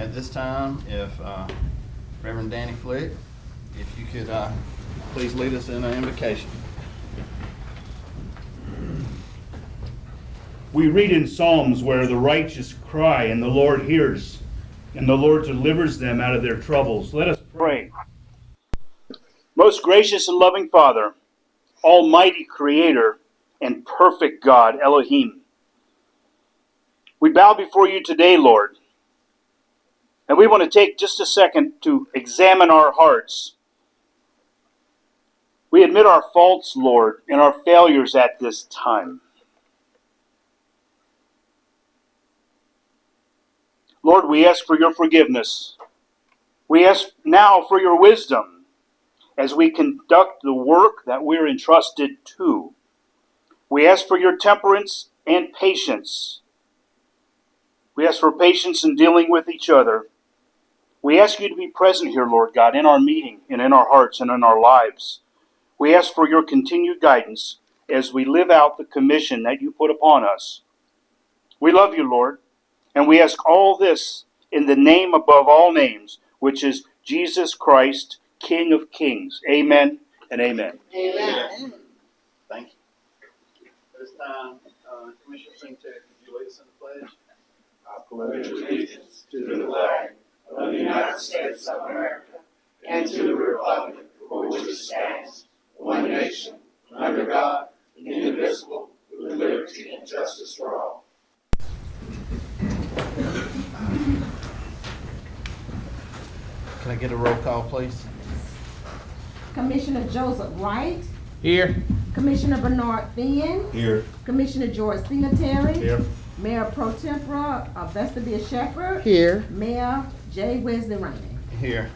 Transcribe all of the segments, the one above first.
at this time, if Reverend Danny Flick, if you could please lead us in an invocation. We read in Psalms where the righteous cry and the Lord hears, and the Lord delivers them out of their troubles. Let us pray. Most gracious and loving Father, almighty Creator, and perfect God, Elohim, we bow before you today, Lord, and we want to take just a second to examine our hearts. We admit our faults, Lord, and our failures at this time. Lord, we ask for your forgiveness. We ask now for your wisdom as we conduct the work that we're entrusted to. We ask for your temperance and patience. We ask for patience in dealing with each other. We ask you to be present here, Lord God, in our meeting and in our hearts and in our lives. We ask for your continued guidance as we live out the commission that you put upon us. We love you, Lord, and we ask all this in the name above all names, which is Jesus Christ, King of Kings. Amen and amen. Amen. Thank you. This time, Commissioner Singletary, could you lead us in the pledge? I pledge allegiance to the flag of the United States of America and to the republic for which it stands, one nation, under God, indivisible, with liberty and justice for all. Can I get a roll call, please? Commissioner Joseph Wright. Here. Commissioner Bernard Finn. Here. Commissioner George Singletary. Here. Mayor Pro Tempora Vestavia Shepherd. Here. Mayor J. Wesley Rainey. Here.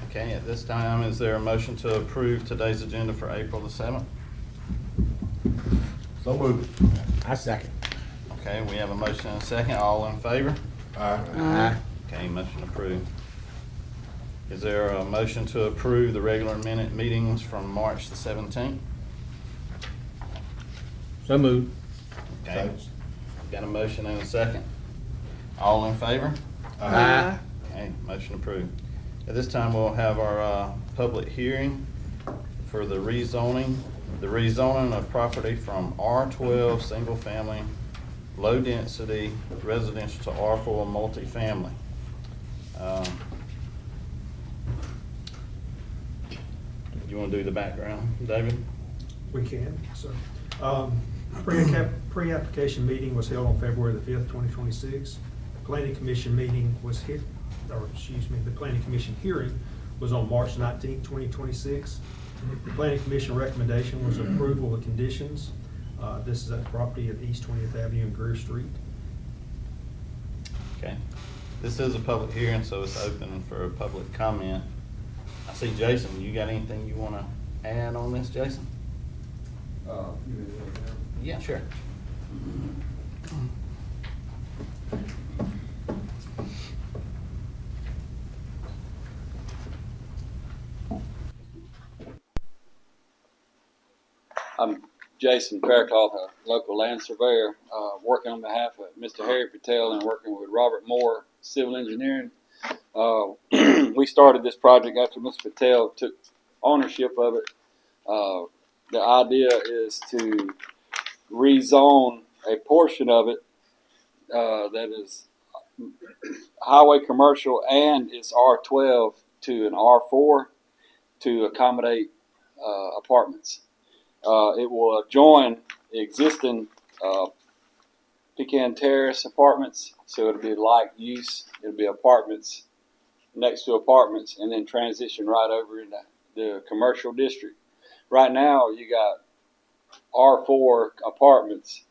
Okay, at this time, is there a motion to approve today's agenda for April the 7th? So moved. I second. Okay, we have a motion and a second. All in favor? Aye. Okay, motion approved. Is there a motion to approve the regular minute meetings from March the 17th? So moved. Okay, got a motion and a second. All in favor? Aye. Okay, motion approved. At this time, we'll have our public hearing for the rezoning of property from R12 single family, low density residential to R4 multifamily. You want to do the background, David? We can, so. Pre-application meeting was held on February the 5th, 2026. Planning Commission meeting was the Planning Commission hearing was on March 19th, 2026. The Planning Commission recommendation was approval of conditions. This is at the property at East 20th Avenue and Greer Street. Okay. This is a public hearing, so it's open for public comment. I see Jason. You got anything you want to add on this, Jason? Yeah, sure. I'm Jason Faircloth, a local land surveyor, working on behalf of Mr. Harry Patel and working with Robert Moore, civil engineering. We started this project after Mr. Patel took ownership of it. The idea is to rezone a portion of it that is highway commercial and it's R12 to an R4 to accommodate apartments. It will join the existing Pecan Terrace apartments, so it'll be like use. It'll be apartments next to apartments, and then transition right over into the commercial district. Right now, you got R4 apartments,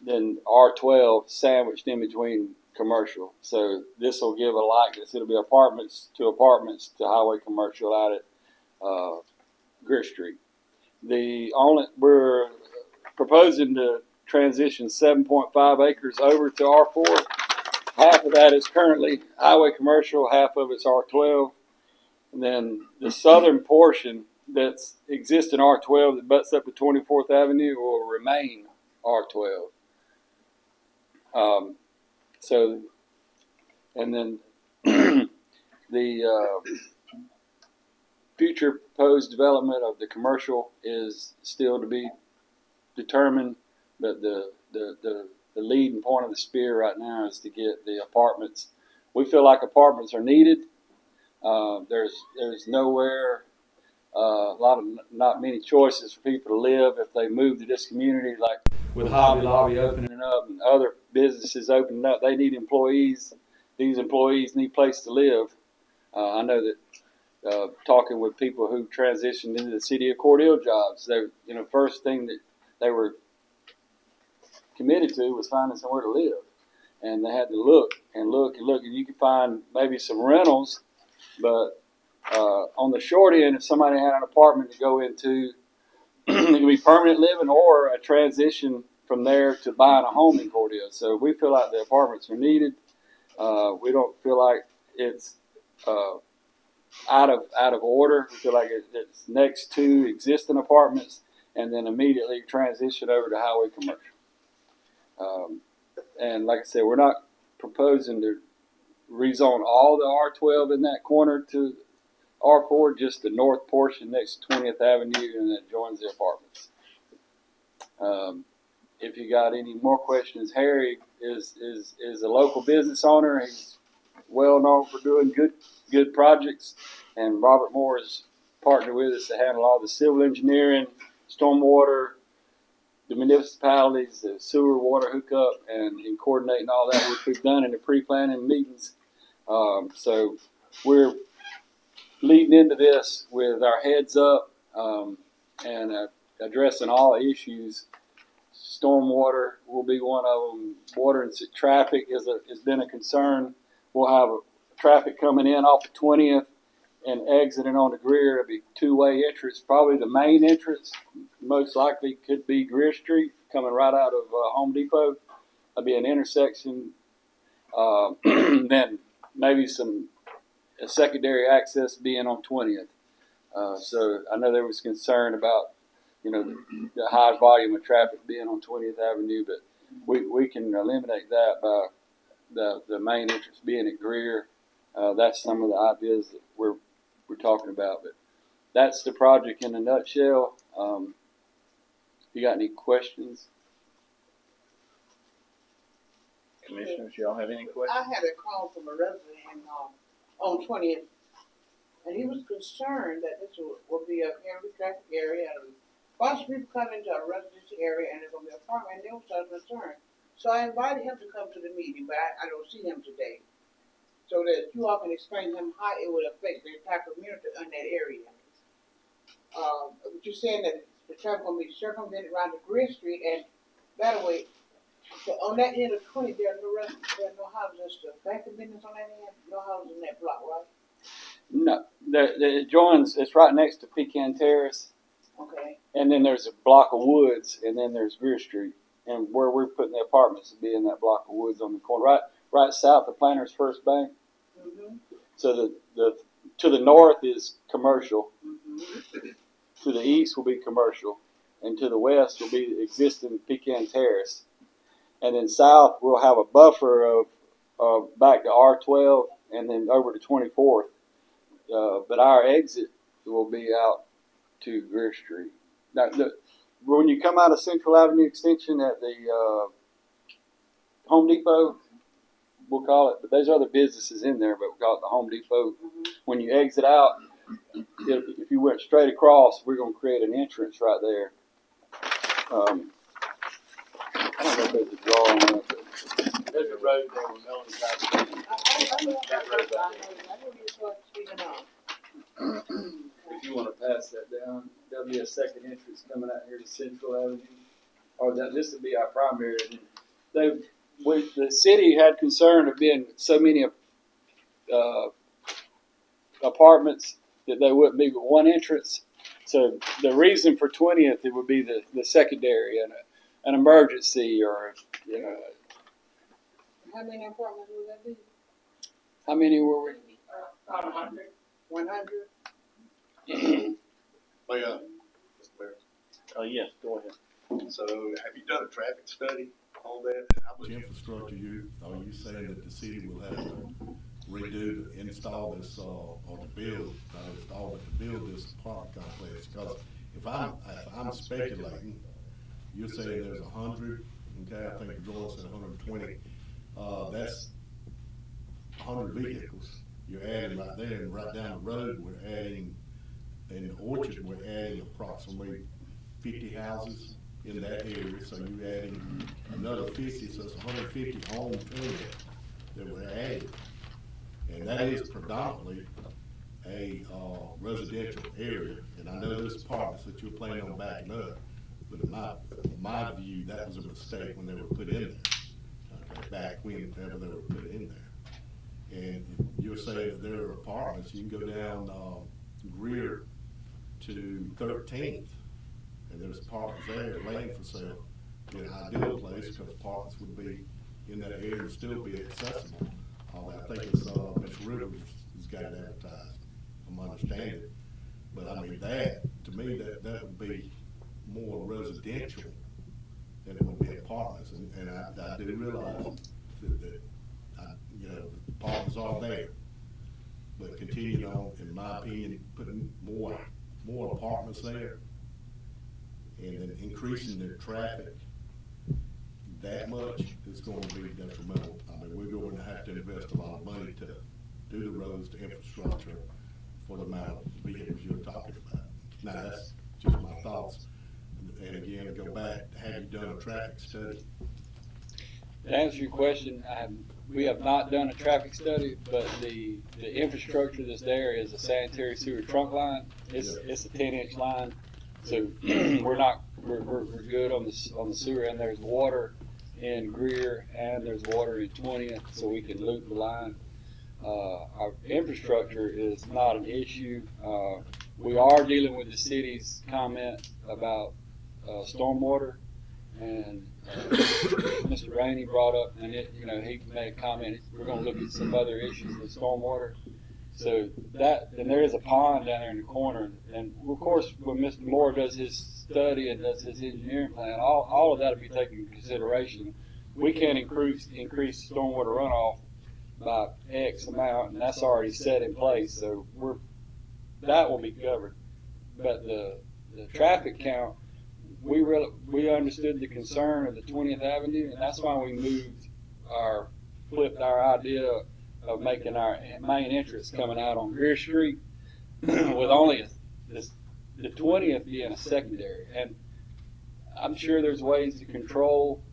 then R12 sandwiched in between commercial. So this will give a likeness. It'll be apartments to highway commercial out at Greer Street. We're proposing to transition 7.5 acres over to R4. Half of that is currently highway commercial, half of it's R12. And then the southern portion that's existing R12 that butts up to 24th Avenue will remain R12. So And then the future proposed development of the commercial is still to be determined, but the leading point of the spear right now is to get the apartments. We feel like apartments are needed. There's nowhere, not many choices for people to live if they move to this community, like with Hobby Lobby opening up and other businesses opening up. They need employees. These employees need a place to live. I know that talking with people who transitioned into the city of Cordele jobs, first thing that they were committed to was finding somewhere to live. And they had to look and look and look, and you could find maybe some rentals, but on the short end, if somebody had an apartment to go into, it could be permanent living or a transition from there to buying a home in Cordele. So we feel like the apartments are needed. We don't feel like it's out of order. We feel like it's next to existing apartments, and then immediately transition over to highway commercial. And like I said, we're not proposing to rezone all the R12 in that corner to R4, just the north portion next to 20th Avenue, and that joins the apartments. If you got any more questions, Harry is a local business owner. He's well known for doing good projects, and Robert Moore is partnered with us to handle all the civil engineering, stormwater, the municipalities, the sewer water hookup, and coordinating all that, which we've done in the pre-planning meetings. So we're leading into this with our heads up and addressing all issues. Stormwater will be one of them. Water and traffic has been a concern. We'll have traffic coming in off of 20th and exiting on the Greer. It'll be two-way entrance. Probably the main entrance, most likely, could be Greer Street, coming right out of Home Depot. That'll be an intersection. Then maybe a secondary access being on 20th. So I know there was concern about, the high volume of traffic being on 20th Avenue, but we can eliminate that by the main entrance being at Greer. That's some of the ideas that we're talking about, but that's the project in a nutshell. You got any questions? Commissioners, y'all have any questions? I had a call from a resident on 20th, and he was concerned that this will be a heavy traffic area, and a bunch of people come into a residential area, and there's going to be an apartment, and they were so concerned. So I invited him to come to the meeting, but I don't see him today. So that you all can explain to him how it would affect the entire community in that area. But you're saying that the traffic will be circumvented around the Greer Street, and that way, so on that end of 20, there are no houses, the bank of business on that end, no houses in that block, right? No, it joins. It's right next to Pecan Terrace, Okay. and then there's a block of woods, and then there's Greer Street, and where we're putting the apartments will be in that block of woods on the corner, right south of Planters First Bank. Mm-hmm. So the to the north is commercial, Mm-hmm. to the east will be commercial, and to the west will be the existing Pecan Terrace, and then south we'll have a buffer of back to R12 and then over to 24th. But our exit will be out to Greer Street. Now, when you come out of Central Avenue Extension at the Home Depot, we'll call it, but there's other businesses in there, but we'll call it the Home Depot. When you exit out, if you went straight across, we're going to create an entrance right there. I don't know if there's a drawing on it, but there's a road there with Melanie Tyson. I know you start speaking on. If you want to pass that down, there'll be a second entrance coming out here to Central Avenue. Or this would be our primary. The city had concern of being so many apartments that they wouldn't be but one entrance. So the reason for 20th, it would be the secondary and an emergency or, How many apartments would that be? how many were we? 100? Mr. Mayor. Yes, go ahead. So have you done a traffic study on that. Which infrastructure are you saying that the city will have to redo to install this, or to build, not install, but to build this apartment complex? Because if I'm speculating, you're saying there's 100, okay, I think Joel said 120, that's 100 vehicles. You're adding right there, and right down the road, we're adding, in the Orchard, we're adding approximately 50 houses in that area, so you're adding another 50, so it's 150 homes in there that we're adding. And that is predominantly a residential area, and I know there's apartments that you're planning on backing up, but in my view, that was a mistake when they were put in there, okay, back whenever they were put in there. And if you're saying that there are apartments, you can go down Greer to 13th, and there's apartments there, land for sale. Be an ideal place, because apartments would be in that area and still be accessible. I think it's Miss Rivers has got it advertised, from my understanding. But I mean, that, to me, that would be more residential than it would be apartments. And I do realize that you know, the apartments are there. But continuing on, in my opinion, putting more apartments there and then increasing their traffic that much is going to be detrimental. I mean, we're going to have to invest a lot of money to do the roads, the infrastructure for the amount of vehicles you're talking about. Now, that's just my thoughts. And again, to go back, have you done a traffic study? To answer your question, we have not done a traffic study, but the infrastructure that's there is a sanitary sewer trunk line. It's a 10-inch line, so we're good on the sewer, and there's water in Greer and there's water in 20th, so we can loop the line. Our infrastructure is not an issue. We are dealing with the city's comment about stormwater, and Mr. Rainey brought up, and he made a comment. We're going to look at some other issues with stormwater. So and there is a pond down there in the corner, and of course, when Mr. Moore does his study and does his engineering plan, all of that will be taken into consideration. We can't increase stormwater runoff by X amount, and that's already set in place. So that will be covered. But the traffic count, we understood the concern of the 20th Avenue, and that's why we flipped our idea of making our main entrance coming out on Greer Street with only the 20th being a secondary. And I'm sure there's ways to control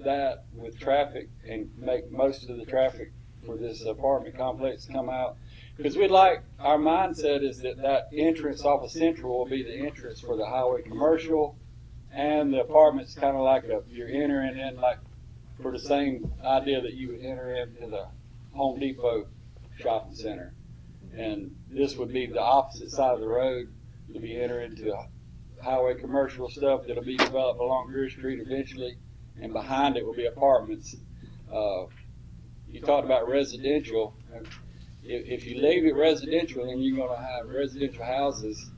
that with traffic and make most of the traffic for this apartment complex come out. Because our mindset is that entrance off of Central will be the entrance for the highway commercial, and the apartment's kind of like you're entering in like for the same idea that you would enter into the Home Depot shopping center. And this would be the opposite side of the road. You'll be entering into highway commercial stuff that'll be developed along Greer Street eventually, and behind it will be apartments. You talked about residential. If you leave it residential, then you're going to have residential houses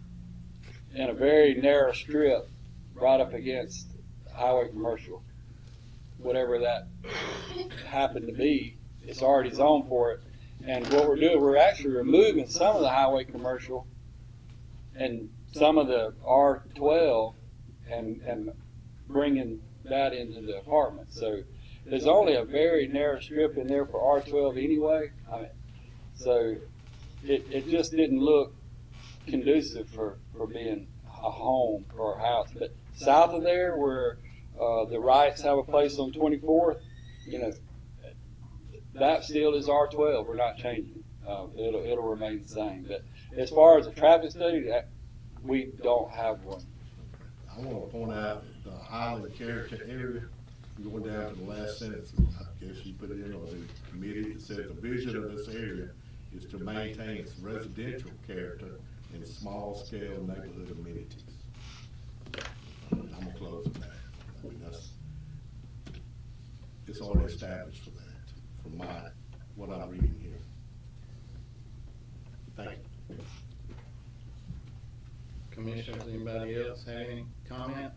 in a very narrow strip right up against highway commercial. Whatever that happened to be, it's already zoned for it. And what we're doing, we're actually removing some of the highway commercial and some of the R12 and bringing that into the apartment. So there's only a very narrow strip in there for R12 anyway. So it just didn't look conducive for being a home or a house. But south of there, where the Wrights have a place on 24th, that still is R12. We're not changing. It'll remain the same. But as far as a traffic study, we don't have one. I want to point out the Highland character area. Going down to the last sentence, I guess you put it in, or the committee, it said the vision of this area is to maintain its residential character and small-scale neighborhood amenities. I'm gonna close with that. I mean, it's already established for that, from what I'm reading here. Thank you. Commissioners, anybody else have any comment?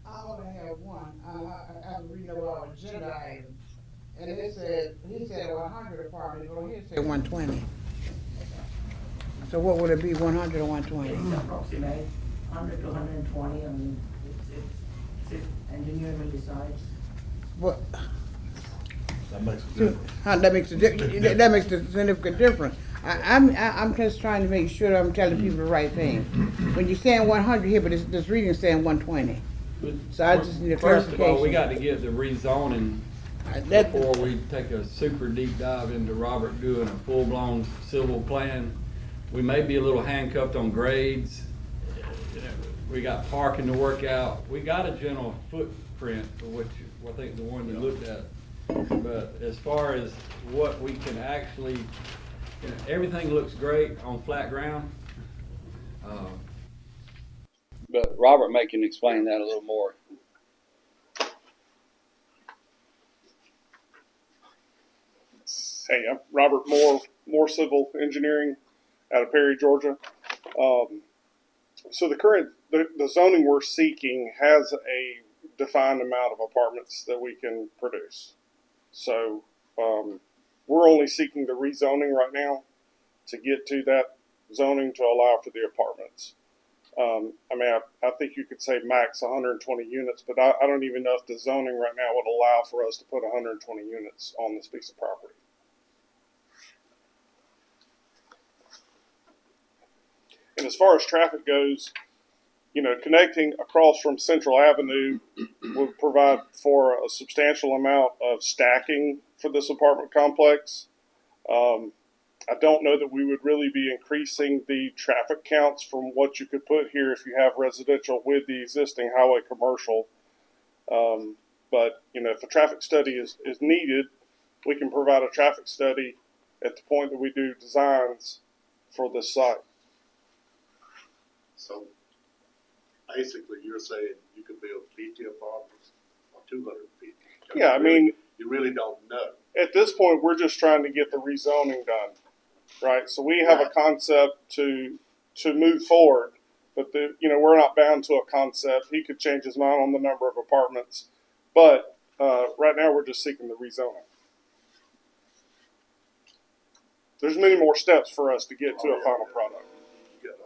I want to have one, I was reading over our agenda items, and it said, he said 100 apartments, but on here it said 120. So what would it be, 100 or 120? It's approximate 100 to 120. I mean, it's engineer will decide. What, That makes a difference. that makes a significant difference. I'm just trying to make sure I'm telling people the right thing. When you're saying 100 here, but this reading is saying 120. So I just need a First of all, we clarification. got to get the rezoning That- before we take a super deep dive into Robert doing a full-blown civil plan. We may be a little handcuffed on grades. We got parking to work out. We got a general footprint for which, I think the one you looked at. But as far as what we can actually, everything looks great on flat ground. But Robert may can explain that a little more. Hey, I'm Robert Moore Civil Engineering out of Perry, Georgia. So the zoning we're seeking has a defined amount of apartments that we can produce. So we're only seeking the rezoning right now to get to that zoning to allow for the apartments. I mean, I think you could say max 120 units, but I don't even know if the zoning right now would allow for us to put 120 units on this piece of property. And as far as traffic goes, connecting across from Central Avenue would provide for a substantial amount of stacking for this apartment complex. I don't know that we would really be increasing the traffic counts from what you could put here if you have residential with the existing highway commercial. But, if a traffic study is needed, we can provide a traffic study at the point that we do designs for this site. So basically, you're saying you could build 50 apartments or 250. Yeah, I mean, you really don't know. at this point, we're just trying to get the rezoning done, right? So we have a concept to move forward, but we're not bound to a concept. He could change his mind on the number of apartments, but right now we're just seeking the rezoning. There's many more steps for us to get to a final product. You got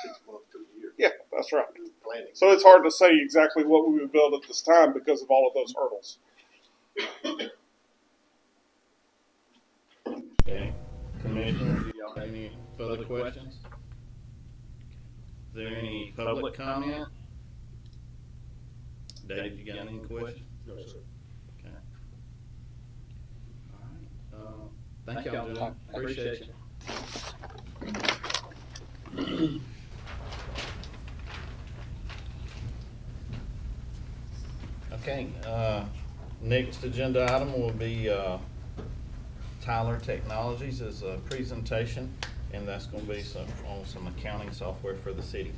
6 months to a year. Yeah, that's right. Planning. So it's hard to say exactly what we would build at this time because of all of those hurdles. Okay, Commissioner, do y'all have any further questions? Is there any public comment? Dave, you got any questions? No, sir. Okay. All right, thank y'all, gentlemen. Appreciate you. Okay, next agenda item will be, Tyler Technologies is a presentation, and that's gonna be on some accounting software for the city.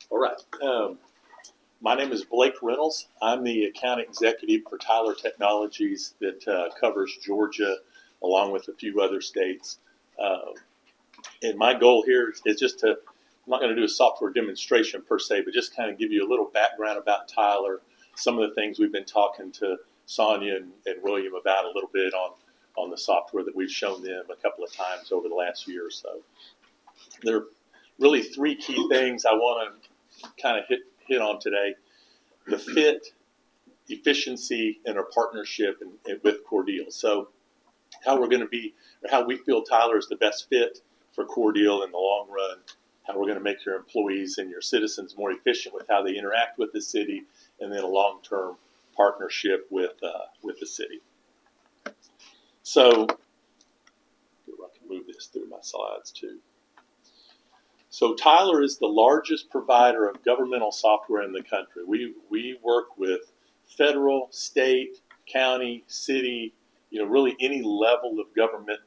All right. My name is Blake Reynolds. I'm the account executive for Tyler Technologies that covers Georgia along with a few other states. And my goal here is just to, I'm not going to do a software demonstration per se, but just kind of give you a little background about Tyler, some of the things we've been talking to Sonia and William about a little bit on the software that we've shown them a couple of times over the last year or so. There are really three key things I want to kind of hit on today: the fit, efficiency, and our partnership with Cordele. So how we're going to be, or how we feel Tyler is the best fit for Cordele in the long run, how we're going to make your employees and your citizens more efficient with how they interact with the city, and then a long-term partnership with the city. So I can move this through my slides too. So Tyler is the largest provider of governmental software in the country. We work with federal, state, county, city, really any level of government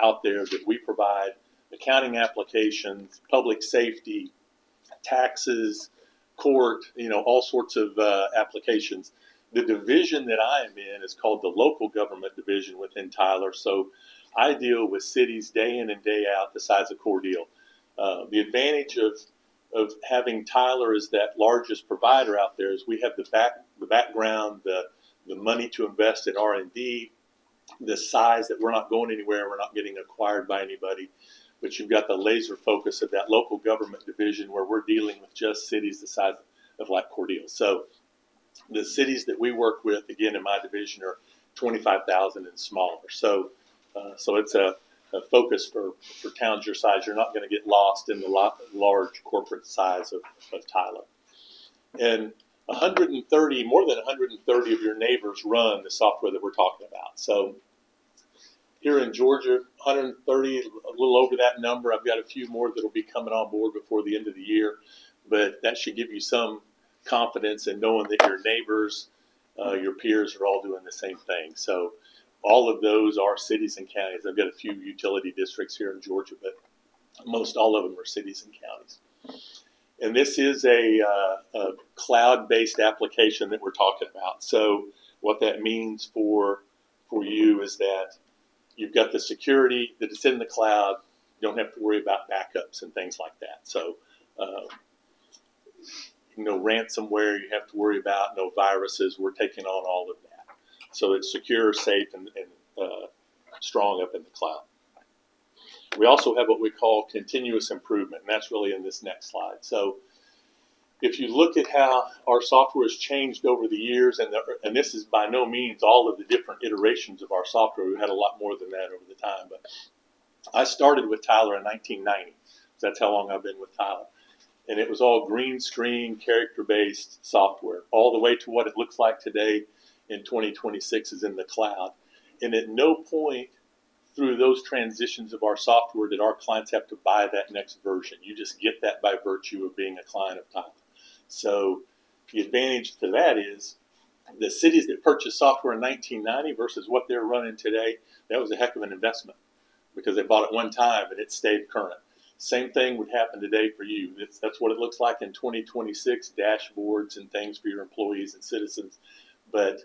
out there that we provide accounting applications, public safety, taxes, court, all sorts of applications. The division that I am in is called the local government division within Tyler. So I deal with cities day in and day out the size of Cordele. The advantage of having Tyler as that largest provider out there is we have the background, the money to invest in R&D, the size that we're not going anywhere, we're not getting acquired by anybody, but you've got the laser focus of that local government division where we're dealing with just cities the size of like Cordele. So the cities that we work with, again, in my division are 25,000 and smaller. So it's a focus for towns your size. You're not going to get lost in the large corporate size of Tyler. And more than 130 of your neighbors run the software that we're talking about. So here in Georgia, 130, a little over that number. I've got a few more that will be coming on board before the end of the year, but that should give you some confidence in knowing that your neighbors, your peers are all doing the same thing. So all of those are cities and counties. I've got a few utility districts here in Georgia, but most all of them are cities and counties. And this is a cloud-based application that we're talking about. So what that means for you is that you've got the security that is in the cloud. You don't have to worry about backups and things like that. So no ransomware you have to worry about, no viruses. We're taking on all of that. So it's secure, safe, and strong up in the cloud. We also have what we call continuous improvement, and that's really in this next slide. So if you look at how our software has changed over the years, and this is by no means all of the different iterations of our software. We've had a lot more than that over the time. But I started with Tyler in 1990. So that's how long I've been with Tyler. And it was all green screen, character-based software, all the way to what it looks like today in 2026 is in the cloud. And at no point through those transitions of our software did our clients have to buy that next version. You just get that by virtue of being a client of Tyler. So the advantage to that is the cities that purchased software in 1990 versus what they're running today, that was a heck of an investment because they bought it one time and it stayed current. Same thing would happen today for you. That's what it looks like in 2026, dashboards and things for your employees and citizens. But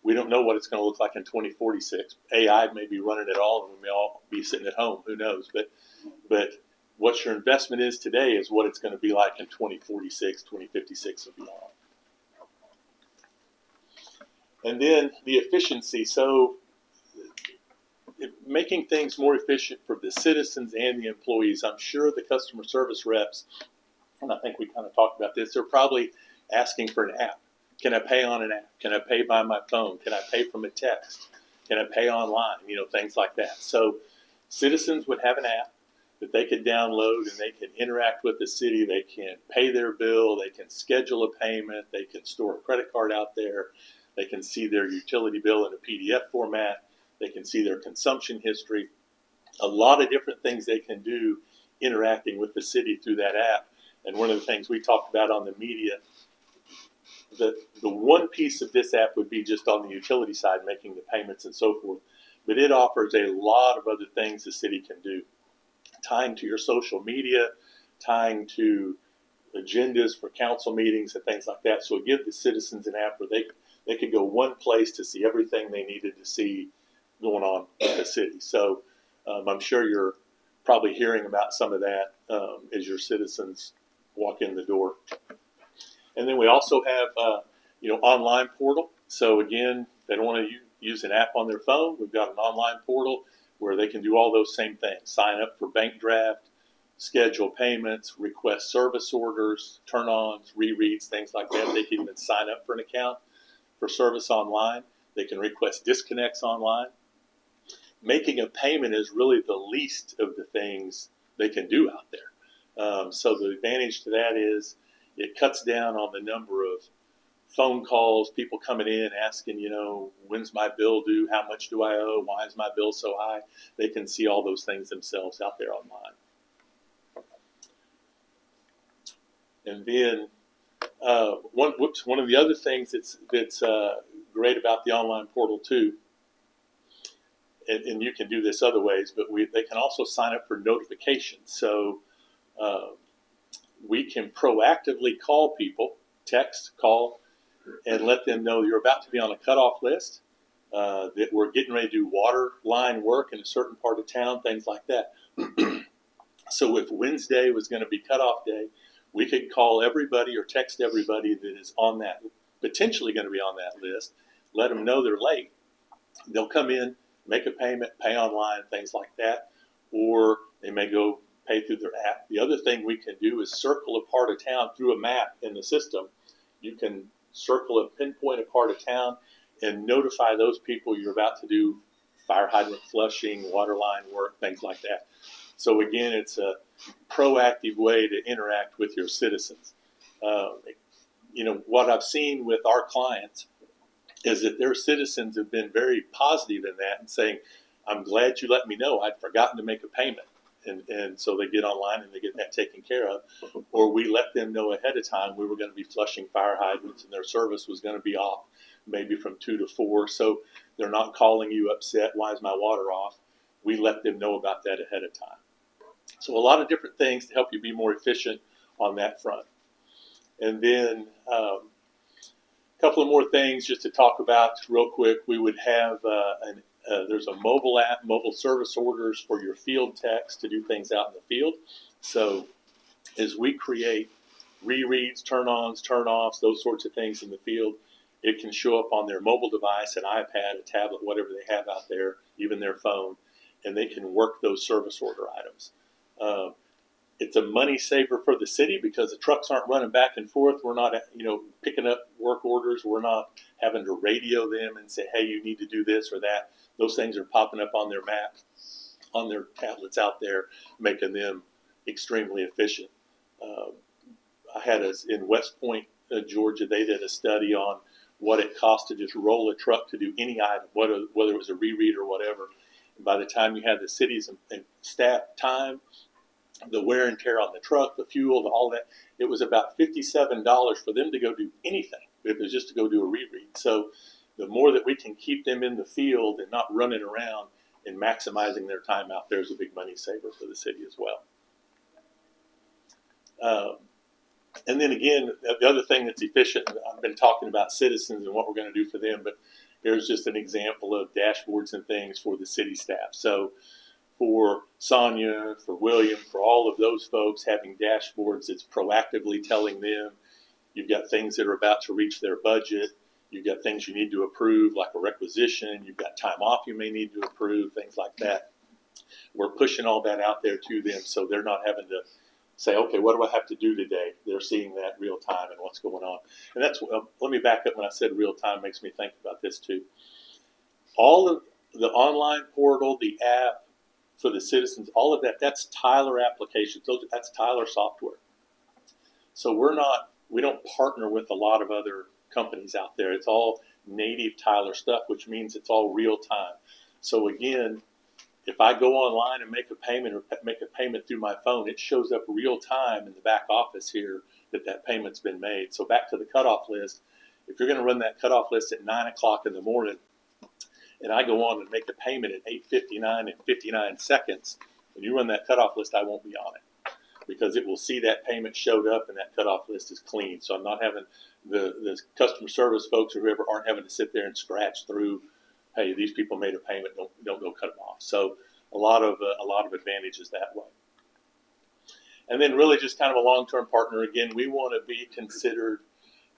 we don't know what it's going to look like in 2046. AI may be running it all, and we may all be sitting at home. Who knows? But what your investment is today is what it's going to be like in 2046, 2056, and beyond. And then the efficiency. So making things more efficient for the citizens and the employees. I'm sure the customer service reps, and I think we kind of talked about this, they're probably asking for an app. Can I pay on an app? Can I pay by my phone? Can I pay from a text? Can I pay online? Things like that. So citizens would have an app that they could download and they can interact with the city. They can pay their bill. They can schedule a payment. They can store a credit card out there. They can see their utility bill in a PDF format. They can see their consumption history. A lot of different things they can do interacting with the city through that app. And one of the things we talked about on the media, the one piece of this app would be just on the utility side, making the payments and so forth. But it offers a lot of other things the city can do, tying to your social media, tying to agendas for council meetings and things like that. So it gives the citizens an app where they could go one place to see everything they needed to see going on in the city. So I'm sure you're probably hearing about some of that as your citizens walk in the door. And then we also have, online portal. So again, they don't want to use an app on their phone. We've got an online portal where they can do all those same things. Sign up for bank draft, schedule payments, request service orders, turn-ons, rereads, things like that. They can even sign up for an account for service online. They can request disconnects online. Making a payment is really the least of the things they can do out there. So the advantage to that is it cuts down on the number of phone calls, people coming in asking, when's my bill due? How much do I owe? Why is my bill so high? They can see all those things themselves out there online. And then one of the other things that's great about the online portal too, and you can do this other ways, but they can also sign up for notifications. So we can proactively call people, text, call, and let them know you're about to be on a cutoff list, that we're getting ready to do water line work in a certain part of town, things like that. So if Wednesday was going to be cutoff day, we could call everybody or text everybody that is on that, potentially going to be on that list, let them know they're late. They'll come in, make a payment, pay online, things like that, or they may go pay through their app. The other thing we can do is circle a part of town through a map in the system. You can circle pinpoint a part of town and notify those people you're about to do fire hydrant flushing, water line work, things like that. So again, it's a proactive way to interact with your citizens. What I've seen with our clients is that their citizens have been very positive in that and saying, I'm glad you let me know. I'd forgotten to make a payment. And so they get online and they get that taken care of. Or we let them know ahead of time we were going to be flushing fire hydrants and their service was going to be off maybe from 2 to 4. So they're not calling you upset, why is my water off? We let them know about that ahead of time. So a lot of different things to help you be more efficient on that front. And then a couple of more things just to talk about real quick. We would have there's a mobile app, mobile service orders for your field techs to do things out in the field. So as we create rereads, turn-ons, turn-offs, those sorts of things in the field, it can show up on their mobile device, an iPad, a tablet, whatever they have out there, even their phone, and they can work those service order items. It's a money saver for the city because the trucks aren't running back and forth. We're not, picking up work orders. We're not having to radio them and say, hey, you need to do this or that. Those things are popping up on their map, on their tablets out there, making them extremely efficient. I had in West Point, Georgia, they did a study on what it cost to just roll a truck to do any item, whether it was a reread or whatever. And by the time you had the cities and staff time, the wear and tear on the truck, the fuel, all that, it was about $57 for them to go do anything. If it was just to go do a reread. So the more that we can keep them in the field and not running around and maximizing their time out there is a big money saver for the city as well. And then again, the other thing that's efficient, I've been talking about citizens and what we're going to do for them, but here's just an example of dashboards and things for the city staff. So for Sonia, for William, for all of those folks, having dashboards that's proactively telling them you've got things that are about to reach their budget, you've got things you need to approve, like a requisition, you've got time off you may need to approve, things like that. We're pushing all that out there to them so they're not having to say, okay, what do I have to do today? They're seeing that real time and what's going on. And that's, let me back up when I said real time, makes me think about this too. All of the online portal, the app for the citizens, all of that, that's Tyler applications. That's Tyler software. So we don't partner with a lot of other companies out there. It's all native Tyler stuff, which means it's all real time. So again, if I go online and make a payment or make a payment through my phone, it shows up real time in the back office here that payment's been made. So back to the cutoff list, if you're going to run that cutoff list at 9 o'clock in the morning, and I go on and make a payment at 8:59 and 59 seconds, when you run that cutoff list, I won't be on it because it will see that payment showed up and that cutoff list is clean. So I'm not having the customer service folks or whoever aren't having to sit there and scratch through, hey, these people made a payment, don't go cut them off. So a lot of advantages that way. And then really just kind of a long-term partner. Again, we want to be considered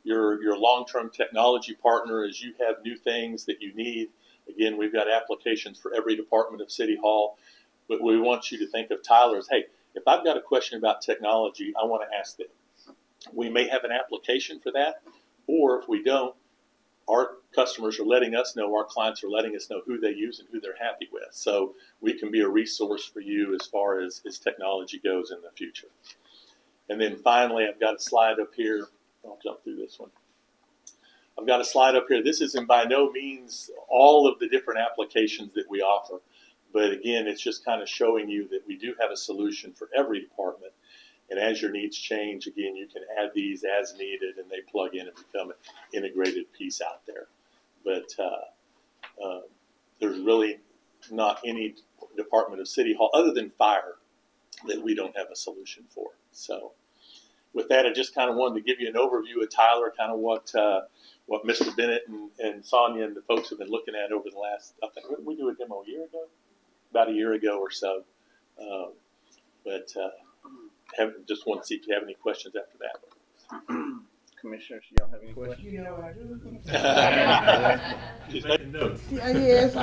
your long-term technology partner as you have new things that you need. Again, we've got applications for every department of City Hall, but we want you to think of Tyler as, hey, if I've got a question about technology, I want to ask them. We may have an application for that, or if we don't, our customers are letting us know, our clients are letting us know who they use and who they're happy with. So we can be a resource for you as far as technology goes in the future. And then finally, I've got a slide up here. I'll jump through this one. I've got a slide up here. This isn't by no means all of the different applications that we offer. But again, it's just kind of showing you that we do have a solution for every department. And as your needs change, again, you can add these as needed, and they plug in and become an integrated piece out there. But there's really not any department of City Hall other than fire that we don't have a solution for. So with that, I just kind of wanted to give you an overview of Tyler, kind of what Mr. Bennett and Sonia and the folks have been looking at over the last, I think, we do a demo a year ago? About a year ago or so. Just want to see if you have any questions after that. Commissioners, y'all have any questions? You know I do. She's making notes. Yes,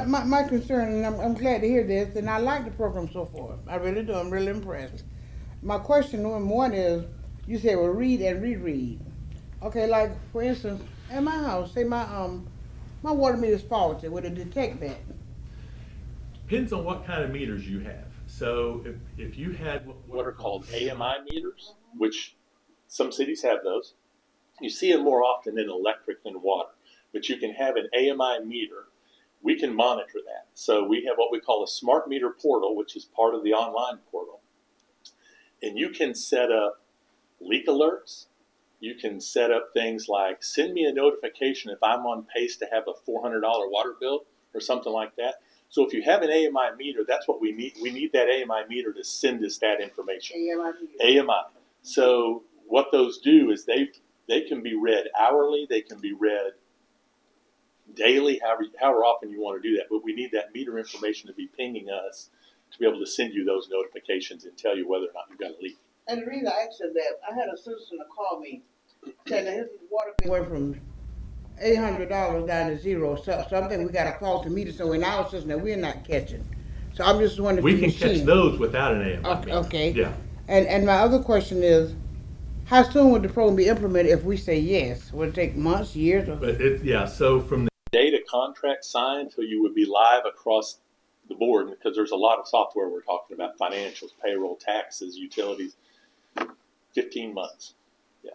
my concern, and I'm glad to hear this, and I like the program so far. I really do. I'm really impressed. My question number one is, you say, well, read and reread. Okay, like for instance, at my house, say my water meter is faulty. Would it detect that? Depends on what kind of meters you have. So if you had what are called AMI meters, which some cities have those. You see them more often in electric than water, but you can have an AMI meter. We can monitor that. So we have what we call a smart meter portal, which is part of the online portal. And you can set up leak alerts. You can set up things like send me a notification if I'm on pace to have a $400 water bill or something like that. So if you have an AMI meter, that's what we need. We need that AMI meter to send us that information. AMI. So what those do is they can be read hourly. They can be read daily, however often you want to do that. But we need that meter information to be pinging us to be able to send you those notifications and tell you whether or not you've got a leak. And the reason I asked that, I had a citizen to call me saying that his water bill went from $800 down to zero. So something we got a faulty meter, so in our system that we're not catching. So I'm just wondering. We can catch those without an AMI okay, meter. Okay. Yeah. And my other question is, how soon would the program be implemented if we say yes? Would it take months, years? Or? But so from the data contract signed till you would be live across the board, because there's a lot of software we're talking about, financials, payroll, taxes, utilities, 15 months. Yeah.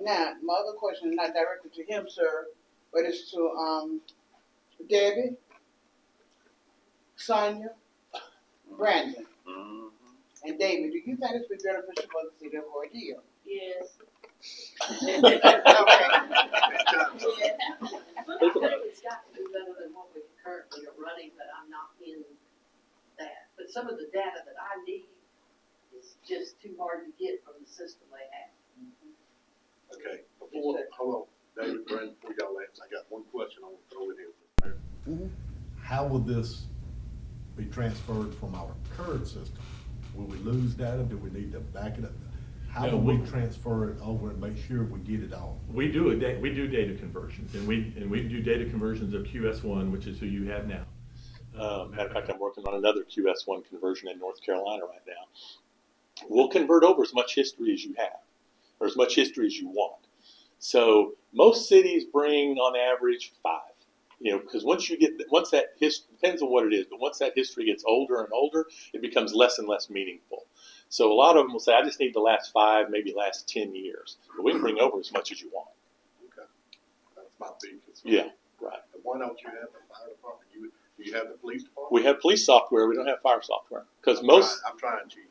Now, my other question is not directed to him, sir, but it's to Debbie, Sonia, Brandon, and David. Do you think this would be beneficial for the city of Cordele? Yes. Okay. It's got to be better than what we currently are running, but I'm not in that. But some of the data that I need is just too hard to get from the system they have. Okay, hold on, David, Brandon, before y'all answer, I got one question I want to throw in here. How will this be transferred from our current system? Will we lose data? Do we need to back it up? How do we transfer it over and make sure we get it all? We do data conversions, and we do data conversions of QS1, which is who you have now. Matter of fact, I'm working on another QS1 conversion in North Carolina right now. We'll convert over as much history as you have, or as much history as you want. So most cities bring on average 5. Because once that history, depends on what it is, but once that history gets older and older, it becomes less and less meaningful. So a lot of them will say, I just need the last 5, maybe last 10 years. But we can bring over as much as you want. Okay, that's my big concern. Yeah, right. And why don't you have the fire department? Do you have the police department? We have police software. We don't have fire software. Because I'm trying, Chief.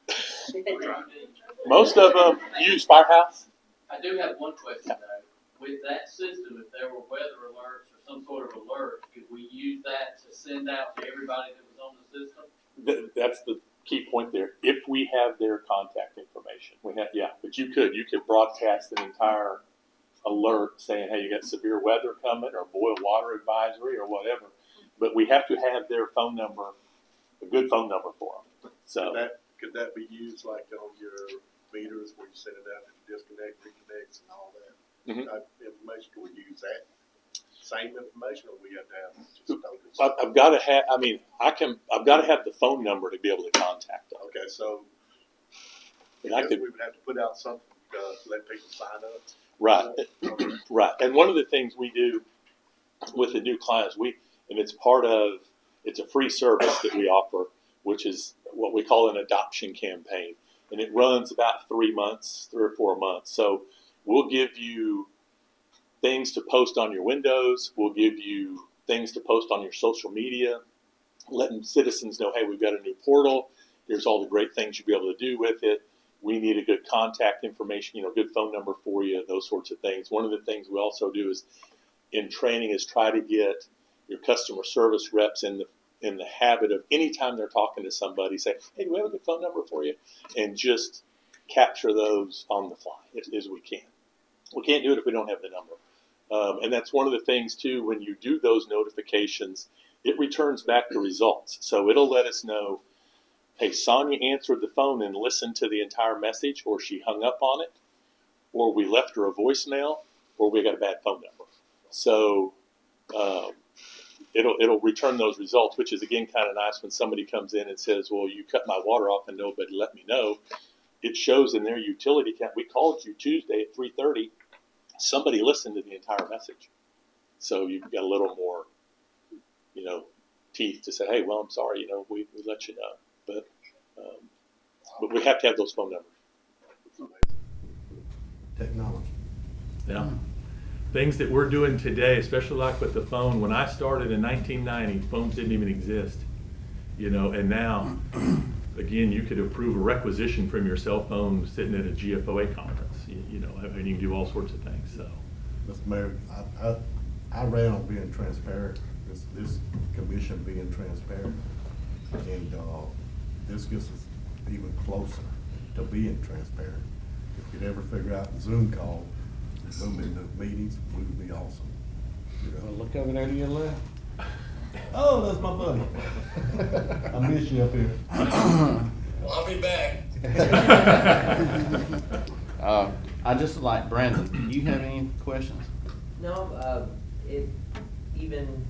most of them use Firehouse. I do have one question though. With that system, if there were weather alerts or some sort of alert, could we use that to send out to everybody that was on the system? That's the key point there. If we have their contact information, but you could broadcast an entire alert saying, hey, you got severe weather coming or boil water advisory or whatever. But we have to have their phone number, a good phone number for them. So could that be used like on your meters where you send it out to disconnect, reconnects, and all that? Type of information, could we use that? same information, or we have to have just totally? I've got to have. I mean, I've got to have the phone number to be able to contact them. Okay, so And I could, we would have to put out something to let people sign up. right, Okay. right. And one of the things we do with the new clients, and it's it's a free service that we offer, which is what we call an adoption campaign. And it runs about 3 months, 3 or 4 months. So we'll give you things to post on your windows. We'll give you things to post on your social media, letting citizens know, hey, we've got a new portal. Here's all the great things you'll be able to do with it. We need a good contact information, good phone number for you, those sorts of things. One of the things we also do is in training is try to get your customer service reps in the habit of anytime they're talking to somebody, say, hey, do we have a good phone number for you? And just capture those on the fly as we can. We can't do it if we don't have the number. And that's one of the things, too, when you do those notifications, it returns back the results. So it'll let us know, hey, Sonia answered the phone and listened to the entire message, or she hung up on it, or we left her a voicemail, or we got a bad phone number. So it'll return those results, which is, again, kind of nice when somebody comes in and says, well, you cut my water off and nobody let me know. It shows in their utility account, we called you Tuesday at 3:30. Somebody listened to the entire message. So you've got a little more, teeth to say, hey, well, I'm sorry, we let you know. But we have to have those phone numbers. Technology. Yeah. Things that we're doing today, especially like with the phone. When I started in 1990, phones didn't even exist, and now, again, you could approve a requisition from your cell phone sitting at a GFOA conference, and you can do all sorts of things. So, Mr. Mayor, I ran on being transparent, this commission being transparent, and this gets us even closer to being transparent. If we could ever figure out the Zoom call, Zoom into meetings, we would be awesome. Well, look over there to your left. Oh, that's my buddy. I miss you up here. I'll be back. I just like Brandon. Do you have any questions? No, even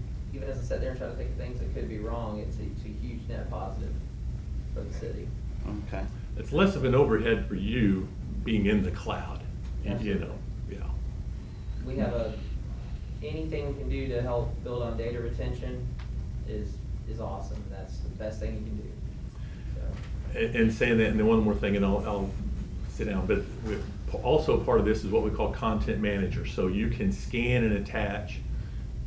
as I sat there and tried to think of things that could be wrong, it's a huge net positive for the city. Okay. it's less of an overhead for you being in the cloud, yeah. We have anything we can do to help build on data retention is awesome. That's the best thing you can do. So. And saying that, and then one more thing, and I'll sit down, but also part of this is what we call content manager. So you can scan and attach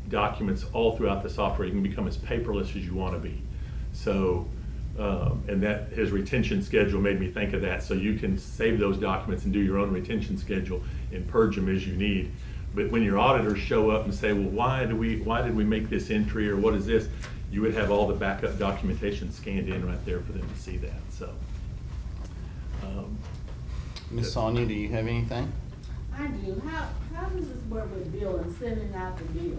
documents all throughout the software. You can become as paperless as you want to be. So, and that his retention schedule made me think of that. So you can save those documents and do your own retention schedule and purge them as you need. But when your auditors show up and say, well, why did we make this entry, or what is this? You would have all the backup documentation scanned in right there for them to see that. So, Ms. Sonia, do you have anything? I do. How does this work with billing, sending out the bills?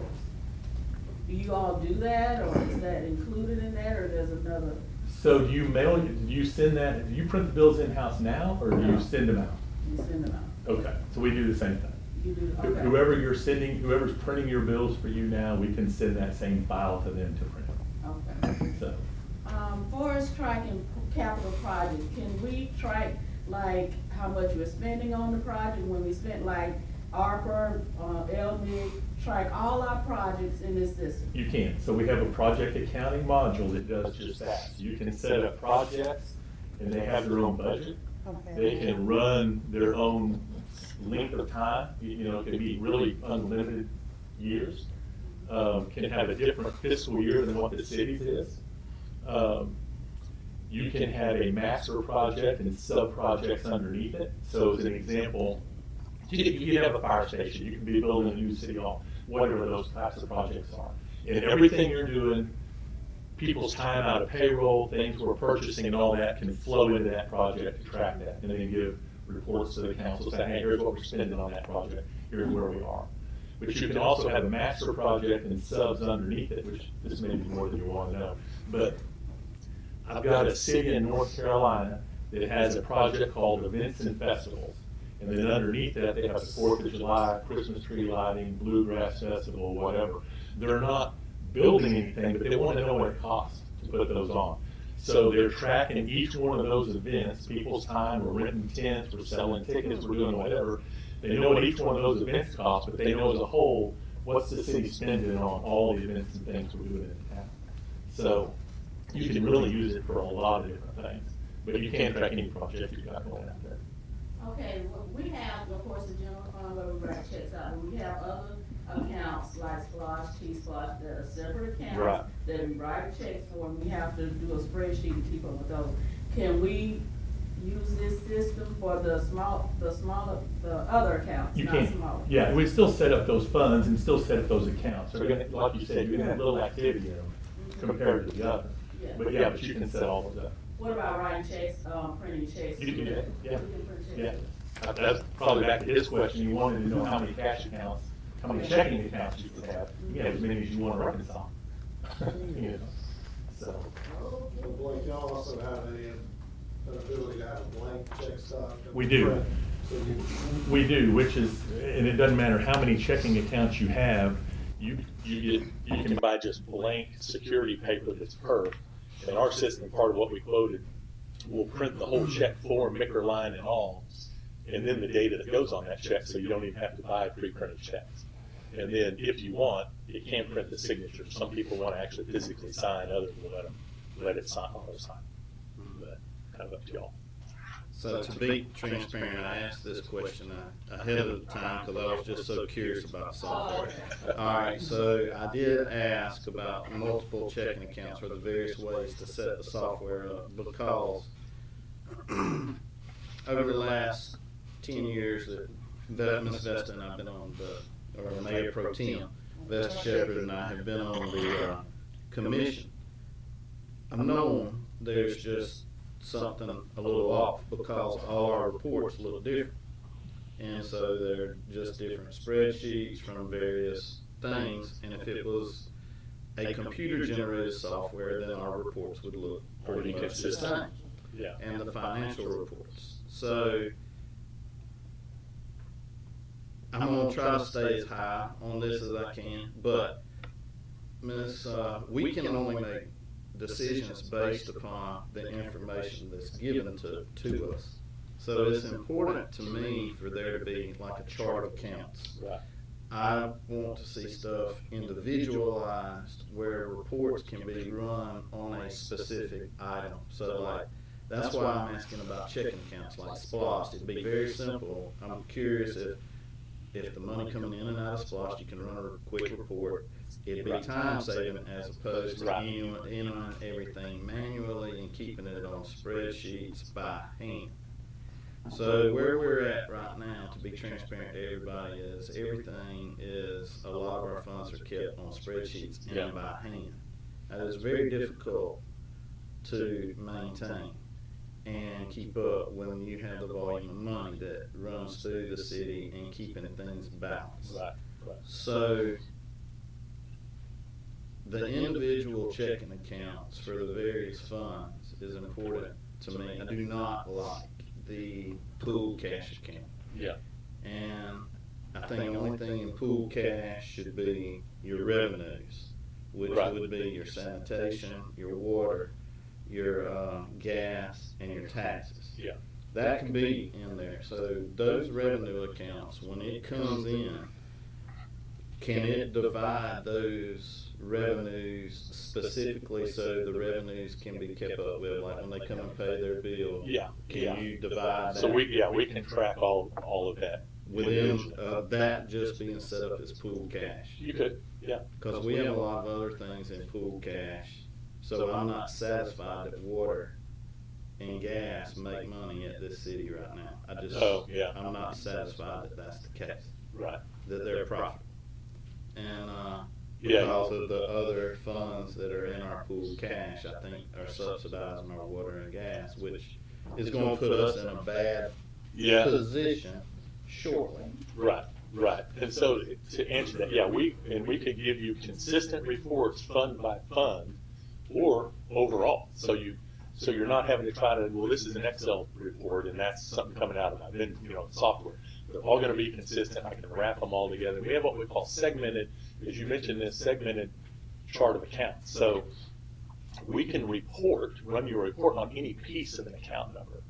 Do you all do that, or is that included in that, or there's another? So do you send that, do you print the bills in-house now, or do you send them out? You send them out. Okay, so we do the same thing. You do, okay. Whoever's printing your bills for you now, we can send that same file to them to print. Okay. So, For us tracking capital projects, can we track like how much we're spending on the project when we spent like ARPA, LMIG, track all our projects in this system? you can. So we have a project accounting module that does just that. So you can set up projects, and they have their own budget. Okay. They can run their own length of time. It can be really unlimited years. Can have a different fiscal year than what the city's is. You can have a master project and sub-projects underneath it. So as an example, you can have a fire station, you can be building a new city hall, whatever those types of projects are. And everything you're doing, people's time out of payroll, things we're purchasing and all that can flow into that project to track that. And then give reports to the council saying, hey, here's what we're spending on that project, here's where we are. But you can also have a master project and subs underneath it, which this may be more than you want to know. But I've got a city in North Carolina that has a project called Events and Festivals. And then underneath that, they have the 4th of July, Christmas tree lighting, Bluegrass Festival, whatever. They're not building anything, but they want to know what it costs to put those on. So they're tracking each one of those events, people's time, we're renting tents, we're selling tickets, we're doing whatever. They know what each one of those events cost, but they know as a whole, what's the city spending on all the events and things we're doing in town. So you can really use it for a lot of different things, but you can't track any project you've got going out there. Okay, well, we have, of course, the general fund where we write checks out, and we have other accounts like Splosh, T-Splosh, that are separate accounts. Right. That we write checks for, and we have to do a spreadsheet to keep up with those. Can we use this system for the other accounts, You not can, smaller? yeah, we still set up those funds and still set up those accounts. So you're gonna, like you said, you're gonna have little activity in them compared to the other. Yeah. But yeah, but you can set all those up. What about writing checks, printing checks? You can do that, yeah. We can print checks. Yeah. That's probably back to his question, you wanted to know how many cash accounts, how many checking accounts you could have. You can have as many as you want to reconcile. You know, so. Okay. Blake, y'all also have an ability to have a blank check stock? We do. So you, We do, which is, and it doesn't matter how many checking accounts you have, You can buy just blank security paper that's perf. And our system, part of what we quoted, will print the whole check form, MICR line and all, and then the data that goes on that check, so you don't even have to buy pre-printed checks. And then if you want, it can print the signature. Some people want to actually physically sign, others will let it sign, auto sign. But kind of up to y'all. So to be transparent, I asked this question ahead of time because I was just so curious about software. All right, so I did ask about multiple checking accounts or the various ways to set the software up because over the last 10 years that Ms. Vesta and I have been on or Mayor Pro Tem, Vesta Shepherd and I have been on the commission. I've known there's just something a little off because all our reports look different. And so they're just different spreadsheets from various things. And if it was a computer generated software, then our reports would look pretty much the same. Yeah. And the financial reports. So I'm gonna try to stay as high on this as I can, but we can only make decisions based upon the information that's given to us. So it's important to me for there to be like a chart of accounts. Right. I want to see stuff individualized where reports can be run on a specific item. So like, that's why I'm asking about checking accounts like Splosh. It'd be very simple. I'm curious if the money coming in and out of Splosh, you can run a quick report. It'd be time saving as opposed to entering everything manually and keeping it on spreadsheets by hand. So where we're at right now, to be transparent to everybody, is a lot of our funds are kept on spreadsheets and by hand. That is very difficult to maintain and keep up when you have the volume of money that runs through the city and keeping things balanced. Right. So the individual checking accounts for the various funds is important to me. I do not like the pool cash account. Yeah. And I think the only thing in pool cash should be your revenues, which would be your sanitation, your water, your gas, and your taxes. Yeah. That can be in there. So those revenue accounts, when it comes in, can it divide those revenues specifically so the revenues can be kept up with, like when they come and pay their bill? Yeah. Can you divide that? So we can track all of that. Within that just being set up as pool cash. You could, yeah. Because we have a lot of other things in pool cash. So I'm not satisfied that water and gas make money at this city right now. I'm not satisfied that that's the case. Right. That they're profitable. And because of the other funds that are in our pool cash, I think are subsidizing our water and gas, which is going to put us in a bad position shortly. Right. And so to answer that, we could give you consistent reports fund by fund or overall. So So you're not having to try to, well, this is an Excel report and that's something coming out of my software. They're all going to be consistent. I can wrap them all together. We have what we call segmented, as you mentioned, this segmented chart of accounts. So we can run you a report on any piece of an account number.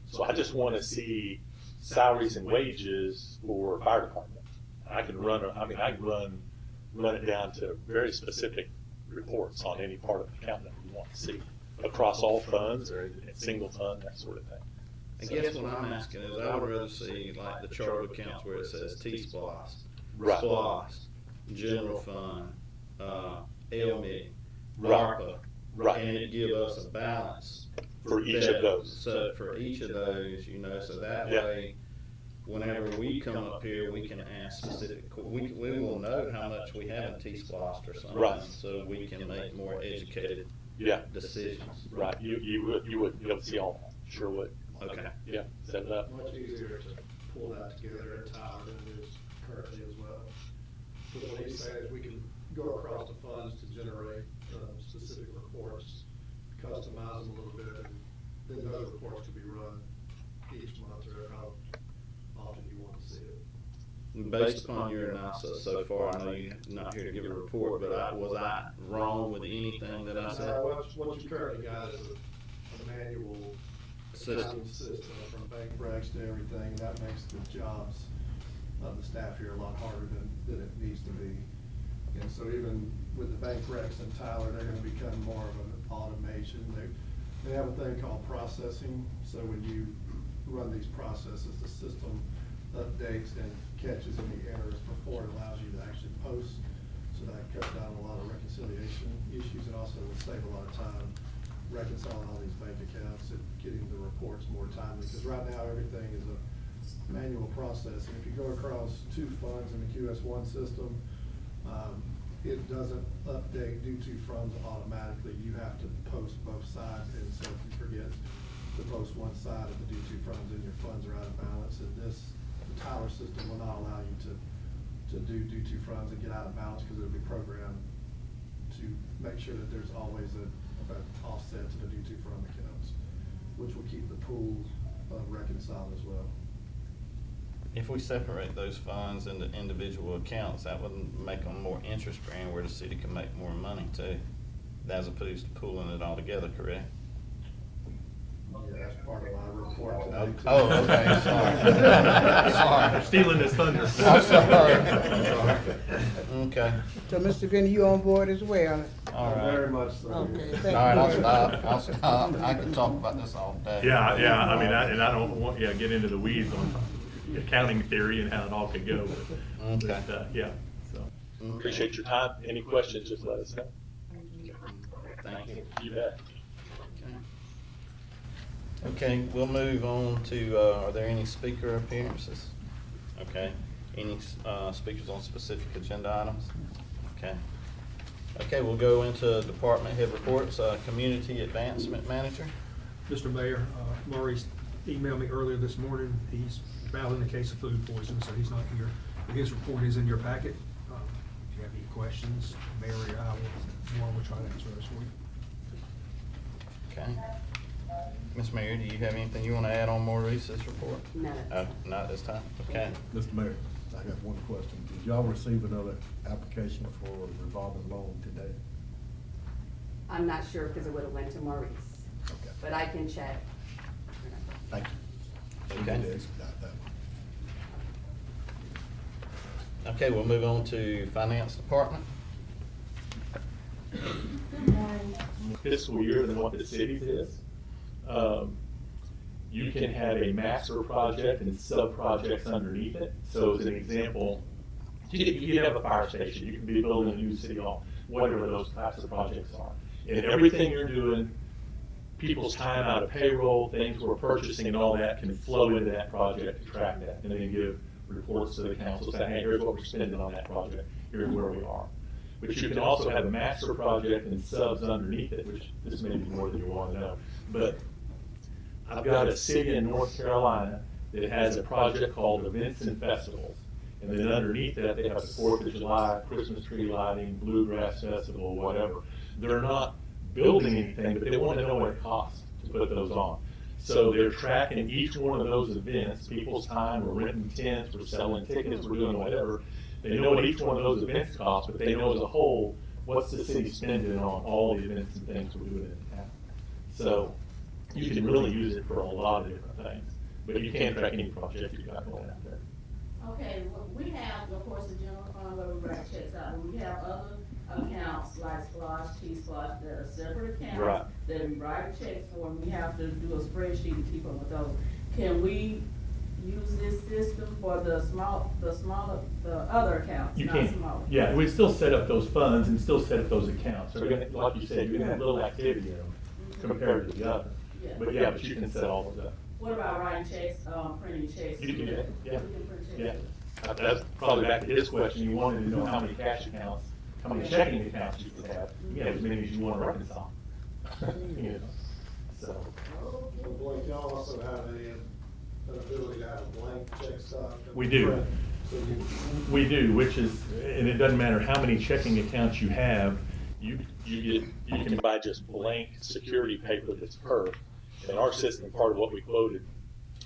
So I just want to see salaries and wages for fire department. I can run it down to very specific reports on any part of the account number you want to see across all funds or a single fund, that sort of thing. I guess what I'm asking is I would rather see like the chart of accounts where it says T-Splosh, Right. SPLOST, General Fund, LMIG, Right. ARPA, Right. and it give us a balance For each of those. So for each of those, so that Yeah. way, whenever we come up here, we can ask specific, we will know how much we have in T-Splosh or something. Right. So we can make more educated Yeah. decisions. Right. You would be able to see all that. Sure would. Okay. Yeah. Set it up. Much easier to pull that together in Tyler than it is currently as well. But what he's saying is we can go across the funds to generate specific reports, customize them a little bit, and then those reports can be run each month or how often you want to see it. Based upon your analysis so far, I know you're not here to give a report, but was I wrong with anything that I said? What you currently got is a manual System. system from bank breaks to everything, and that makes the jobs of the staff here a lot harder than it needs to be. And so even with the bank breaks and Tyler, they're gonna become more of an automation. They have a thing called processing, so when you run these processes, the system updates and catches any errors before it allows you to actually post. So that cuts down a lot of reconciliation issues and also will save a lot of time reconciling all these bank accounts and getting the reports more timely. Because right now, everything is a manual process. And if you go across two funds in the QS1 system, it doesn't update due to funds automatically. You have to post both sides. And so if you forget to post one side of the due to funds, then your funds are out of balance. And the Tyler system will not allow you to do due to funds and get out of balance because it'll be programmed to make sure that there's always an offset to the due to fund accounts, which will keep the pool reconciled as well. If we separate those funds into individual accounts, that would make them more interest bearing where the city can make more money too, as opposed to pooling it all together, correct? Yeah, that's part of my report today. Oh, okay, sorry. Sorry. Stealing his thunder. I'm sorry. Okay. So, Mr. Benny, you on board as well? All right. Very much so. Okay, All thank right, you. I'll stop. I can talk about this all day. Yeah, I mean, I don't want, get into the weeds on accounting theory and how it all could go. Okay. But, yeah, so. Appreciate your time. Any questions, just let us know. Thank you. You bet. Okay, we'll move on to, are there any speaker appearances? Okay, any speakers on specific agenda items? Okay. Okay, we'll go into department head reports, Community Advancement Manager. Mr. Mayor, Maurice emailed me earlier this morning. He's battling a case of food poisoning, so he's not here. But his report is in your packet. If you have any questions, Mary or I will try to answer those for you. Okay. Ms. Mayor, do you have anything you want to add on Maurice's report? No. Not at this time? Okay. Mr. Mayor, I got one question. Did y'all receive another application for a revolving loan today? I'm not sure because it would have went to Maurice, Okay. but I can check. Thank you. We Okay. need to expedite that one. Okay, we'll move on to Finance Department. Fiscal year than what the city's is. You can have a master project and sub-projects underneath it. So as an example, you can have a fire station, you can be building a new city hall, whatever those types of projects are. And everything you're doing, people's time out of payroll, things we're purchasing and all that can flow into that project to track that. And then give reports to the council saying, hey, here's what we're spending on that project, here's where we are. But you can also have a master project and subs underneath it, which this may be more than you want to know. But I've got a city in North Carolina that has a project called Events and Festivals. And then underneath that, they have the 4th of July, Christmas tree lighting, Bluegrass Festival, whatever. They're not building anything, but they want to know what it costs to put those on. So they're tracking each one of those events, people's time, we're renting tents, we're selling tickets, we're doing whatever. They know what each one of those events cost, but they know as a whole, what's the city spending on all the events and things we're doing in town. So you can really use it for a lot of different things, but you can't track any project you've got going out there. Okay, well, we have, of course, the general fund where we write checks out, but we have other accounts like Splosh, T-Splosh, that are separate accounts. Right. That we write checks for, and we have to do a spreadsheet to keep up with those. Can we use this system for the other accounts, You not can, smaller? yeah, we still set up those funds and still set up those accounts. So we're gonna, like you said, you're gonna have little activity in them compared to the other. Yeah. But yeah, but you can set all those up. What about writing checks, printing checks? You can do that, yeah. We can print checks. Yeah. That's probably back to his question, you wanted to know how many cash accounts, how many checking accounts you could have. You can have as many as you want to reconcile. You know, so. Well, Blake, y'all also have an ability to have a blank check stock. We do. So you, We do, which is, and it doesn't matter how many checking accounts you have, You can buy just blank security paper that's perf. And our system, part of what we quoted,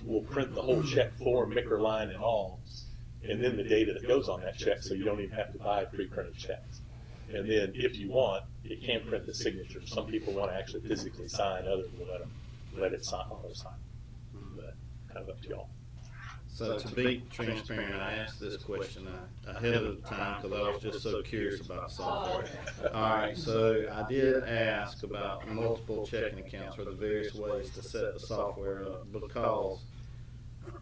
will print the whole check form, MICR line and all, and then the data that goes on that check, so you don't even have to buy pre-printed checks. And then if you want, it can print the signature. Some people want to actually physically sign, others will let it sign, auto sign. But kind of up to y'all. So to be transparent, I asked this question ahead of the time because I was just so curious about the software. All right, so I did ask about multiple checking accounts or the various ways to set the software up because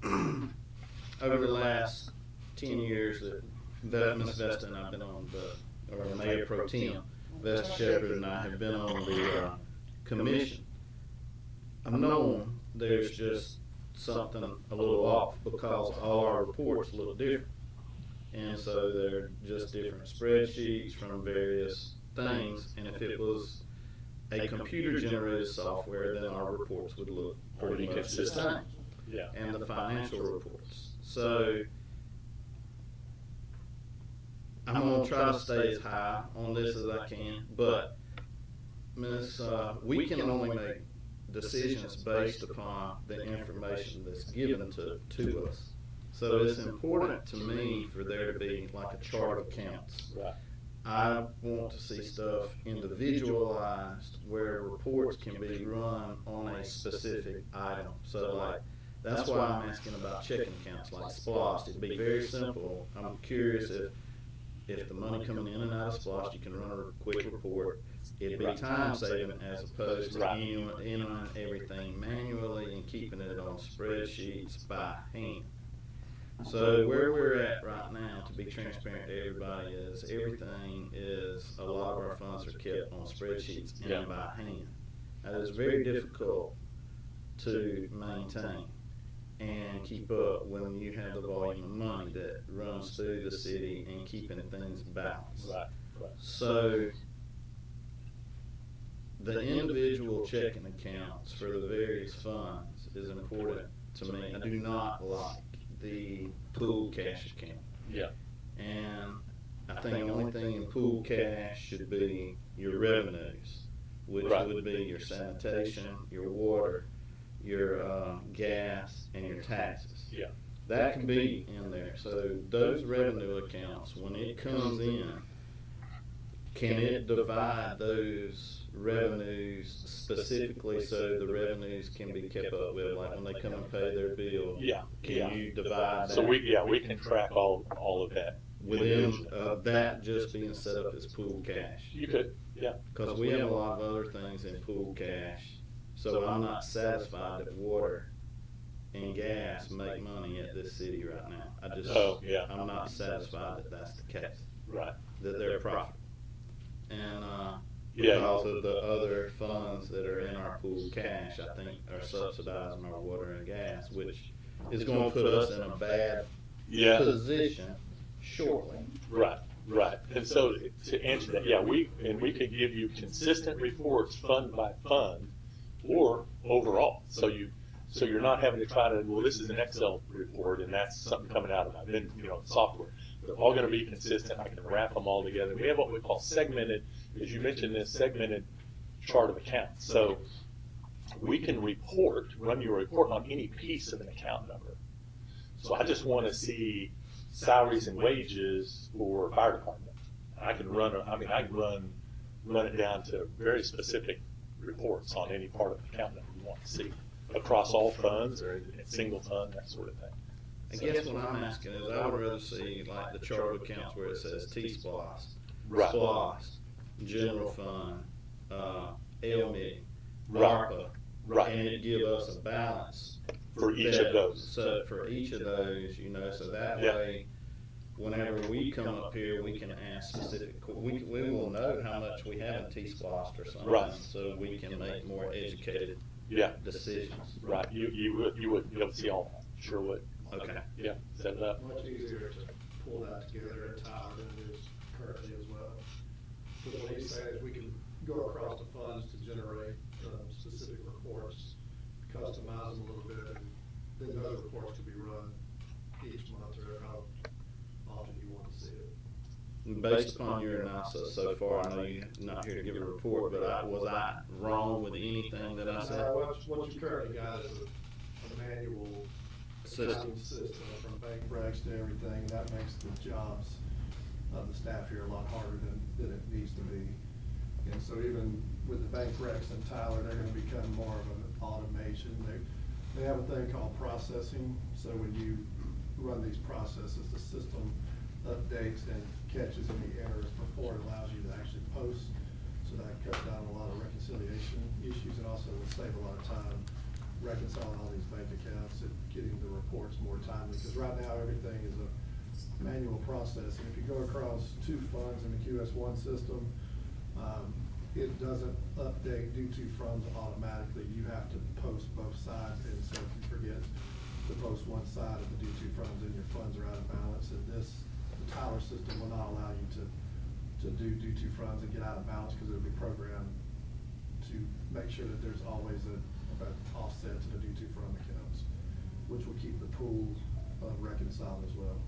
over the last 10 years that Ms. Vesta and I have been on or Mayor Pro Tem, Vesta Shepherd and I have been on the commission. I've known there's just something a little off because all our reports look different. And so they're just different spreadsheets from various things. And if it was a computer generated software, then our reports would look pretty much the same. Yeah. And the financial reports. So I'm gonna try to stay as high on this as I can, but we can only make decisions based upon the information that's given to us. So it's important to me for there to be like a chart of accounts. Right. I want to see stuff individualized where reports can be run on a specific item. So like, that's why I'm asking about checking accounts like Splosh. It'd be very simple. I'm curious if the money coming in and out of Splosh, you can run a quick report. It'd be time saving as opposed to entering everything manually and keeping it on spreadsheets by hand. So where we're at right now, to be transparent to everybody, is a lot of our funds are kept on spreadsheets and by hand. That is very difficult to maintain and keep up when you have the volume of money that runs through the city and keeping things balanced. Right. So the individual checking accounts for the various funds is important to me. I do not like the pool cash account. Yeah. And I think the only thing in pool cash should be your revenues, which would be your sanitation, your water, your gas, and your taxes. Yeah. That can be in there. So those revenue accounts, when it comes in, can it divide those revenues specifically so the revenues can be kept up with, like when they come and pay their bill? Yeah. Can you divide that? So we can track all of that. Within that just being set up as pool cash. You could, yeah. Because we have a lot of other things in pool cash, so I'm not satisfied that water and gas make money at this city right now. I'm not satisfied that that's the case. Right. That they're profitable. And because of the other funds that are in our pool cash, I think are subsidizing our water and gas, which is going to put us in a bad position shortly. Right. And so to answer that, we could give you consistent reports fund by fund or overall. So you're not having to try to, well, this is an Excel report and that's something coming out of my software. They're all going to be consistent. I can wrap them all together. We have what we call segmented, as you mentioned, this segmented chart of accounts. So we can run you a report on any piece of an account number. So I just want to see salaries and wages for fire department. I can run it down to very specific reports on any part of the account number you want to see across all funds or single fund, that sort of thing. I guess what I'm asking is I would rather see like the chart of accounts where it says T-SPLOS, Right. SPLOS, General Fund, LMIG, Right. DARPA, Right. and it give us a balance For each of those. So for each of those, you know, so that Yeah. way, whenever we come up here, we can ask specific, we will know how much we have in T-SPLOS or something. Right. So we can make more educated Yeah. decisions. Right. You would be able to see all that. Sure would. Okay. Yeah. Set it up. Much easier to pull that together in Tyler than it is currently as well. Because what he's saying is we can go across the funds to generate specific reports, customize them a little bit, and then those reports could be run each month or how often you want to see it. Based upon your analysis so far, I know you're not here to give a report, but was I wrong with anything that I said? What you currently got is a manual accounting system from bank recs to everything, and that makes the jobs of the staff here a lot harder than it needs to be. And so even with the bank recs and Tyler, they're gonna become more of an automation. They have a thing called processing, so when you run these processes, the system updates and catches any errors before it allows you to actually post. So that cuts down a lot of reconciliation issues and also will save a lot of time reconciling all these bank accounts and getting the reports more timely. Because right now, everything is a manual process. And if you go across two funds in the QS1 system, it doesn't update due to funds automatically. You have to post both sides. And so if you forget to post one side of the due to funds and your funds are out of balance, and the Tyler system will not allow you to do due to funds and get out of balance because it'll be programmed to make sure that there's always an offset to the due to fund accounts, which will keep the pool reconciled as well.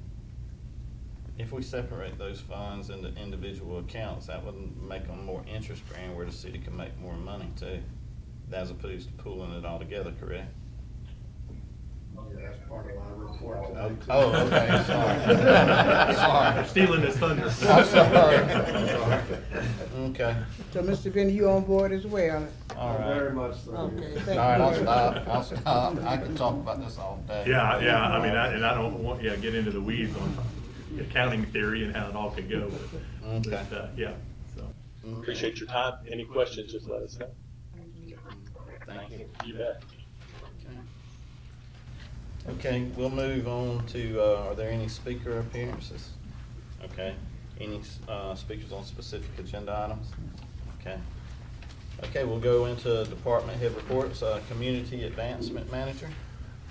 If we separate those funds into individual accounts, that would make them more interest bearing where the city can make more money too, as opposed to pooling it all together, correct? Yeah, that's part of my report today. Oh, okay, sorry. Sorry. Stealing his thunder. I'm sorry. Okay. So, Mr. Benny, you on board as well? All right. Very much so. Okay, All thank right, you. I'll stop. I can talk about this all day. Yeah, I mean, I don't want, get into the weeds on accounting theory and how it all could go. Okay. But, yeah, so. Appreciate your time. Any questions, just let us know. Thank you. You bet. Okay, we'll move on to, are there any speaker appearances? Okay, any speakers on specific agenda items? Okay. Okay, we'll go into department head reports, Community Advancement Manager.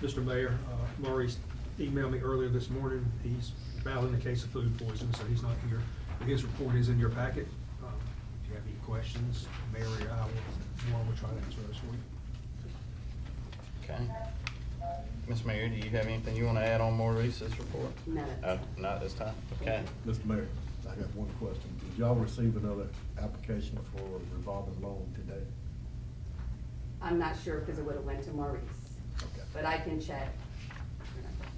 Mr. Mayor, Maury emailed me earlier this morning. He's battling a case of food poisoning, so he's not here. His report is in your packet. If you have any questions, Mary or I will try to answer those for you. Okay. Ms. Mayor, do you have anything you want to add on Maurice's report? No. Not at this time? Okay. Mr. Mayor, I got one question. Did y'all receive another application for a revolving loan today? I'm not sure because it would have went to Maurice, Okay. but I can check.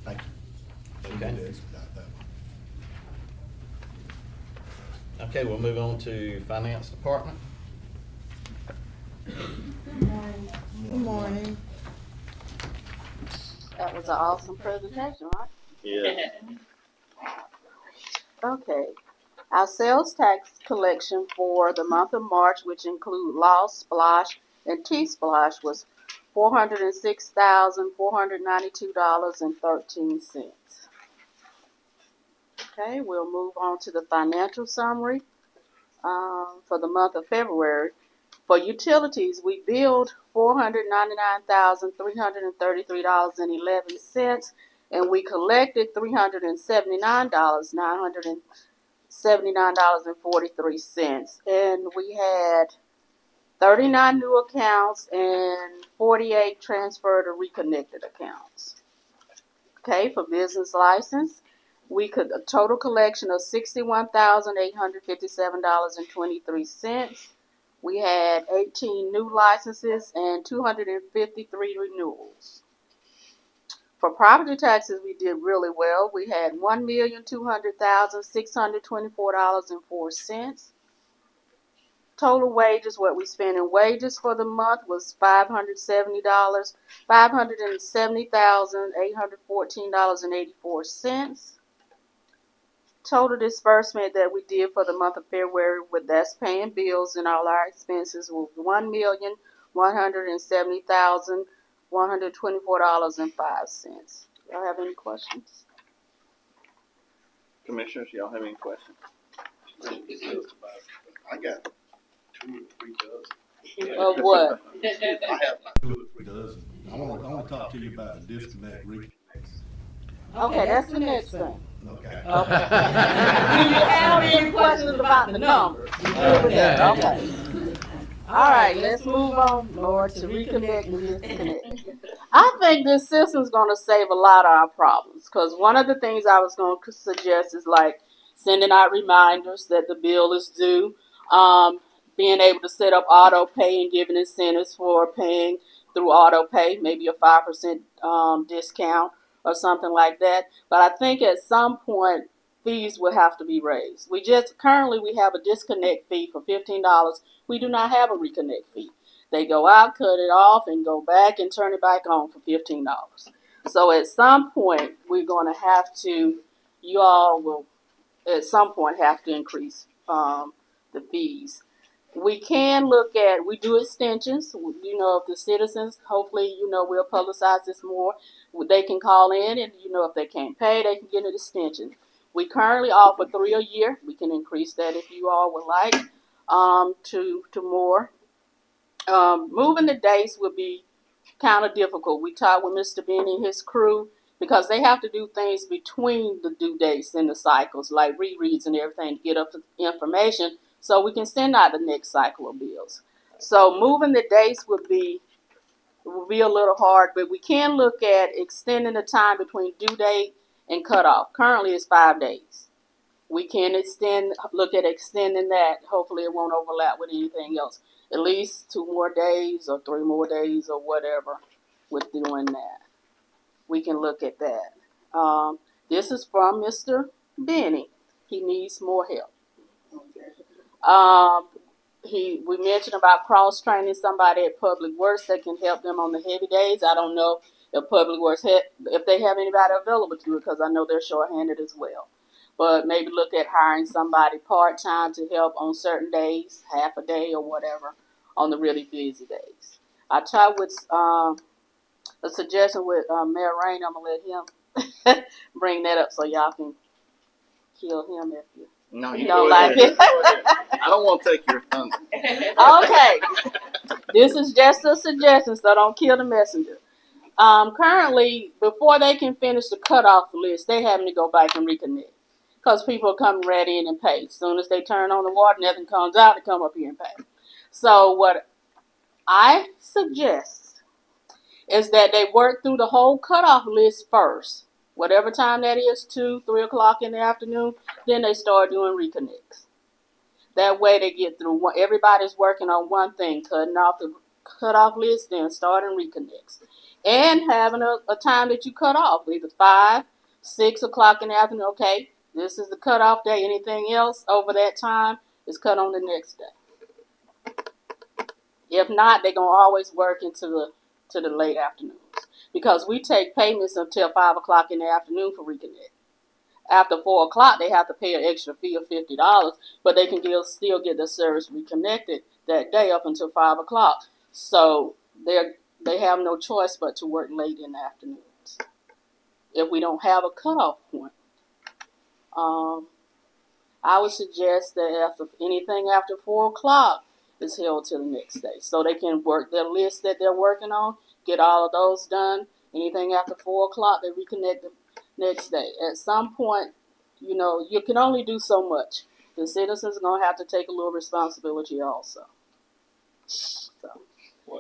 Thank you. Okay. You need to expedite that one. Okay, we'll move on to Finance Department. Good morning. Good morning. That was an awesome presentation, right? Yeah. Okay. Our sales tax collection for the month of March, which include Lost, Splash, and T-Splash, was $406,492.13. Okay, we'll move on to the financial summary for the month of February. For utilities, we billed $499,333.11, and we collected $379,979.43. And we had 39 new accounts and 48 transferred or reconnected accounts. Okay, for business license, we could a total collection of $61,857.23. We had 18 new licenses and 253 renewals. For property taxes, we did really well. We had $1,200,624.04. Total wages, what we spent in wages for the month was $570, $570,814.84. Total disbursement that we did for the month of February, with that's paying bills and all our expenses, was $1,170,124.05. Y'all have any questions? Commissioners, y'all have any questions? I got 2 or 3 dozen. Of what? I have 2 or 3 dozen. I want to talk to you about the disconnect reconnects. Okay, that's the next thing. Okay. Do you have any questions about the numbers? Okay. All right, let's move on, Lord, to reconnect and disconnect. I think this system's going to save a lot of our problems, because one of the things I was going to suggest is like sending out reminders that the bill is due, being able to set up auto pay and giving incentives for paying through auto pay, maybe a 5% discount or something like that. But I think at some point fees will have to be raised. We have a disconnect fee for $15. We do not have a reconnect fee. They go out, cut it off, and go back and turn it back on for $15. So at some point, we're going to have to, you all will at some point have to increase the fees. We can look at, we do extensions, you know, if the citizens, hopefully, you know, we'll publicize this more. They can call in and, you know, if they can't pay, they can get an extension. We currently offer 3 a year. We can increase that if you all would like to more. Moving the dates would be kind of difficult. We talked with Mr. Benny and his crew, because they have to do things between the due dates and the cycles, like rereads and everything, to get up the information so we can send out the next cycle of bills. So moving the dates would be a little hard, but we can look at extending the time between due date and cutoff. Currently, it's 5 days. We can look at extending that. Hopefully it won't overlap with anything else. At least 2 more days or 3 more days or whatever with doing that. We can look at that. This is from Mr. Benny. He needs more help. We mentioned about cross-training somebody at Public Works that can help them on the heavy days. I don't know if Public Works, if they have anybody available to do it, because I know they're short-handed as well. But maybe look at hiring somebody part-time to help on certain days, half a day or whatever, on the really busy days. I tried with a suggestion with Mayor Rain. I'm going to let him bring that up so y'all can kill him if you don't like it. I don't want to take your thunder. Okay. This is just a suggestion, so don't kill the messenger. Currently, before they can finish the cutoff list, they having to go back and reconnect, because people come ready in and pay. As soon as they turn on the water, nothing comes out, to come up here and pay. So what I suggest is that they work through the whole cutoff list first. Whatever time that is, 2, 3 o'clock in the afternoon, then they start doing reconnects. That way they get through. Everybody's working on one thing, cutting off the cutoff list, then starting reconnects. And having a time that you cut off, either 5, 6 o'clock in the afternoon. Okay, this is the cutoff day. Anything else over that time is cut on the next day. If not, they're going to always work into the late afternoons, because we take payments until 5 o'clock in the afternoon for reconnect. After 4 o'clock, they have to pay an extra fee of $50, but they can still get the service reconnected that day up until 5 o'clock. So they have no choice but to work late in the afternoons if we don't have a cutoff point. I would suggest that anything after 4 o'clock is held till the next day, so they can work their list that they're working on, get all of those done. Anything after 4 o'clock, they reconnect the next day. At some point, you know, you can only do so much. The citizens are going to have to take a little responsibility also.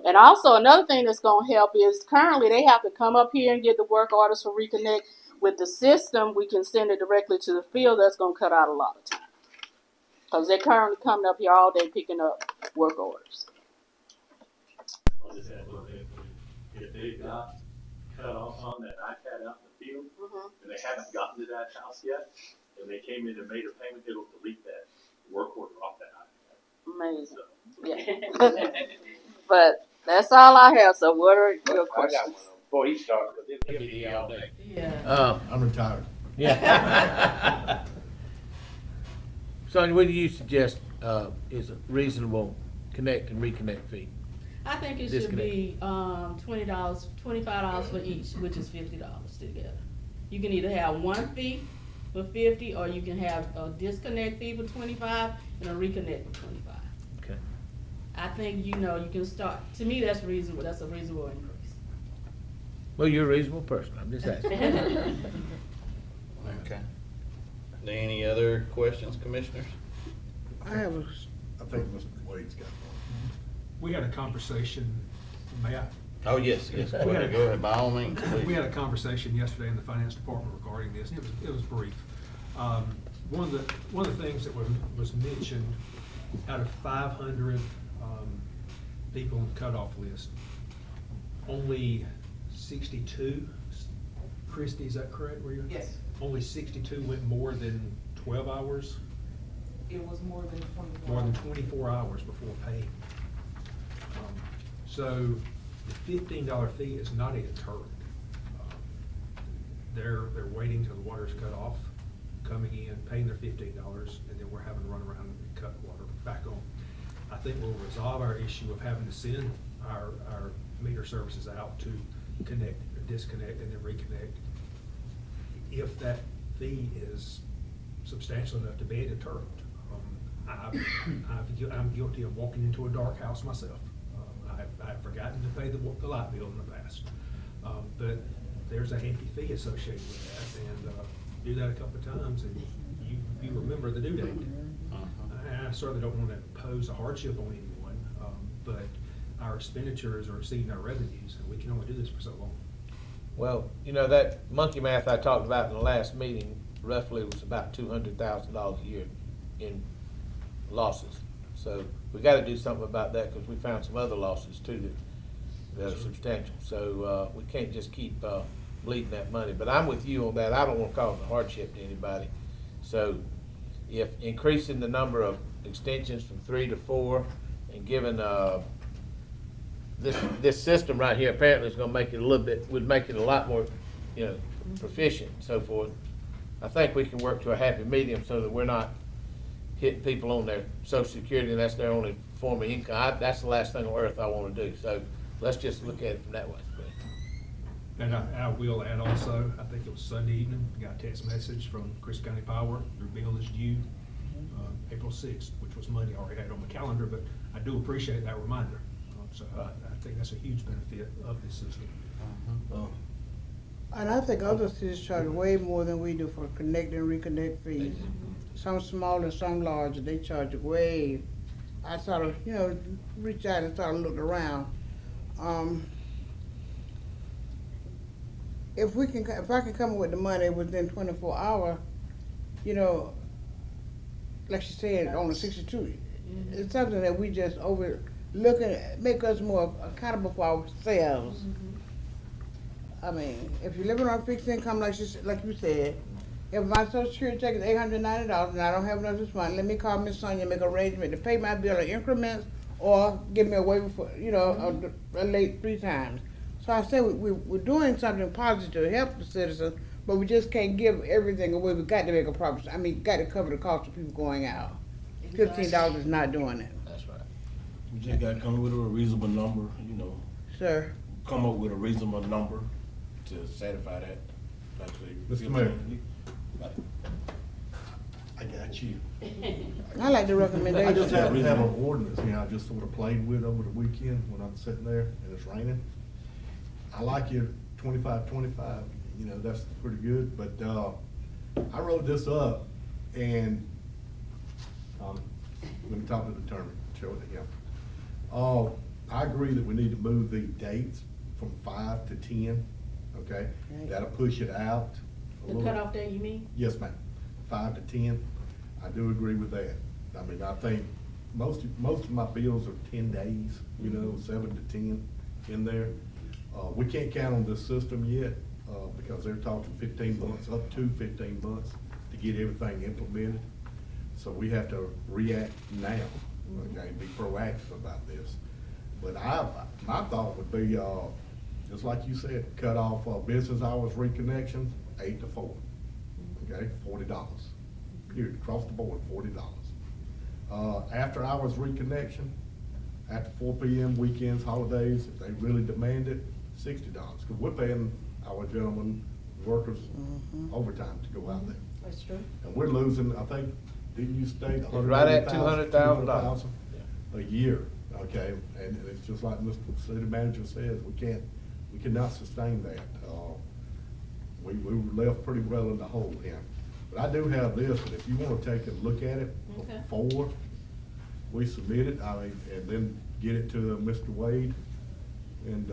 And also another thing that's going to help is currently they have to come up here and get the work orders for reconnect. With the system, we can send it directly to the field. That's going to cut out a lot of time, because they're currently coming up here all day picking up work orders. I'll just add a little bit. If they've got cutoffs on that iPad out in the field, and they haven't gotten to that house yet, and they came in and made a payment, it'll delete that work order off that iPad. Amazing. Yeah. But that's all I have, so what are your questions? Before he starts, because he'll be here all day. Yeah. I'm retired. Yeah. Sonia, what do you suggest is a reasonable connect and reconnect fee? I think it should Disconnect. be, $20, $25 for each, which is $50 together. You can either have one fee for 50, or you can have a disconnect fee for 25 and a reconnect for 25. Okay. I think, you can start, to me, that's reasonable, that's a reasonable increase. Well, you're a reasonable person. I'm just asking. Okay. Any other questions, commissioners? I have a, I think Mr. Wade's got one. We had a conversation, may I? Oh, yes, go ahead, by all means, please. We had a conversation yesterday in the finance department regarding this, and it was brief. One of the things that was mentioned, out of 500 people on the cutoff list, only 62, Christie, is that correct? Were you? Yes. Only 62 went more than 12 hours? It was more than 24. More than 24 hours before paying. So the $15 fee is not a deterrent. They're waiting till the water's cut off, coming in, paying their $15, and then we're having to run around and cut water back on. I think we'll resolve our issue of having to send our meter services out to connect or disconnect and then reconnect, if that fee is substantial enough to be a deterrent. I'm guilty of walking into a dark house myself. I've forgotten to pay the light bill in the past. But there's a hefty fee associated with that, and do that a couple of times, and you remember the due date. And I certainly don't want to pose a hardship on anyone, but our expenditures are exceeding our revenues, and we can only do this for so long. Well, that monkey math I talked about in the last meeting roughly was about $200,000 a year in losses. So we got to do something about that, because we found some other losses too that are substantial. So we can't just keep bleeding that money. But I'm with you on that. I don't want to cause a hardship to anybody. So if increasing the number of extensions from 3 to 4 and giving this system right here apparently is going to make it would make it a lot more, proficient and so forth. I think we can work to a happy medium so that we're not hitting people on their Social Security and that's their only form of income. That's the last thing on earth I want to do. So let's just look at it from that way. And I will add also, I think it was Sunday evening, got a text message from Chris County Power. Their bill is due April 6th, which was Monday. I already had it on my calendar, but I do appreciate that reminder. So I think that's a huge benefit of this system. and I think other cities charge way more than we do for connect and reconnect fees. Some small and some large, they charge way. I sort of, reach out and sort of look around. If I can come up with the money within 24 hours, like she said, on the 62, it's something that we just overlook and make us more accountable for ourselves. I mean, if you're living on fixed income, like you said, if my Social Security check is $890 and I don't have enough this month, let me call Miss Sonia and make an arrangement to pay my bill in increments or give me a waiver for, a late 3 times. So I say we're doing something positive to help the citizens, but we just can't give everything away. We got to make a profit. I mean, got to cover the cost of people going out. $15 is not doing it. That's right. We just got to come up with a reasonable number, Sir. Come up with a reasonable number to satisfy that. Mr. Mayor. I got you. I like the I recommendation. just have an ordinance, I just sort of played with over the weekend when I'm sitting there and it's raining. I like your 25-25, that's pretty good, but I wrote this up and let me talk to the attorney, show it to him. I agree that we need to move the dates from 5 to 10, okay? Right. That'll push it out a The little. cutoff date, you mean? Yes, ma'am. 5 to 10. I do agree with that. I mean, I think most of my bills are 10 days, you know, 7 to 10 in there. We can't count on this system yet, because they're talking 15 months, up to 15 months to get everything implemented. So we have to react now, okay, be proactive about this. But my thought would be, just like you said, cut off business hours reconnection, 8 to 4, okay, $40. Period, across the board, $40. After hours reconnection, after 4 p.m., weekends, holidays, if they really demand it, $60. Because we're paying our gentlemen, workers, overtime to go out there. That's true. And we're losing, I think, didn't you state Right at $200,000. $200,000 a year, okay? And it's just like Mr. City Manager says, we cannot sustain that. We were left pretty well in the hole here. But I do have this, and if you want to take a look at it Okay. before we submit it, and then get it to Mr. Wade, and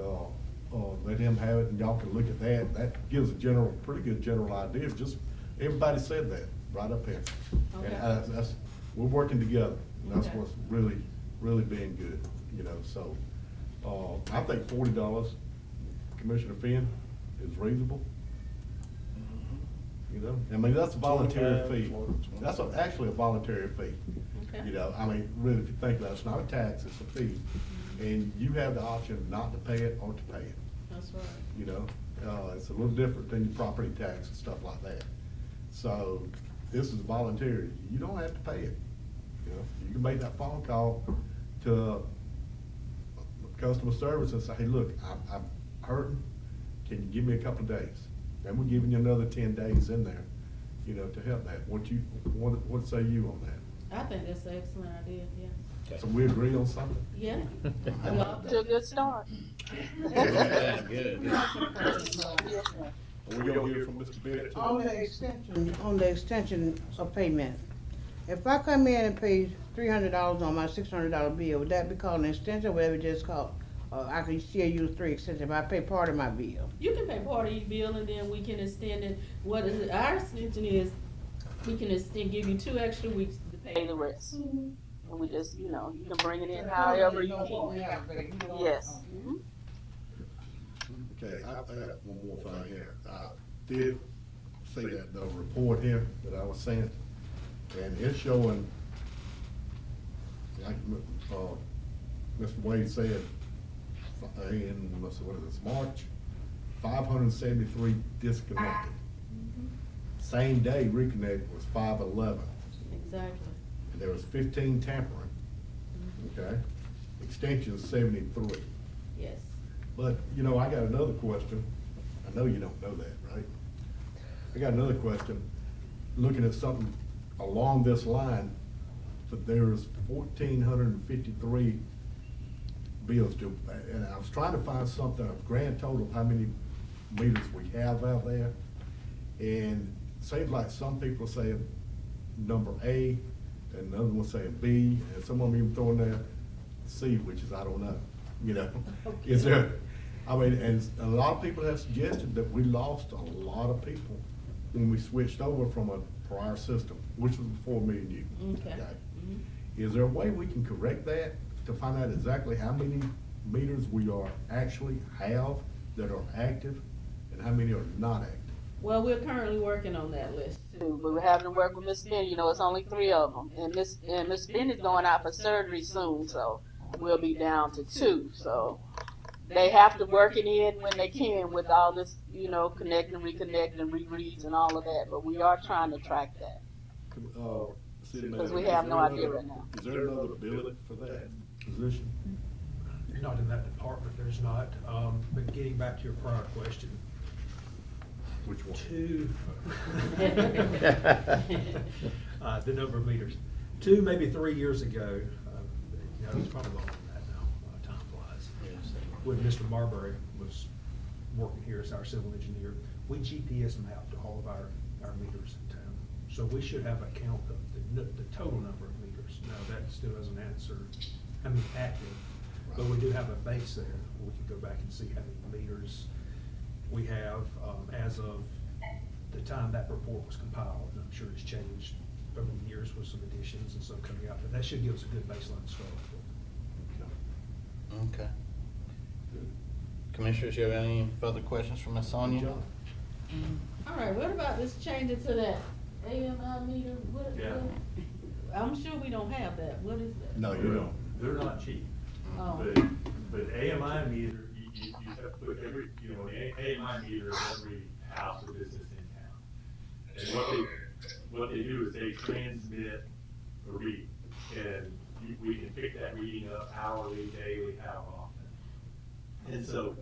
let him have it, and y'all can look at that. That gives a pretty good general idea. Just everybody said that right up here, Okay. and we're working together. And that's Okay. what's really, really being good, you know. So I think $40, Commissioner Finn, is reasonable. You know, I mean, that's a voluntary fee. That's actually a voluntary fee. Okay. You know, I mean, really, if you think about it, it's not a tax, it's a fee. And you have the option not to pay it or to pay it. That's right. You know, it's a little different than your property tax and stuff like that. So this is voluntary. You don't have to pay it. You know, you can make that phone call to customer service and say, hey, look, I'm hurting. Can you give me a couple of days? And we're giving you another 10 days in there, you know, to help that. What say you on that? I think that's an excellent idea, yeah. So we agree on something? Yeah. Off to a good start. Good. Are we gonna hear from Mr. Bennett too? On the extension of payment, if I come in and pay $300 on my $600 bill, would that be called an extension, or whatever it just called? I can still use 3 extensions if I pay part of my bill. You can pay part of your bill and then we can extend it. What is it? Our extension is, we can give you 2 extra weeks to Pay the rest. And we just, you know, you can bring it in however you want. Yes. Okay, I got one more thing here. I did see that the report here that I was sent, and it's showing, like, Mr. Wade said, in, what is this, March, 573 disconnected. Same day reconnected was 511. Exactly. And there was 15 tampering, okay? Extension 73. Yes. But, you know, I got another question. I know you don't know that, right? I got another question. Looking at something along this line, but there's 1,453 bills due. And I was trying to find something, a grand total of how many meters we have out there. And it seems like some people are saying number A, and another one saying B, and some of them even throwing there C, which is, I don't know, you know. Okay. Is there, I mean, and a lot of people have suggested that we lost a lot of people when we switched over from a prior system, which was before me and you. Okay. Is there a way we can correct that to find out exactly how many meters we actually have that are active and how many are not active? Well, we're currently working on that list. But we're having to work with Miss Bennett, you know, it's only 3 of them. And Miss Bennett's going out for surgery soon, so we'll be down to 2. So they have to work it in when they can with all this, you know, connect and reconnect and rereads and all of that. But we are trying to track that. Because we have no idea right now. Is there another billing for that position? Not in that department, there's not. But getting back to your prior question. Which one? 2. The number of meters. 2, maybe 3 years ago, it's probably longer than that now, time flies. When Mr. Marbury was working here as our civil engineer, we GPS mapped all of our meters in town. So we should have a count of the total number of meters. Now, that still doesn't answer, active, but we do have a base there. We can go back and see how many meters we have as of the time that report was compiled. And I'm sure it's changed over the years with some additions and some coming out, but that should give us a good baseline to start with. Okay. Commissioners, you have any further questions for Ms. Sonia? Good job. All right, what about this changing to that AMI meter? Yeah. I'm sure we don't have that. What is that? No, you don't. They're not cheap. Oh. But AMI meter, you have to put every, an AMI meter in every house or business in town. And what they do is they transmit a reading, and we can pick that reading up hourly, daily, how often. And so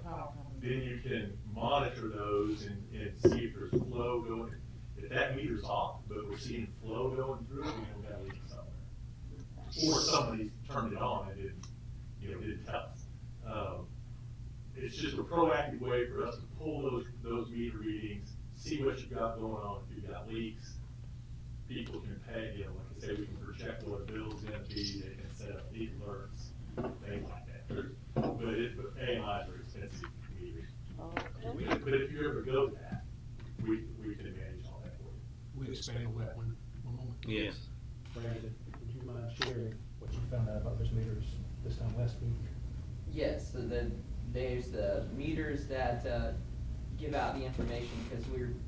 then you can monitor those and see if there's flow going. If that meter's off, but we're seeing flow going through, we know we got a leak somewhere. Or somebody turned it on and didn't tell us. It's just a proactive way for us to pull those meter readings, see what you got going on. If you've got leaks, people can pay, like I say, we can project what a bill's gonna be, they can set up leak alerts, things like that. But AMIs are expensive meters. But if you ever go to that, we can manage all that for you. We'll expand on that one moment. Yes. Brandon, would you mind sharing what you found out about those meters this time last week? Yes, so there's the meters that give out the information, because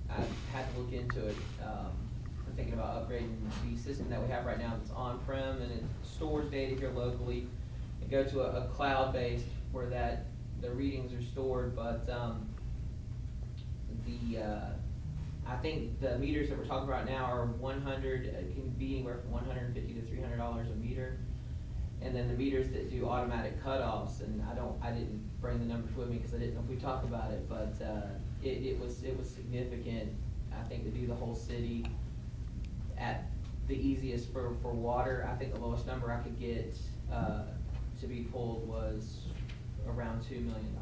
I had to look into it. We're thinking about upgrading the system that we have right now that's on-prem, and it stores data here locally, and go to a cloud-based where the readings are stored, but I think the meters that we're talking about now are 100, it can be anywhere from $150 to $300 a meter. And then the meters that do automatic cutoffs, and I didn't bring the numbers with me because I didn't know if we talked about it, but it was significant, I think, to do the whole city at the easiest for water. I think the lowest number I could get to be pulled was around $2 million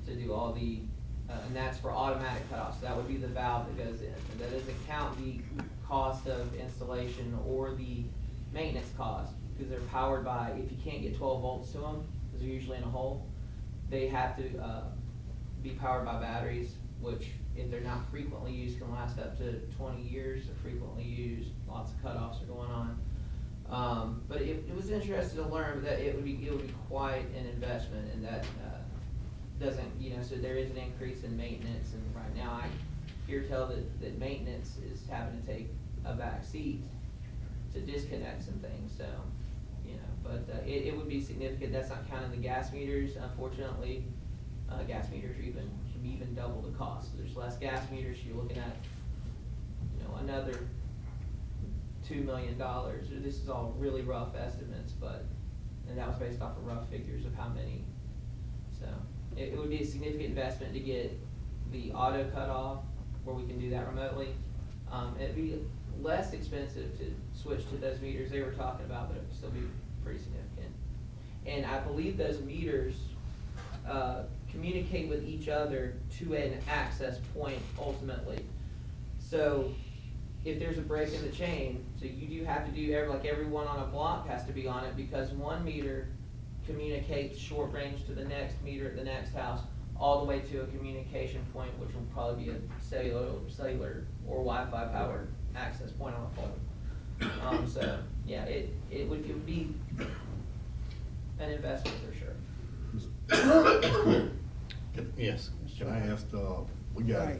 to do all the, and that's for automatic cutoffs. That would be the valve that goes in. And that doesn't count the cost of installation or the maintenance cost, because they're powered by, if you can't get 12 volts to them, because they're usually in a hole, they have to be powered by batteries, which if they're not frequently used can last up to 20 years. They're frequently used, lots of cutoffs are going on. But it was interesting to learn that it would be quite an investment, and that doesn't, so there is an increase in maintenance, and right now I hear tell that maintenance is having to take a back seat to disconnect some things, so, but it would be significant. That's not counting the gas meters. Unfortunately, gas meters can be even double the cost. There's less gas meters, you're looking at, another $2 million. This is all really rough estimates, and that was based off of rough figures of how many. So it would be a significant investment to get the auto cutoff, where we can do that remotely. It'd be less expensive to switch to those meters they were talking about, but it would still be pretty significant. And I believe those meters communicate with each other to an access point ultimately. So if there's a break in the chain, so you do have to do everyone on a block has to be on it, because one meter communicates short range to the next meter at the next house, all the way to a communication point, which will probably be a cellular or Wi-Fi powered access point on a phone. So yeah, it would be an investment for sure. Yes. Can I ask, we got a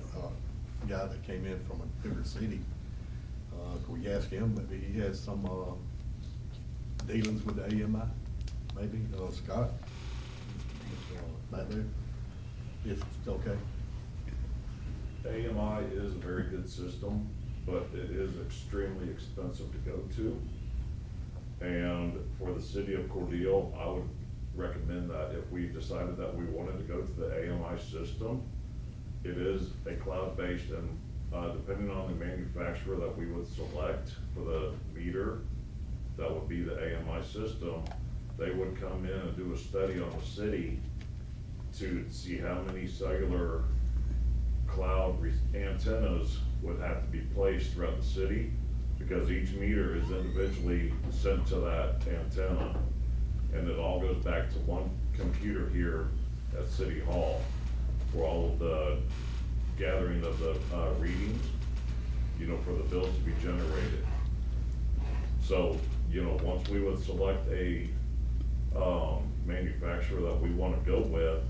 guy that came in from a bigger city. Could we ask him, maybe he has some dealings with the AMI? Maybe, Scott? Back there? If it's okay. AMI is a very good system, but it is extremely expensive to go to. And for the city of Cordele, I would recommend that if we decided that we wanted to go to the AMI system, it is a cloud-based, and depending on the manufacturer that we would select for the meter, that would be the AMI system. They would come in and do a study on the city to see how many cellular cloud antennas would have to be placed throughout the city, because each meter is individually sent to that antenna, and it all goes back to one computer here at City Hall for all of the gathering of the readings, for the bills to be generated. So, you know, once we would select a, manufacturer that we wanna go with,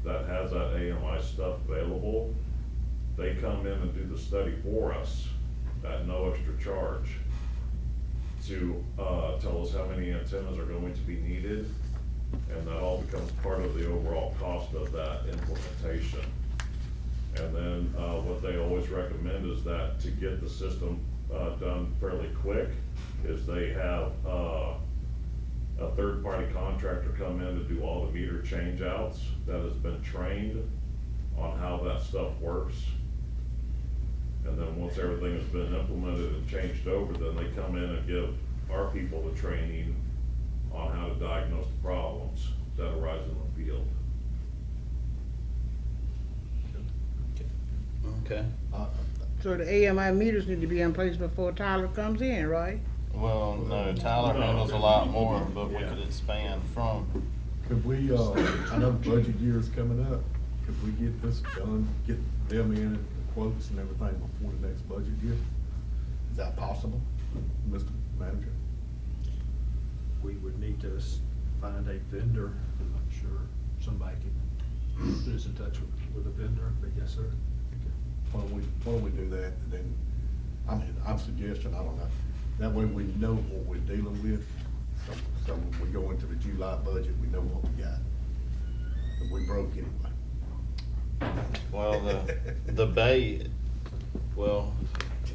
that has that AMI stuff available, they come in and do the study for us at no extra charge to, tell us how many antennas are going to be needed, and that all becomes part of the overall cost of that implementation. And then, what they always recommend is that to get the system, done fairly quick, is they have, a third-party contractor come in to do all the meter change-outs that has been trained on how that stuff works. And then once everything has been implemented and changed over, then they come in and give our people the training on how to diagnose the problems that arise in the field. Okay. So the AMI meters need to be in place before Tyler comes in, right? Well, no, Tyler handles a lot more, but we could expand from. Could we, I know the budget year is coming up, could we get this done, get them in, the quotes and everything before the next budget year? Is that possible, Mr. Manager? We would need to find a vendor. I'm sure somebody can put us in touch with a vendor, but yes, sir. Why don't we do that, and then, I mean, I'm suggesting, I don't know, that way we know what we're dealing with, so when we go into the July budget, we know what we got. If we broke anyway. Well,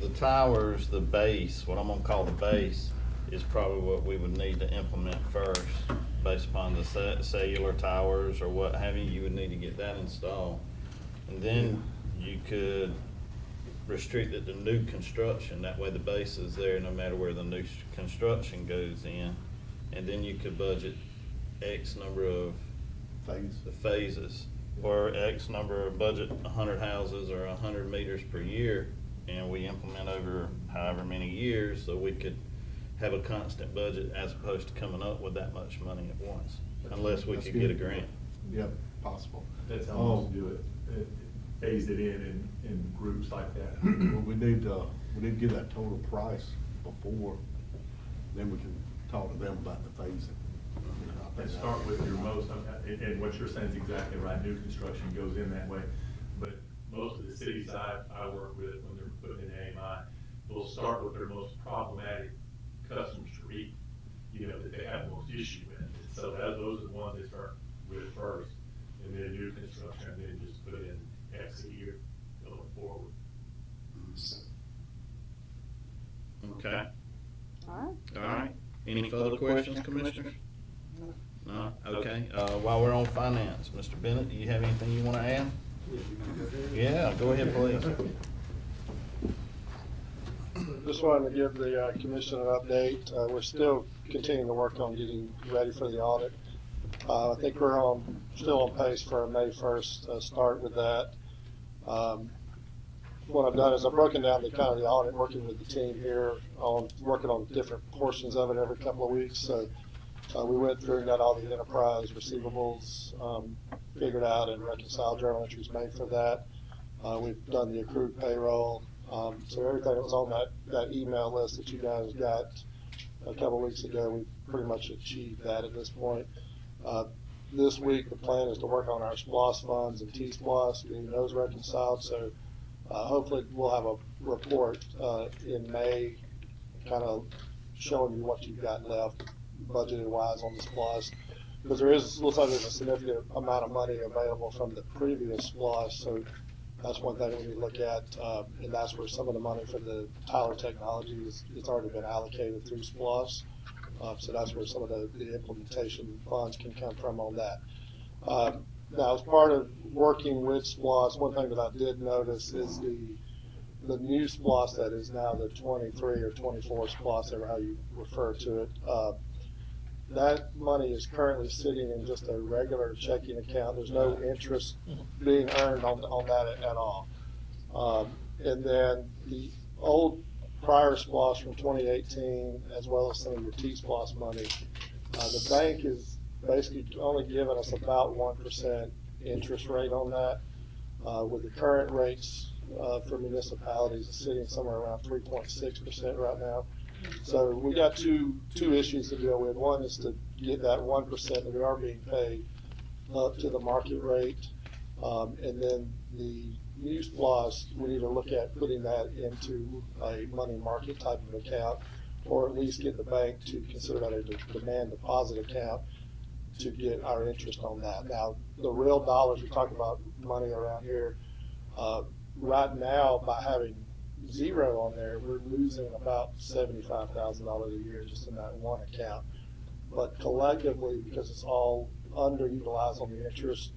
the towers, the base, what I'm gonna call the base, is probably what we would need to implement first, based upon the cellular towers or what have you. You would need to get that installed. And then you could restrict it to new construction, that way the base is there no matter where the new construction goes in. And then you could budget X number of phases, or X number of budget 100 houses or 100 meters per year, and we implement over however many years, so we could have a constant budget as opposed to coming up with that much money at once, unless we could get a grant. Yep, possible. That's how most do it. Phase it in groups like that. Well, we need to get that total price before, then we can talk to them about the phasing. And start with your most, and what you're saying is exactly right, new construction goes in that way. But most of the cities I work with, when they're putting in AMI, they'll start with their most problematic customers to reach, you know, that they have the most issue with. So those are the ones they start with first, and then new construction, and then just put in X a year going forward. Okay. All right. Any further questions, Commissioners? No? Okay. While we're on finance, Mr. Bennett, do you have anything you want to add? Yeah, go ahead, please. Just wanted to give the commission an update. We're still continuing to work on getting ready for the audit. I think we're still on pace for a May 1st start with that. What I've done is I've broken down the audit, working with the team here on working on different portions of it every couple of weeks. So we went through and got all the enterprise receivables figured out and reconciled journal entries made for that. We've done the accrued payroll. So everything that was on that email list that you guys got a couple of weeks ago, we've pretty much achieved that at this point. This week, the plan is to work on our SPLOS funds and T-SPLOS, getting those reconciled. So hopefully we'll have a report in May, kind of showing you what you've got left budgeted wise on the SPLOS. Because looks like there's a significant amount of money available from the previous SPLOS. So that's one thing we need to look at, and that's where some of the money for the Tyler Technologies, it's already been allocated through SPLOS. So that's where some of the implementation funds can come from on that. Now, as part of working with SPLOS, one thing that I did notice is the new SPLOS that is now the 23 or 24 SPLOS, or how you refer to it. That money is currently sitting in just a regular checking account. There's no interest being earned on that at all. And then the old prior SPLOS from 2018, as well as some of your T-SPLOS money, the bank is basically only giving us about 1% interest rate on that. With the current rates for municipalities, it's sitting somewhere around 3.6% right now. So we got two issues to deal with. One is to get that 1% that we are being paid up to the market rate. And then the use plus, we need to look at putting that into a money market type of account, or at least get the bank to consider that a demand deposit account to get our interest on that. Now, the real dollars, we talk about money around here, right now, by having zero on there, we're losing about $75,000 a year just in that one account. But collectively, because it's all underutilized on the interest,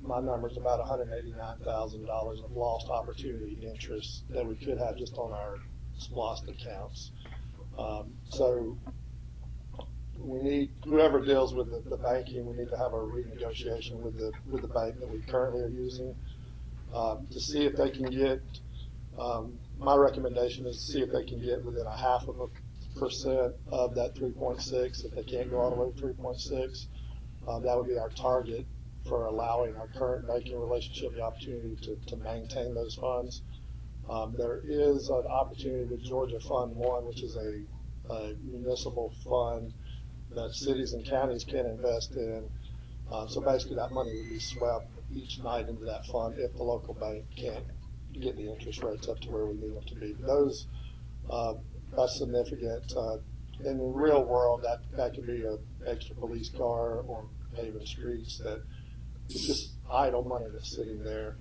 my number's about $189,000 of lost opportunity interest that we could have just on our SPLOST accounts. So we need, whoever deals with the banking, we need to have a renegotiation with the bank that we currently are using to see if they can get, my recommendation is to see if they can get within 0.5% of that 3.6. If they can't go all the way to 3.6, that would be our target for allowing our current banking relationship the opportunity to maintain those funds. There is an opportunity with Georgia Fund 1, which is a municipal fund that cities and counties can invest in. So basically that money would be swept each night into that fund if the local bank can't get the interest rates up to where we need them to be. But those, that's significant. In the real world, that could be an extra police car or paving streets. That it's just idle money that's sitting there.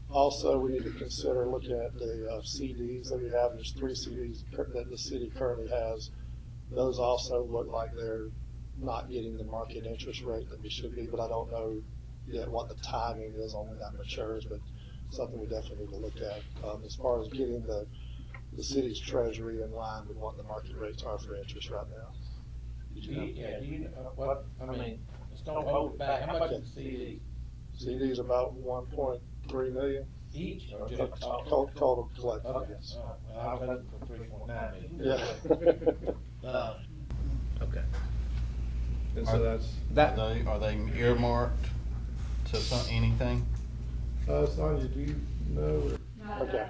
Also, we need to consider looking at the CDs that we have. There's 3 CDs that the city currently has. Those also look like they're not getting the market interest rate that we should be, but I don't know yet what the timing is on when that matures, but something we definitely need to look at as far as getting the city's treasury in line with what the market rates are for interest right now. What, I mean, just don't hold it back. How much is the CD? CD is about 1.3 million. Each, or just Total collected, okay. yes. I was hoping for 3.9 million. Yeah. Okay. And so Are they earmarked to anything? Sonia, do you know? Okay.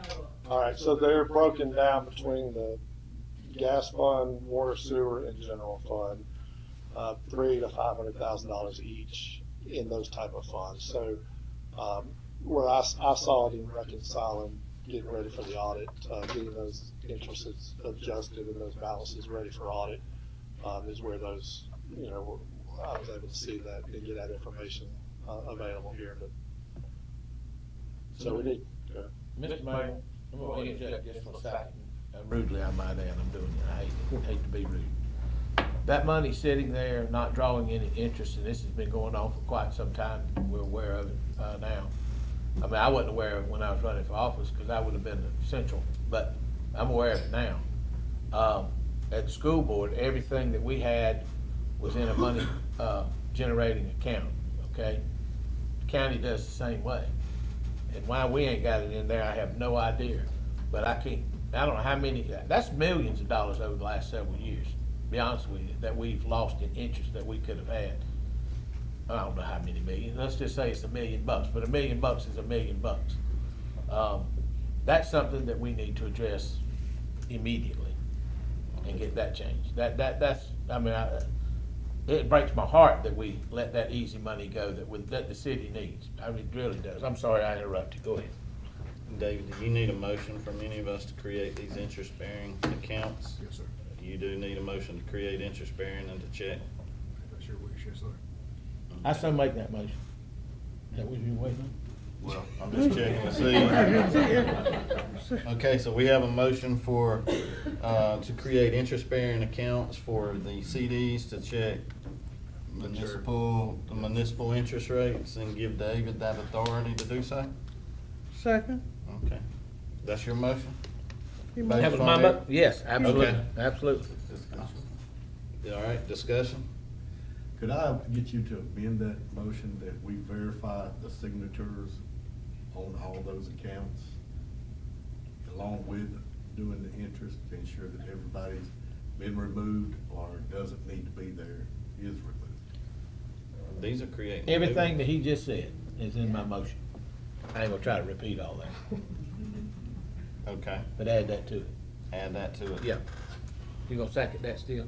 All right, so they're broken down between the gas fund, water, sewer, and general fund, $300,000 to $500,000 each in those type of funds. So where I saw it in reconciling, getting ready for the audit, getting those interests adjusted and those balances ready for audit is where those, I was able to see that and get that information available here. But so we need. Mr. Mayor, I'm going to interject just for a second. Rudely, I might add, I'm doing it. I hate to be rude. That money's sitting there, not drawing any interest, and this has been going on for quite some time. We're aware of it now. I mean, I wasn't aware of it when I was running for office because I would have been central, but I'm aware of it now. At the school board, everything that we had was in a money generating account, okay? The county does the same way. And why we ain't got it in there, I have no idea. But I don't know how many, that's millions of dollars over the last several years, to be honest with you, that we've lost in interest that we could have had. I don't know how many millions, let's just say it's $1 million, but $1 million is $1 million. That's something that we need to address immediately and get that changed. That's, I mean, it breaks my heart that we let that easy money go that the city needs. I mean, it really does. I'm sorry I interrupted. Go ahead. David, do you need a motion from any of us to create these interest-bearing accounts? Yes, sir. You do need a motion to create interest-bearing and to check? I sure wish, yes, sir. I so make that motion. That what you waiting on? Well, I'm just checking to see. Okay, so we have a motion for, to create interest-bearing accounts for the CDs to check the municipal interest rates and give David that authority to do so? Second. Okay. That's your motion? That was my motion? Yes, absolutely, Okay. absolutely. All right, discussion? Could I get you to amend that motion that we verify the signatures on all those accounts, along with doing the interest, to ensure that everybody's been removed or doesn't need to be there is removed? These are creating. Everything that he just said is in my motion. I ain't gonna try to repeat all that, Okay. but add that to it. add that to it. Yeah. You gonna second that still?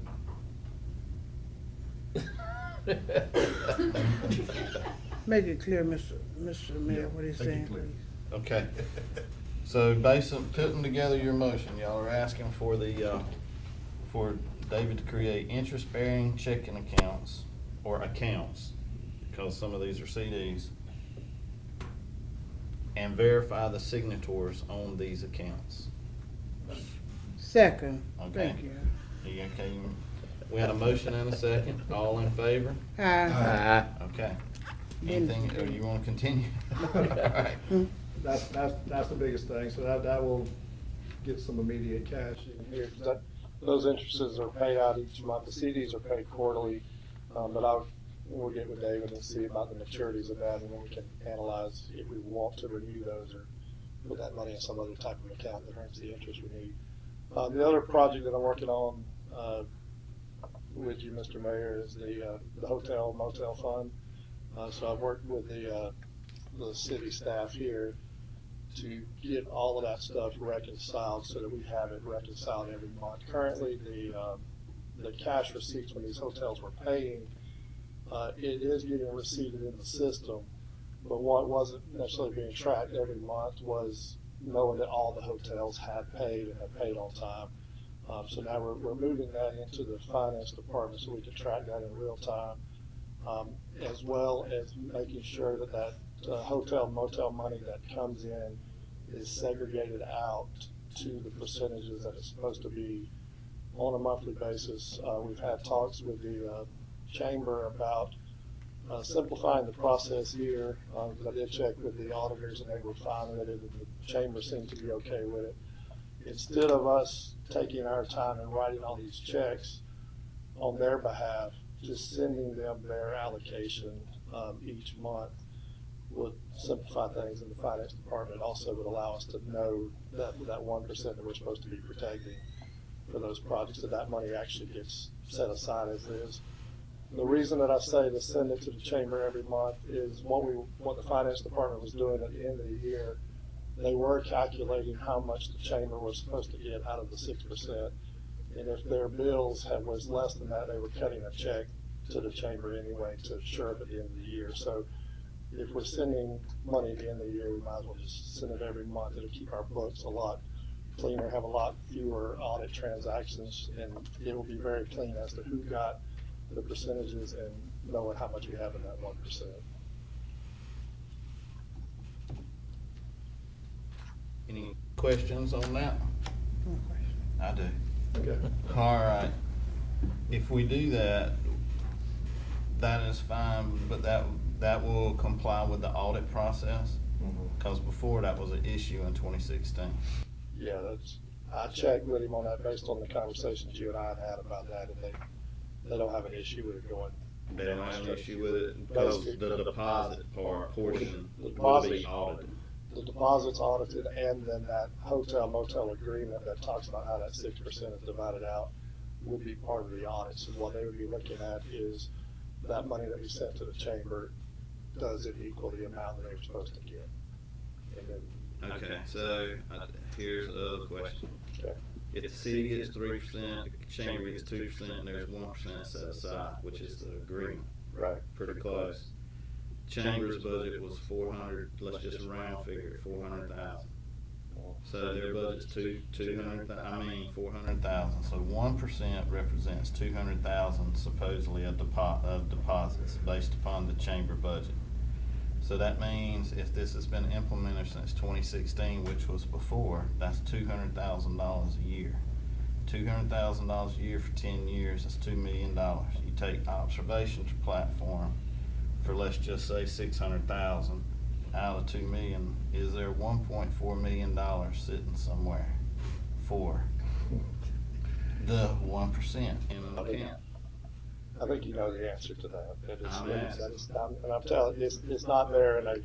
Make it clear, Mr. Mayor, what he's make it saying, clear. please. Okay. So based on putting together your motion, y'all are asking for for David to create interest-bearing checking accounts, or accounts, because some of these are CDs, and verify the signators on these accounts. Second, Okay. thank you. You okay? We had a motion and a second. All in favor? Aye. Okay. Anything, or you wanna continue? All right. That's the biggest thing, so that will get some immediate cash in here. Those interests are paid out each month, the CDs are paid quarterly, but we'll get with David and see about the maturities of that, and then we can analyze if we want to renew those or put that money in some other type of account that earns the interest we need. The other project that I'm working on, with you, Mr. Mayor, is the hotel motel fund. So I've worked with the city staff here to get all of that stuff reconciled so that we have it reconciled every month. Currently, the cash receipts when these hotels were paying, it is getting receipted in the system, but what wasn't necessarily being tracked every month was knowing that all the hotels had paid and had paid on time. So now we're moving that into the finance department so we can track that in real time, as well as making sure that hotel motel money that comes in is segregated out to the percentages that it's supposed to be on a monthly basis. We've had talks with the chamber about simplifying the process here, because I did check with the auditors and they were fine with it, and the chamber seemed to be okay with it. Instead of us taking our time and writing all these checks on their behalf, just sending them their allocation each month would simplify things in the finance department. Also would allow us to know that 1% that we're supposed to be protecting for those projects, that money actually gets set aside as is. The reason that I say to send it to the chamber every month is what the finance department was doing at the end of the year. They were calculating how much the chamber was supposed to get out of the 6%. And if their bills was less than that, they were cutting a check to the chamber anyway to shore up at the end of the year. So if we're sending money at the end of the year, we might as well just send it every month. It'll keep our books a lot cleaner, have a lot fewer audit transactions, and it will be very clean as to who got the percentages and knowing how much we have in that 1%. Any questions on that? No question. I do. Okay. All right. If we do that, that is fine, but that will comply with the audit process? Because before that was an issue in 2016. Yeah, I checked with him on that based on the conversations you and I had about that, and they don't have an issue with it going. They don't have an issue with it because the deposit portion The will be audited. The deposit's audited, and then that hotel motel agreement that talks about how that 6% is divided out would be part of the audit. So what they would be looking at is that money that we sent to the chamber, does it equal the amount that they were supposed to get? And then, Okay, so here's the other question. okay. If the city gets 3%, the chamber gets 2%, and there's 1% set aside, which is the agreement. Right. Pretty close. Chamber's budget was 400, let's just round figure it, 400,000. So their budget's 400,000. So 1% represents 200,000 supposedly of deposits based upon the chamber budget. So that means if this has been implemented since 2016, which was before, that's $200,000 a year. $200,000 a year for 10 years, that's $2 million. You take observation platform for, let's just say, 600,000 out of 2 million. Is there $1.4 million sitting somewhere for the 1% in an account? I think you know the answer to that. I'm I'm telling you, it's not there in a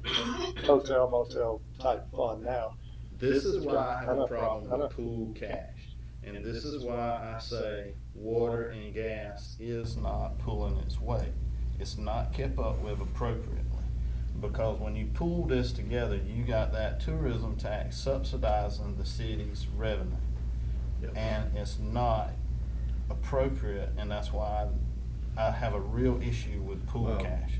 hotel motel type fund now. This is why I have a problem with pooled cash. And this is why I say water and gas is not pulling its weight. It's not kept up with appropriately. Because when you pool this together, you got that tourism tax subsidizing the city's revenue. Yep. and it's not appropriate, and that's why I have a real issue with pool Well, cash.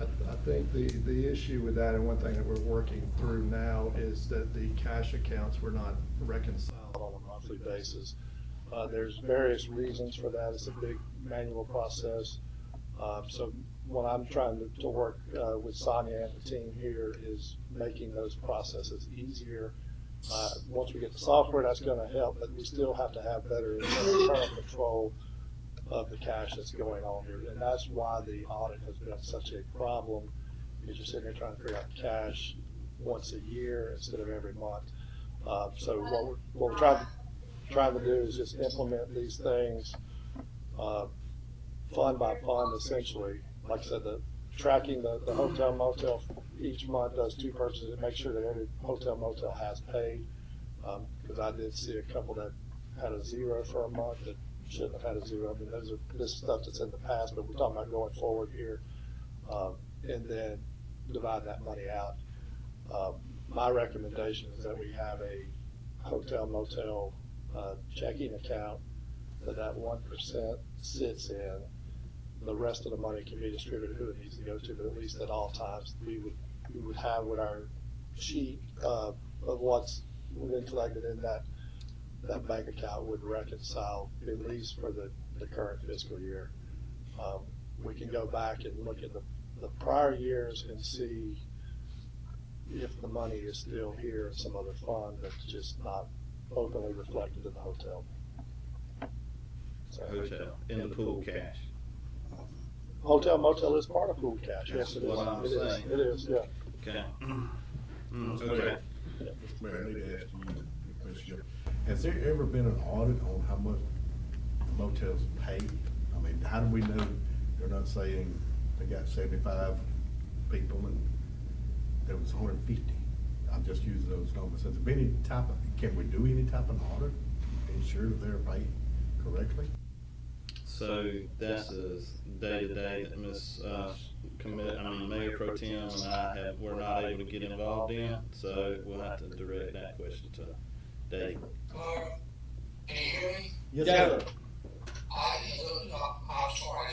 I think the issue with that, and one thing that we're working through now, is that the cash accounts were not reconciled on a monthly basis. There's various reasons for that. It's a big manual process. So what I'm trying to work with Sonia and the team here is making those processes easier. Once we get the software, that's going to help, but we still have to have better internal control of the cash that's going on here. And that's why the audit has been such a problem, because you're sitting there trying to figure out cash once a year instead of every month. So what we're trying to do is just implement these things fund by fund, essentially. Like I said, the tracking the hotel motel each month does 2 purchases to make sure that every hotel motel has paid. Because I did see a couple that had a 0 for a month that shouldn't have had a 0. I mean, this is stuff that's in the past, but we're talking about going forward here, and then divide that money out. My recommendation is that we have a hotel motel checking account that 1% sits in. The rest of the money can be distributed who it needs to go to, but at least at all times we would have with our sheet of what's been collected in that bank account would reconcile at least for the current fiscal year. We can go back and look at the prior years and see if the money is still here in some other fund that's just not openly reflected in the hotel. Hotel, in the pool cash. Hotel motel is part of pool cash. Yes, it is. What I'm It is. saying. It is, yeah. Okay. Okay. Mr. Mayor, I need to ask you a question. Has there ever been an audit on how much the motels paid? I mean, how do we know they're not saying they got 75 people and there was 150? I'm just using those numbers. Has there been any type of, can we do any type of audit to ensure that they're paid correctly? So that's a day-to-day that Mayor Pro Tem and I we're not able to get involved in, so we'll have to direct that question to Dave. Can you hear me? Yes, sir. I'm sorry.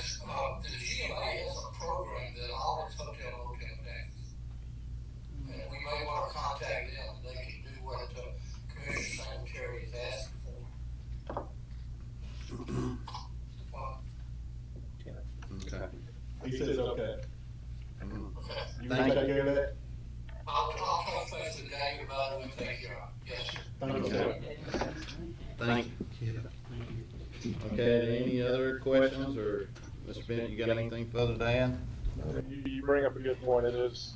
The GMA has a program that audits hotel motel taxes. And we may want to contact them. They can do what Commissioner Singletary is asking for. Okay. He says okay. Okay. You can take care of that? I'll touch base with Dave about it and take care of it. Yes, sir. Thank you, sir. Thank you. Okay, any other questions, or Mr. Bennett, you got anything further to add? You bring up a good point. It is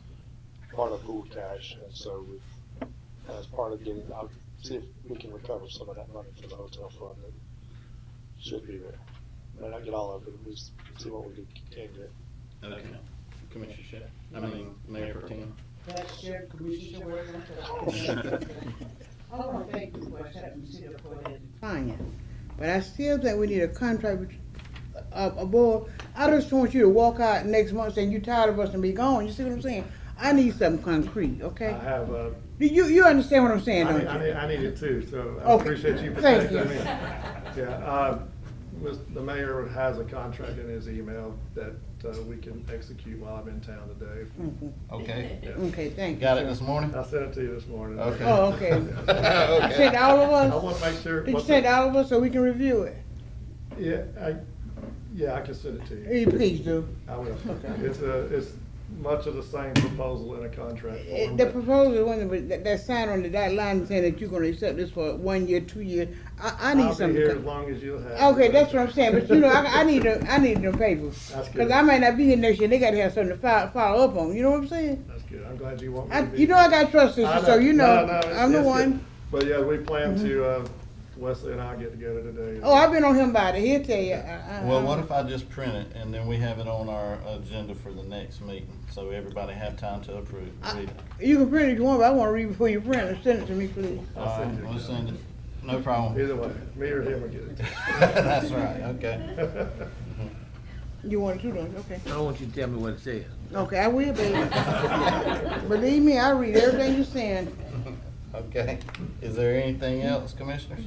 part of pool cash, and so as part of getting, I'll see if we can recover some of that money for the hotel fund that should be there. May not get all of it, but at least see what we can get. Okay. Commissioner Shea, Mayor Pro Tem. That's Chair, Commissioner, whatever. I want to thank you for accepting the city of Cordele. Fine, but I still think we need a contract with a board. I just want you to walk out next month saying you're tired of us and be gone. You see what I'm saying? I need something concrete, okay? I have You understand what I'm saying, don't you? I need it too, so I Okay. appreciate you Thank protecting you. me. Yeah, the mayor has a contract in his email that we can execute while I'm in town today. Mhm. Okay. Yeah. Okay, thank you. Got it sir. this morning? I sent it to you this morning. Okay. Oh, okay. Okay. You sent all of us? I want to make sure. Did you send all of us so we can review it? Yeah, I can send it to you. Hey, please do. I will. Okay. It's much of the same proposal in a contract form. The but- proposal, that sign on the dotted line saying that you're gonna accept this for 1 year, 2 years, I need I'll be something. here as long as you'll have. Okay, it. that's what I'm saying, but I need them papers. That's good. Cause I might not be here next year, they gotta have something to follow up on, you know what I'm saying? That's good. I'm glad you want me to be. You know I got trust I issues, so you know, No, I'm the it's one. good. But yeah, we plan to, Wesley and I get together today. Oh, I've been on him about it, he'll tell you. Well, what if I just print it and then we have it on our agenda for the next meeting, so everybody have time to approve, read it? You can print it if you want, but I wanna read before you print it, send it to me, please. I'll All right, send you a we'll copy. send it, no problem. Either way, me or him will get it. That's right, okay. You want it too, don't you? Okay. I want you to tell me what it says. Okay, I will, baby. Believe me, I read everything you're saying. Okay, is there anything else, commissioners?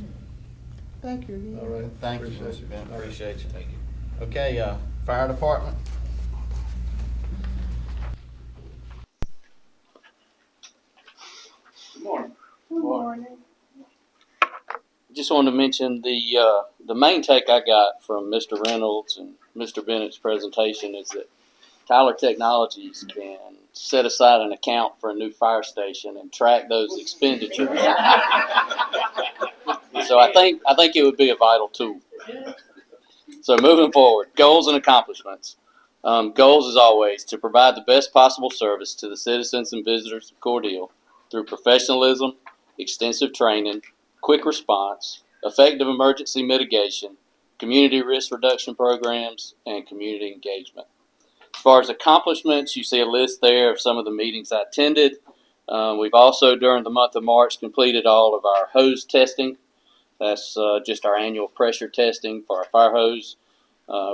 Thank you. All right, thank you, Appreciate Mr. it. Bennett, appreciate you. Thank you. Okay, fire department? Good morning. Good morning. Just wanted to mention the main take I got from Mr. Reynolds and Mr. Bennett's presentation is that Tyler Technologies can set aside an account for a new fire station and track those expenditures. So I think it would be a vital tool. So moving forward, goals and accomplishments. Goals, as always, to provide the best possible service to the citizens and visitors of Cordele through professionalism, extensive training, quick response, effective emergency mitigation, community risk reduction programs, and community engagement. As far as accomplishments, you see a list there of some of the meetings I attended. We've also, during the month of March, completed all of our hose testing. That's just our annual pressure testing for our fire hose.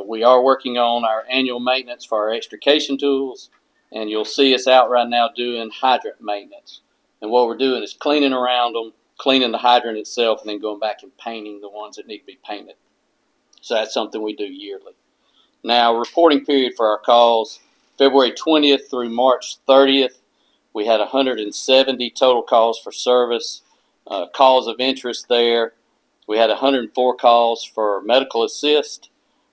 We are working on our annual maintenance for our extrication tools, and you'll see us out right now doing hydrant maintenance. And what we're doing is cleaning around them, cleaning the hydrant itself, and then going back and painting the ones that need to be painted. So that's something we do yearly. Now, reporting period for our calls, February 20th through March 30th, we had 170 total calls for service. Calls of interest there, we had 104 calls for medical assist.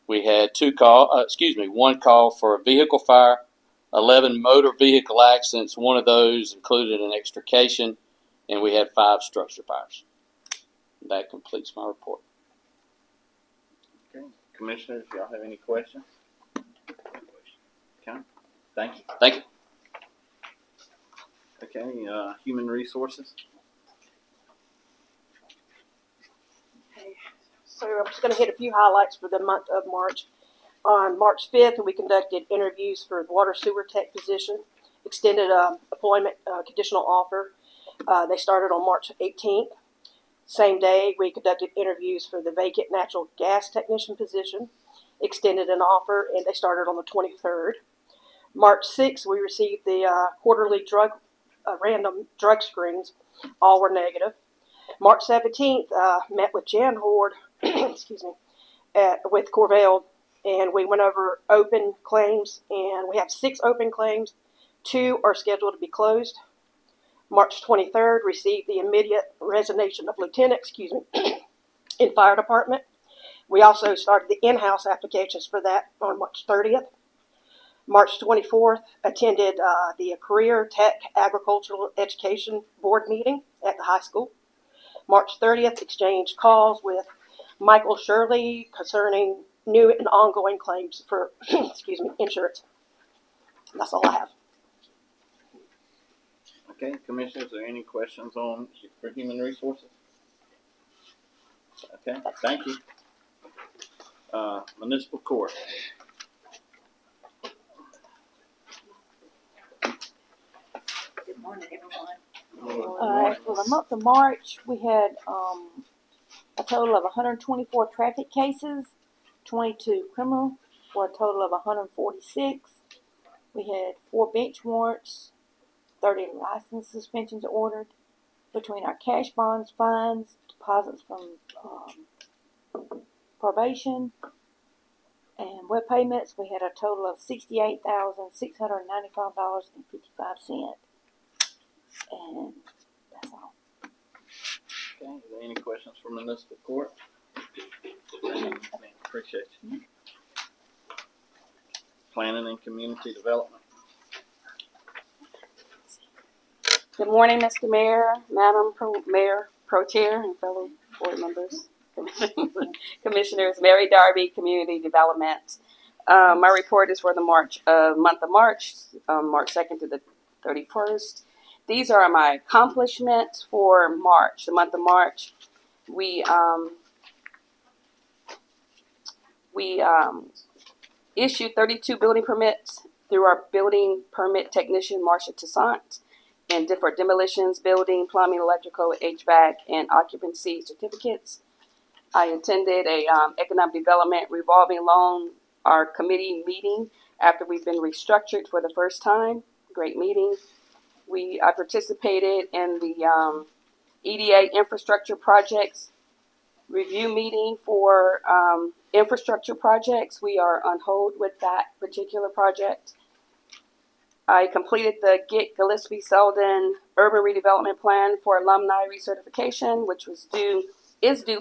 We had one call for a vehicle fire, 11 motor vehicle accidents. One of those included an extrication, and we had 5 structure fires. That completes my report. Okay, Commissioners, y'all have any questions? Okay, thank you. Thank you. Okay, human resources. So I'm just going to hit a few highlights for the month of March. On March 5th, we conducted interviews for the water sewer tech position, extended employment conditional offer. They started on March 18th. Same day, we conducted interviews for the vacant natural gas technician position, extended an offer, and they started on the 23rd. March 6th, we received the quarterly random drug screens. All were negative. March 17th, met with Jan Horde, excuse me, with Corvelle, and we went over open claims, and we have 6 open claims. 2 are scheduled to be closed. March 23rd, received the immediate resignation of lieutenant, in fire department. We also started the in-house applications for that on March 30th. March 24th, attended the Career Tech Agricultural Education Board meeting at the high school. March 30th, exchanged calls with Michael Shirley concerning new and ongoing claims for, insurance. That's all I have. Okay, Commissioners, are there any questions for human resources? Okay, thank you. Municipal court. Good morning, everyone. For the month of March, we had a total of 124 traffic cases, 22 criminal, for a total of 146. We had 4 bench warrants, 30 license suspensions ordered. Between our cash bonds, fines, deposits from probation, and web payments, we had a total of $68,695.55. And that's all. Okay, are there any questions for municipal court? Appreciate you. Planning and community development. Good morning, Mr. Mayor, Madam Mayor Pro Chair, and fellow board members, commissioners. Mary Darby, Community Development. My report is for the month of March, March 2nd to the 31st. These are my accomplishments for March, the month of March. We issued 32 building permits through our building permit technician, Marcia Toussaint, and for demolitions, building, plumbing, electrical, HVAC, and occupancy certificates. I attended a economic development revolving loan, our committee meeting after we've been restructured for the first time. Great meeting. I participated in the EDA infrastructure projects review meeting for infrastructure projects. We are on hold with that particular project. I completed the Get Gillespie Selden Urban Redevelopment Plan for alumni recertification, which is due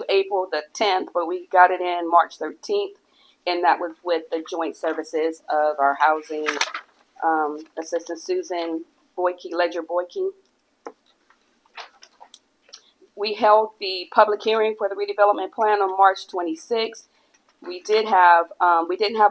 April the 10th, but we got it in March 13th, and that was with the joint services of our housing assistant Susan Ledger-Boyke. We held the public hearing for the redevelopment plan on March 26th. We didn't have a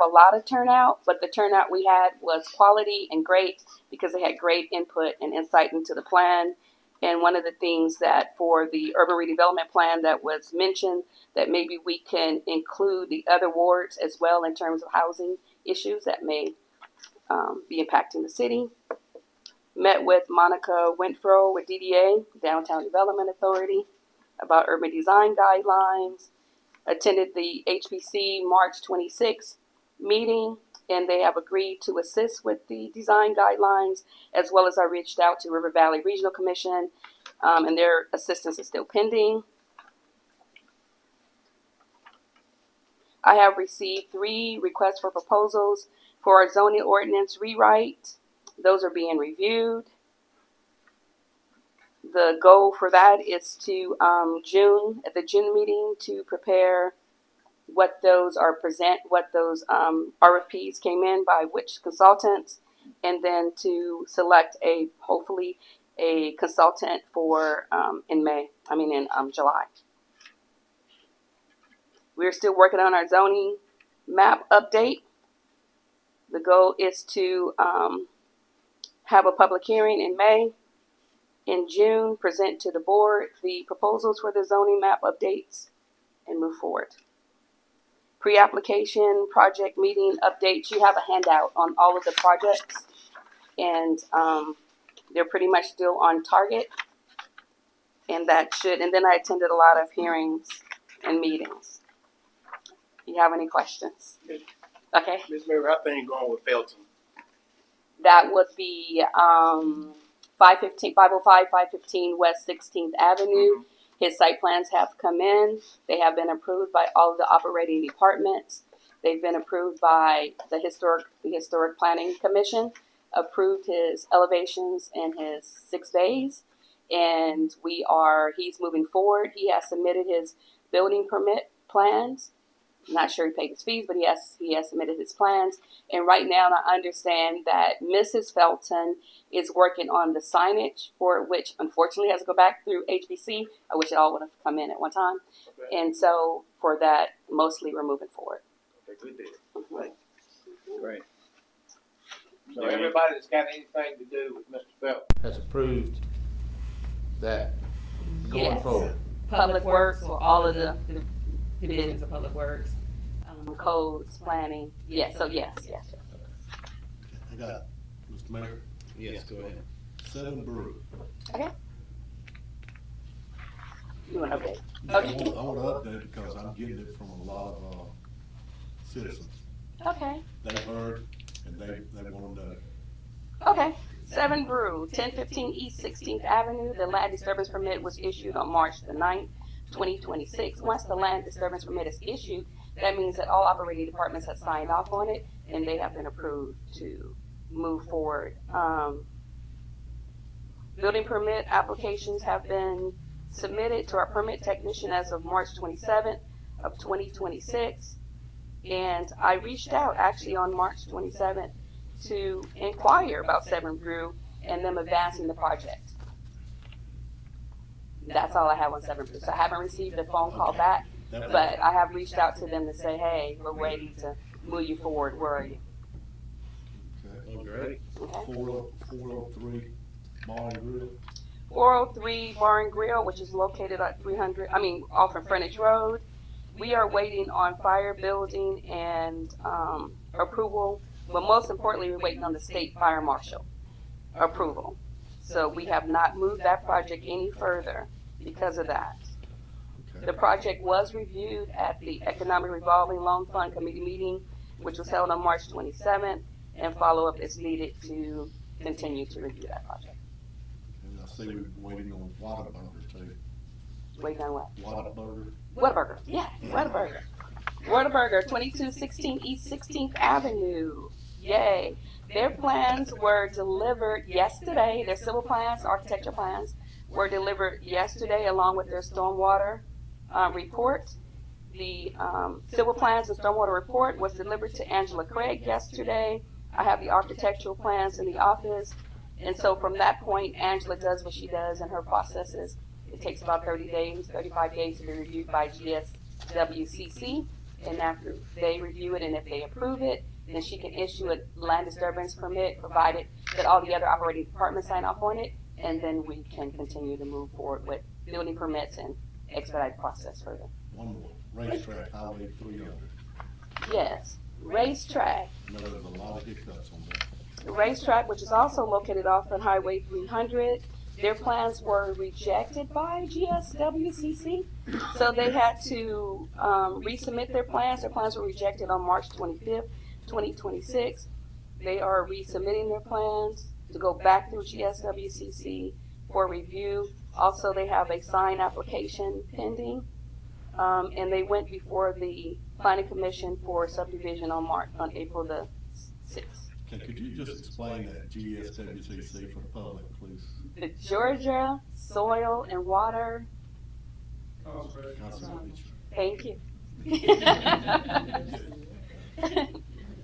lot of turnout, but the turnout we had was quality and great because they had great input and insight into the plan. And one of the things that for the urban redevelopment plan that was mentioned, that maybe we can include the other wards as well in terms of housing issues that may be impacting the city. Met with Monica Winfro with DDA, Downtown Development Authority, about urban design guidelines. Attended the HPC March 26th meeting, and they have agreed to assist with the design guidelines, as well as I reached out to River Valley Regional Commission, and their assistance is still pending. I have received 3 requests for proposals for our zoning ordinance rewrite. Those are being reviewed. The goal for that is to at the June meeting, to prepare what those RFPs came in by which consultants, and then to select hopefully a consultant for in July. We're still working on our zoning map update. The goal is to have a public hearing in May. In June, present to the board the proposals for the zoning map updates and move forward. Pre-application project meeting updates. You have a handout on all of the projects, and they're pretty much still on target. And then I attended a lot of hearings and meetings. You have any questions? Okay. Ms. Mary, how things going with Felton? That would be 505 West 16th Avenue. Mm-hmm. His site plans have come in. They have been approved by all of the operating departments. They've been approved by the Historic Planning Commission, approved his elevations and his 6 bays, and he's moving forward. He has submitted his building permit plans. I'm not sure he paid his fees, but he has submitted his plans. And right now, I understand that Mrs. Felton is working on the signage, for which unfortunately has to go back through HBC. I wish it all would have come in at one time. Okay. And so for that, mostly we're moving forward. Okay, good deal. Mm-hmm. Great. So everybody that's got anything to do with Mr. Felton has approved that going forward. Public Works, or all of the divisions of Public Works, codes, planning. Yes, so yes. I got, Mr. Mayor. Yes, go ahead. 7 Brew. Okay. You want to update? Okay. I want to update because I'm getting it from a lot of citizens. Okay. They heard and they want to know. Okay. 7 Brew, 1015 East 16th Avenue. The land disturbance permit was issued on March the 9th, 2026. Once the land disturbance permit is issued, that means that all operating departments have signed off on it and they have been approved to move forward. Building permit applications have been submitted to our permit technician as of March 27th of 2026. And I reached out actually on March 27th to inquire about 7 Brew and them advancing the project. That's all I have on 7 Brew. So I haven't received a phone call back, but I have reached out to them to say, hey, we're ready to move you forward. Where are you? Okay. Oh, great. Okay. 403 Bar and Grill. 403 Bar and Grill, which is located at off of Frontage Road. We are waiting on fire building and approval, but most importantly, we're waiting on the state fire marshal approval. So we have not moved that project any further because of that. Okay. The project was reviewed at the Economic Revolving Loan Fund Committee meeting, which was held on March 27th, and follow-up is needed to continue to review that project. And I see we're waiting on water bunker too. Way down what? Whataburger. Whataburger. Yeah, Whataburger. Whataburger, 2216 East 16th Avenue. Yay. Their plans were delivered yesterday. Their civil plans, architecture plans, were delivered yesterday along with their stormwater report. The civil plans and stormwater report was delivered to Angela Craig yesterday. I have the architectural plans in the office. And so from that point, Angela does what she does in her processes. It takes about 30 days, 35 days to be reviewed by GSWCC. And after they review it and if they approve it, then she can issue a land disturbance permit, provided that all the other operating departments sign off on it. And then we can continue to move forward with building permits and expedite the process further. One more, racetrack, Highway 300. Yes, racetrack. I know there's a lot of hiccups on that. The racetrack, which is also located off on Highway 300, their plans were rejected by GSWCC. So they had to resubmit their plans. Their plans were rejected on March 25th, 2026. They are resubmitting their plans to go back through GSWCC for review. Also, they have a sign application pending. And they went before the Planning Commission for subdivision on April the 6th. Okay, could you just explain that GSWCC for the public, please? The Georgia Soil and Water. Conservation. Thank you.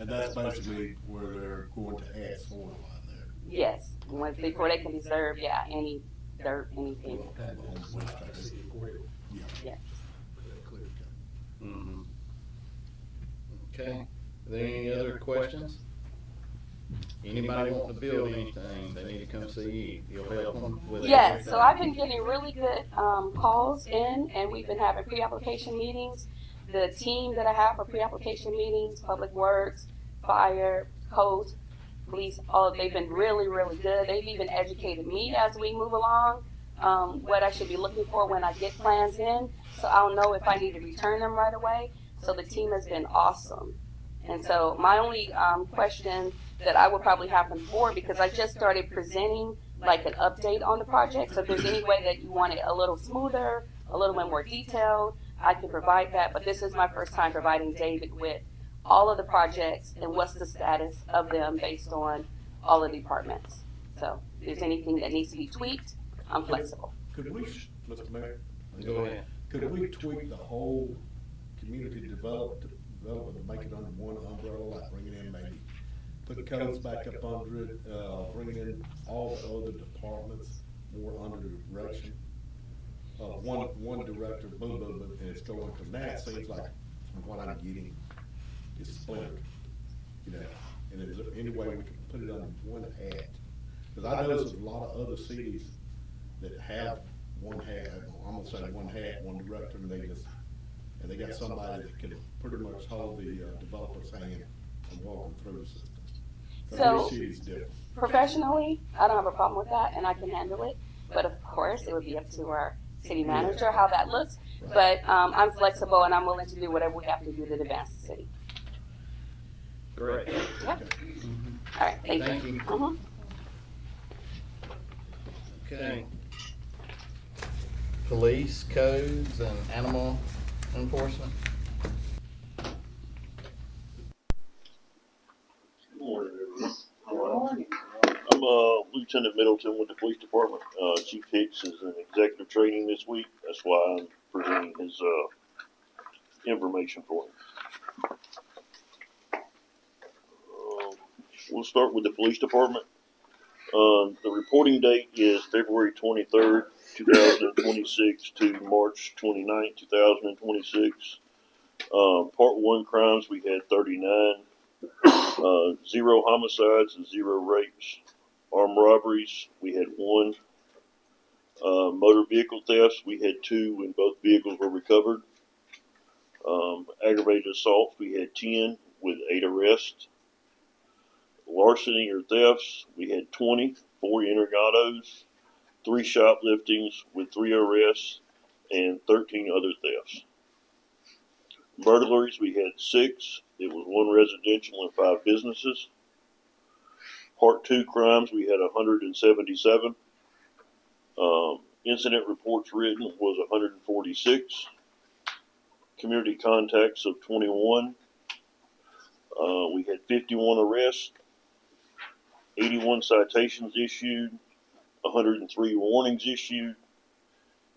And that's basically where they're going to add soil on there. Yes, before they can deserve, any dirt, anything. Yes. Mm-hmm. Okay, are there any other questions? Anybody want to build anything, they need to come see you, you'll help them with it. Yes, so I've been getting really good calls in, and we've been having pre-application meetings. The team that I have for pre-application meetings, Public Works, Fire, Code, Police, they've been really, really good. They've even educated me as we move along, what I should be looking for when I get plans in, so I'll know if I need to return them right away. So the team has been awesome. And so my only question that I would probably have them for, because I just started presenting like an update on the project, so if there's any way that you want it a little smoother, a little bit more detailed, I can provide that. But this is my first time providing David with all of the projects and what's the status of them based on all of the departments. So if there's anything that needs to be tweaked, I'm flexible. Could we, Mr. Mayor? Go ahead. Could we tweak the whole community development to make it under one umbrella, like bringing in maybe, put codes back up under it, bringing in all the other departments more under the direction of one director, boom, boom, boom, and it's going, because now it seems like, from what I'm getting, it's splintered, you know, and is there any way we can put it under one hat? Because I know there's a lot of other cities that have one hat, I'm gonna say one hat, one director, and they got somebody that can pretty much hold the developer's hand and walk them through the system. So, Every city's different. professionally, I don't have a problem with that, and I can handle it. But of course, it would be up to our city manager how that looks. But I'm flexible, and I'm willing to do whatever we have to do to advance the city. Great. Yep. All right, thank you. Mhm. Okay. Police, codes, and animal enforcement. Good morning, everyone. I'm Lieutenant Middleton with the Police Department. Chief Hicks is in executive training this week. That's why I'm presenting his information for him. We'll start with the Police Department. The reporting date is February 23rd, 2026 to March 29th, 2026. Part 1 crimes, we had 39. 0 homicides and 0 rapes. Armed robberies, we had 1. Motor vehicle thefts, we had 2 and both vehicles were recovered. Aggravated assaults, we had 10 with 8 arrests. Larceny or thefts, we had 20, 4 intergatos, 3 shopliftings with 3 arrests, and 13 other thefts. Burglaries, we had 6. It was 1 residential and 5 businesses. Part 2 crimes, we had 177. Incident reports written was 146. Community contacts of 21. We had 51 arrests, 81 citations issued, 103 warnings issued,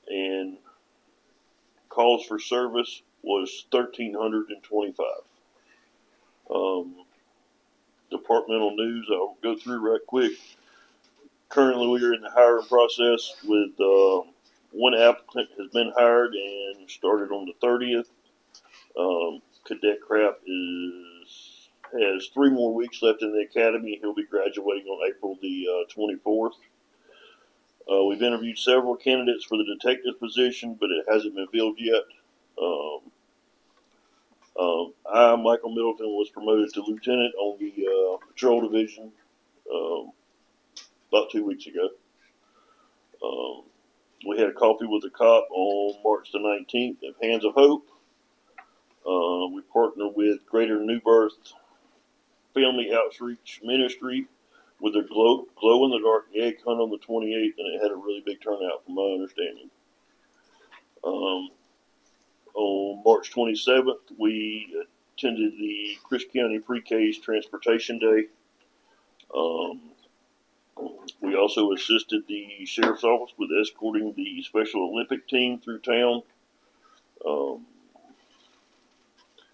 and calls for service was 1,325. Departmental news I'll go through right quick. Currently, we are in the hiring process with one applicant has been hired and started on the 30th. Cadet Crap has 3 more weeks left in the academy. He'll be graduating on April the 24th. We've interviewed several candidates for the detective position, but it hasn't been filled yet. I, Michael Middleton, was promoted to lieutenant on the patrol division about 2 weeks ago. We had a coffee with a cop on March the 19th at Hands of Hope. We partnered with Greater New Birth Family Outreach Ministry with their glow in the dark egg hunt on the 28th, and it had a really big turnout from my understanding. On March 27th, we attended the Chris County Pre-K's Transportation Day. We also assisted the Sheriff's Office with escorting the Special Olympic team through town.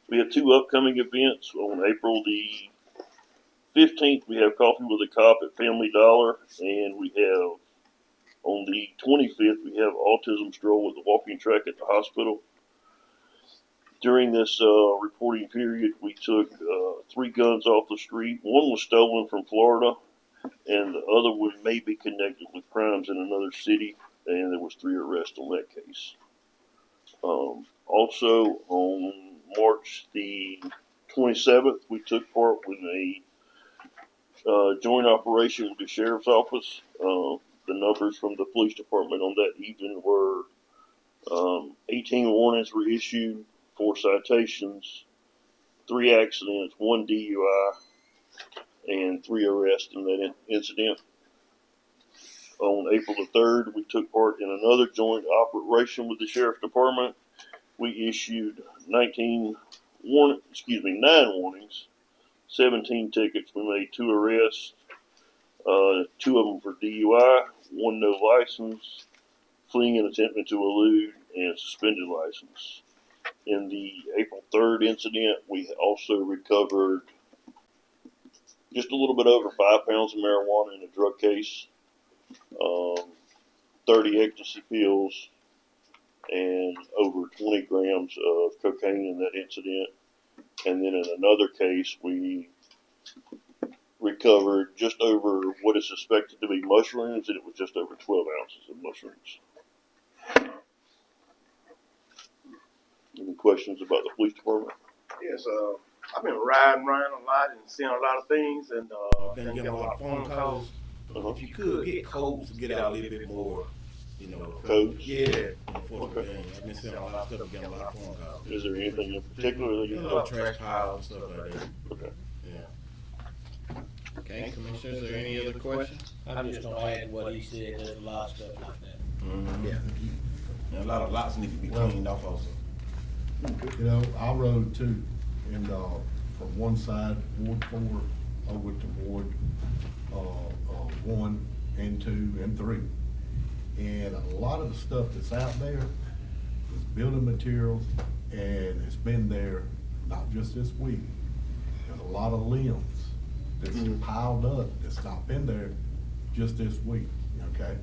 We have 2 upcoming events. On April the 15th, we have Coffee with a Cop at Family Dollar, and we have, on the 25th, we have Autism Stroll with the walking track at the hospital. During this reporting period, we took 3 guns off the street. One was stolen from Florida, and the other one may be connected with crimes in another city, and there was 3 arrests on that case. Also, on March the 27th, we took part with a joint operation with the Sheriff's Office. The numbers from the police department on that evening were 18 warnings were issued, 4 citations, 3 accidents, 1 DUI, and 3 arrests in that incident. On April the 3rd, we took part in another joint operation with the Sheriff's Department. We issued 9 warnings, 17 tickets. We made 2 arrests, 2 of them for DUI, 1 no license, fleeing and attempting to elude, and suspended license. In the April 3rd incident, we also recovered just a little bit over 5 pounds of marijuana in a drug case, 30 ecstasy pills, and over 20 grams of cocaine in that incident. And then in another case, we recovered just over what is suspected to be mushrooms, and it was just over 12 ounces of mushrooms. Any questions about the police department? Yes, I've been riding around a lot and seeing a lot of things, and been getting a lot of phone calls. If you could get codes to get out a little bit more, you know. Codes? Yeah. Okay. I've been seeing a lot of stuff and getting a lot of phone calls. Is there anything in particular that you know? Trash piles and stuff like that. Okay. Yeah. Okay, Commissioners, are there any other questions? I'm just gonna add what he said, there's a lot of stuff like that. Mm-hmm. Yeah. And a lot of lots need to be cleaned off also. You know, I rode too, and from one side, Ward 4, over to Ward 1 and 2 and 3. And a lot of the stuff that's out there is building materials, and it's been there not just this week. There's a lot of limbs that's piled up that's not been there just this week, okay?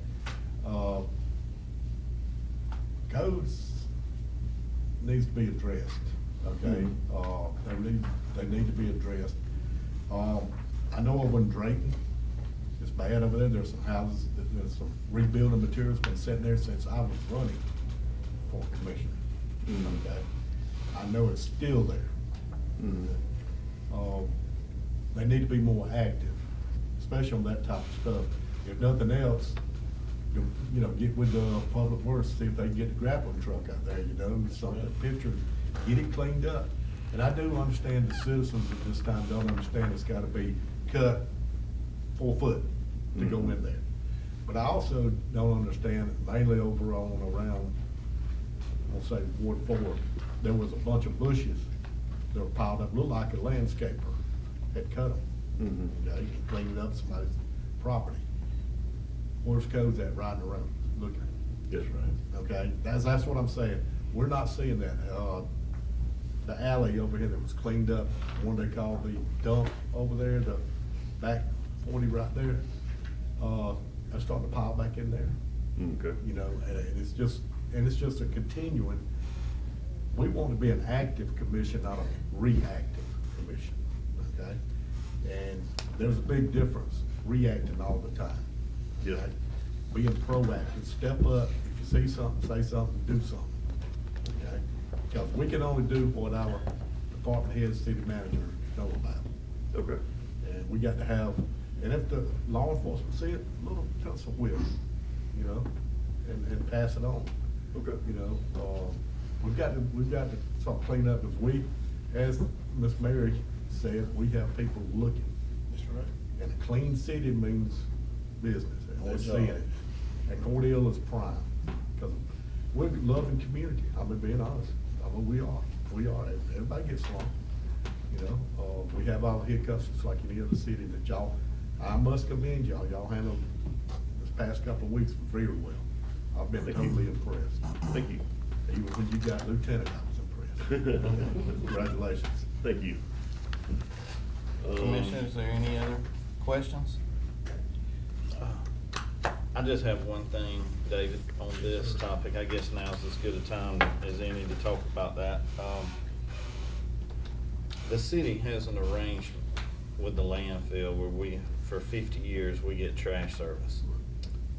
Codes needs to be addressed, okay? They need to be addressed. I know over in Drayton, it's bad over there. There's some houses, there's some rebuilding materials been sitting there since I was running for commissioner, okay? I know it's still there. They need to be more active, especially on that type of stuff. If nothing else, you know, get with the Public Works, see if they can get the grappling truck out there, you know, something, pictures, get it cleaned up. And I do understand the citizens at this time don't understand it's gotta be cut 4 foot to go in there. But I also don't understand, mainly over on around, I'll say Ward 4, there was a bunch of bushes that were piled up, looked like a landscaper had cut them. Okay, and cleaned up somebody's property. Where's codes at riding around looking? Yes, right. Okay, that's what I'm saying. We're not seeing that. The alley over here that was cleaned up, one they call the dump over there, the back 40 right there, that's starting to pile back in there. Okay. You know, and it's just a continuing. We want to be an active commission, not a reactive commission, okay? And there's a big difference, reacting all the time. Yeah. Okay? Being proactive, step up, if you see something, say something, do something, okay? Because we can only do what our department head, city manager know about. Okay. And we got to have, and if the law enforcement see it, a little touch of will, you know, and pass it on. Okay. You know, we've got to start cleaning up, because we, as Miss Mary said, we have people looking. That's right. And a clean city means business, and they're More seeing jobs. it. And Cordele is prime, because we're a loving community, I'm being honest. I mean, we are, everybody gets along, you know? We have our hiccups, just like any other city that y'all, I must commend y'all handled this past couple of weeks very well. I've been Thank totally you. impressed. Thank you. Even when you got lieutenant, I was impressed. Congratulations. Thank you. Commissioners, is there any other questions? I just have one thing, David, on this topic. I guess now's as good a time as any to talk about that. The city has an arrangement with the landfill where for 50 years, we get trash service.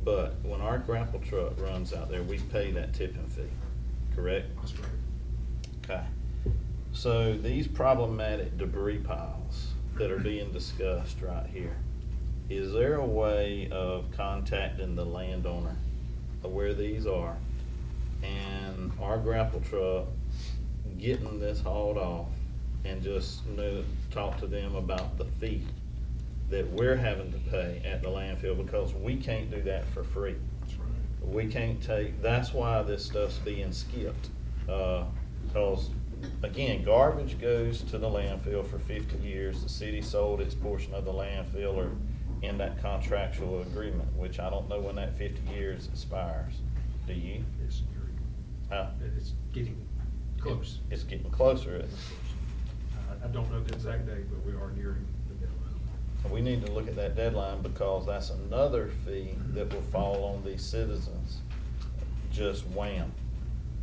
But when our grapple truck runs out there, we pay that tipping fee, correct? That's right. Okay. So these problematic debris piles that are being discussed right here, is there a way of contacting the landowner of where these are and our grapple truck getting this hauled off and just talk to them about the fee that we're having to pay at the landfill, because we can't do that for free. That's right. We can't that's why this stuff's being skipped. Because, again, garbage goes to the landfill for 50 years. The city sold its portion of the landfill or in that contractual agreement, which I don't know when that 50 years expires. Do you? It's getting close. It's getting closer, isn't it? I don't know the exact date, but we are nearing the deadline. We need to look at that deadline, because that's another fee that will fall on these citizens, just wham,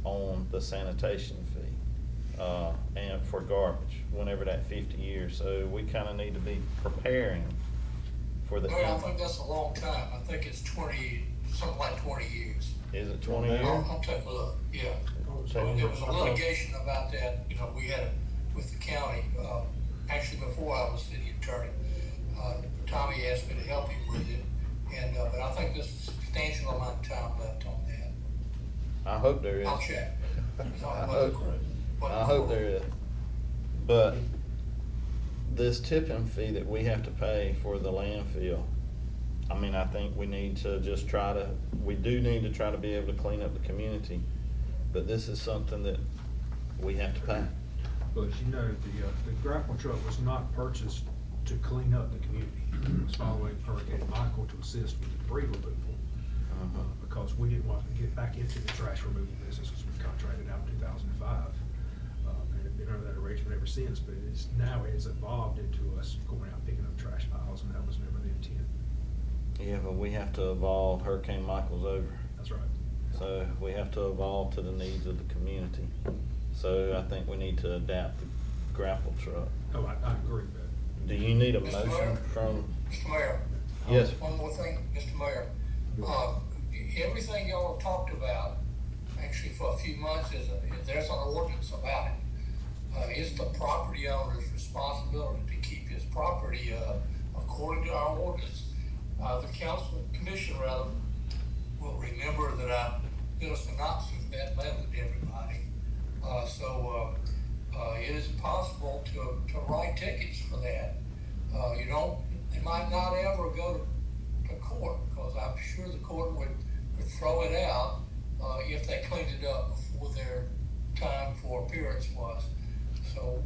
on the sanitation fee, and for garbage, whenever that 50 years. So we kinda need to be preparing for the. Well, I think that's a long time. I think it's 20, something like 20 years. Is it 20 years? I'll take a look, yeah. So there was a litigation about that, you know, we had it with the county, actually before I was city attorney. Tommy asked me to help him with it, and, but I think there's a substantial amount of time left on that. I hope there is. I'll check. I hope there is. But this tipping fee that we have to pay for the landfill, I mean, I think we need to just we do need to try to be able to clean up the community, but this is something that we have to pay. But as you know, the grapple truck was not purchased to clean up the community. It was following Hurricane Michael to assist with the debris removal. Because we didn't want to get back into the trash removal business, as we contracted out in 2005. And have been under that arrangement ever since, but it's evolved into us going out picking up trash piles, and that was never the intent. Yeah, but we have to evolve. Hurricane Michael's over. That's right. So we have to evolve to the needs of the community. So I think we need to adapt the grapple truck. Oh, I agree with that. Do you need a Mr. motion Mayor? from? Mr. Mayor. Yes. One more thing, Mr. Mayor. Everything y'all have talked about, actually for a few months, there's an ordinance about it. It's the property owner's responsibility to keep his property, according to our ordinance. The commission will remember that I did a synopsis of that letter to everybody. It is possible to write tickets for that. They might not ever go to court, because I'm sure the court would throw it out, if they cleaned it up before their time for appearance was. So,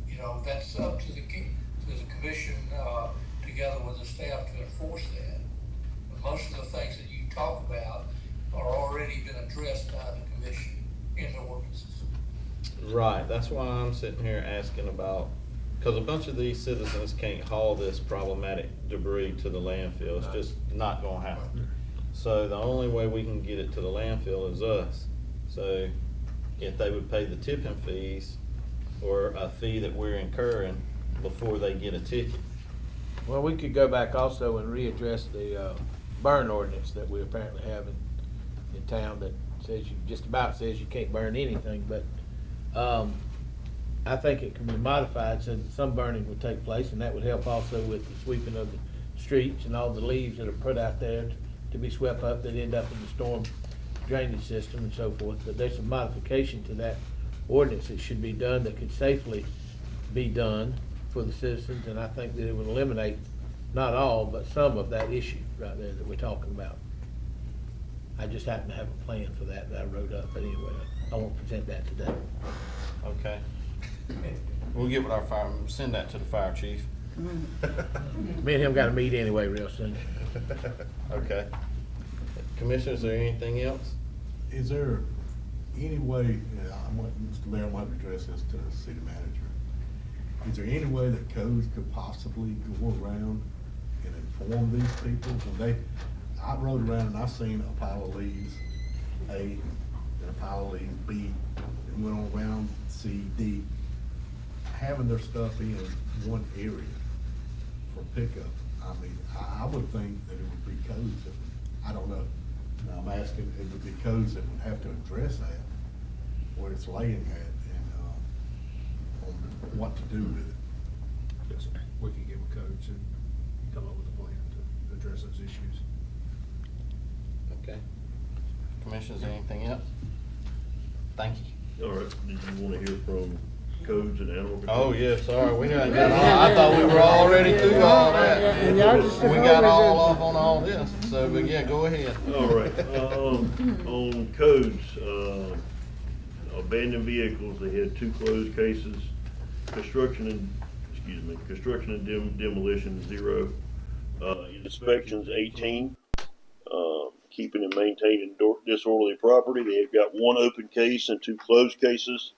you know, that's up to the commission, together with the staff to enforce that. But most of the things that you talk about are already been addressed by the commission in the ordinances. Right, that's why I'm sitting here asking about, because a bunch of these citizens can't haul this problematic debris to the landfill. It's just not gonna happen. So the only way we can get it to the landfill is us. So if they would pay the tipping fees or a fee that we're incurring before they get a ticket. Well, we could go back also and readdress the burn ordinance that we apparently have in town that says just about says you can't burn anything, but I think it can be modified so that some burning would take place, and that would help also with the sweeping of the streets and all the leaves that are put out there to be swept up that end up in the storm drainage system and so forth. But there's some modification to that ordinance that should be done that could safely be done for the citizens, and I think that it would eliminate not all, but some of that issue right there that we're talking about. I just happen to have a plan for that I wrote up, but anyway, I won't present that today. Okay. We'll get with our fire, send that to the fire chief. Me and him got to meet anyway real soon. Okay. Commissioner, is there anything else? Is there any way, Mr. Mayor, I might address this to the city manager. Is there any way that codes could possibly go around and inform these people? I rode around and I seen a pile of leaves, A, and a pile of leaves, B, and went on around C, D, having their stuff in one area for pickup. I mean, I would think that it would be codes that, I don't know. Now, I'm asking, it would be codes that would have to address that, where it's laying at, and, on what to do with it. Yes, sir. We can give them codes and come up with a plan to address those issues. Okay. Commissioners, anything else? Thank you. All right, did you wanna hear from codes and animal control? Oh, yeah, sorry, we got I thought we were already through all that. We got all off on all this, so, but yeah, go ahead. All right, on codes, abandoned vehicles, they had 2 closed cases. Construction and demolition, 0. Inspections, 18. Keeping and maintaining disorderly property, they have got 1 open case and 2 closed cases.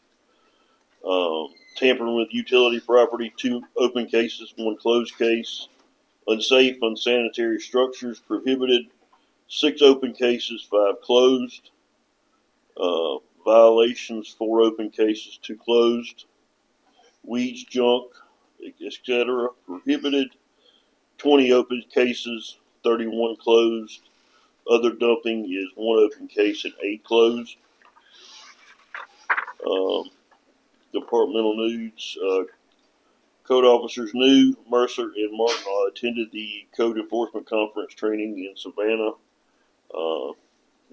Tampering with utility property, 2 open cases, 1 closed case. Unsafe, unsanitary structures prohibited, 6 open cases, 5 closed. Violations, 4 open cases, 2 closed. Weeds, junk, etc. prohibited, 20 open cases, 31 closed. Other dumping is 1 open case and 8 closed. Departmental news, code officers new, Mercer and Martin attended the code enforcement conference training in Savannah.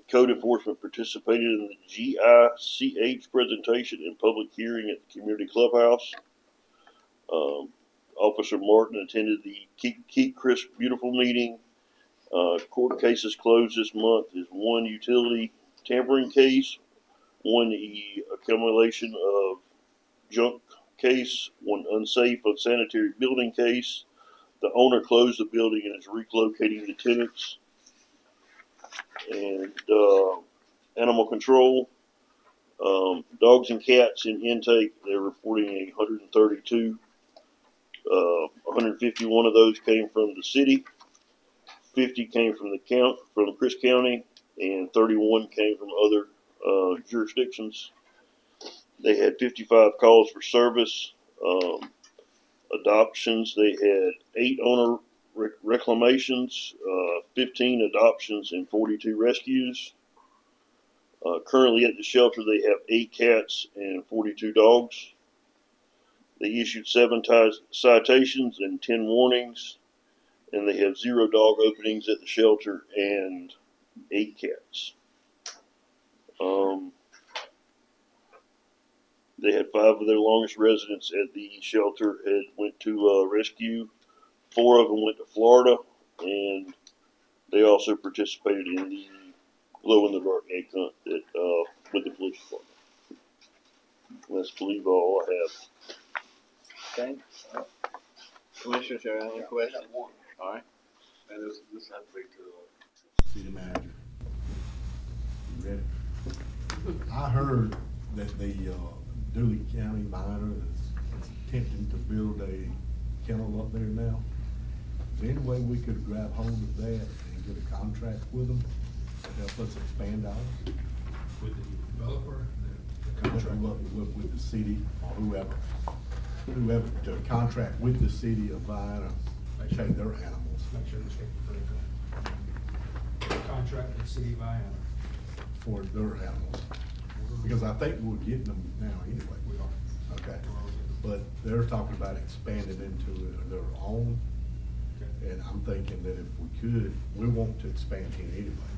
Code enforcement participated in the GICH presentation and public hearing at the community clubhouse. Officer Martin attended the Keep Crisp Beautiful meeting. Court cases closed this month is 1 utility tampering case, 1 accumulation of junk case, 1 unsafe, unsanitary building case. The owner closed the building and is relocating the tenants. And animal control, dogs and cats in intake, they're reporting 132. 151 of those came from the city. 50 came from from Chris County, and 31 came from other jurisdictions. They had 55 calls for service. Adoptions, they had 8 owner reclamations, 15 adoptions, and 42 rescues. Currently at the shelter, they have 8 cats and 42 dogs. They issued 7 citations and 10 warnings. And they have 0 dog openings at the shelter and 8 cats. They had 5 of their longest residents at the shelter went to rescue. 4 of them went to Florida, and They also participated in the glow in the dark egg hunt that, with the police department. That's believe all I have. Okay. Commissioners, are there any questions? All right. And this has to be to city manager. You ready? I heard that the Dooley County miner is attempting to build a kennel up there now. Is there any way we could grab hold of that and get a contract with them to help us expand ours? With the developer, the contract. With the city or whoever to contract with the city of Vienna, take their animals. Make sure it's correct. Contract with the city of Vienna. For their animals. Because I think we're getting them now anyway. We are. Okay. But they're talking about expanding into their own. Okay. And I'm thinking that if we could, we want to expand here anyway.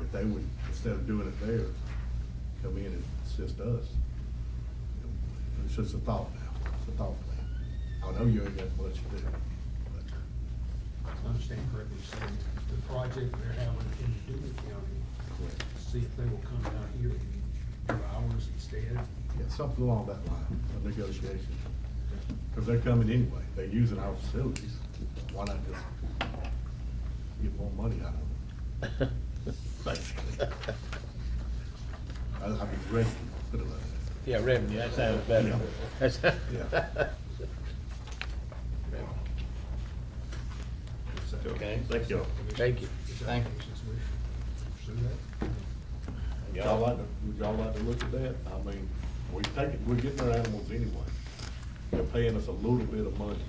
If they would, instead of doing it there, come in and assist us. It's just a thought now. It's a thought plan. I know you ain't got much to do. But If I understand correctly, you're saying the project they're having in Dooley County, see if they will come down here and do ours instead. yeah, something along that line of negotiation. Because they're coming anyway. They're using our facilities. Why not just get more money out of them? Basically. I mean, revenue, put it like that. Yeah, revenue, that sounds better. Yeah. That's- Yeah. Okay. Thank you. Thank you. Thank you. Pursue that. Would y'all like to look at that? I mean, we're getting our animals anyway. They're paying us a little bit of money.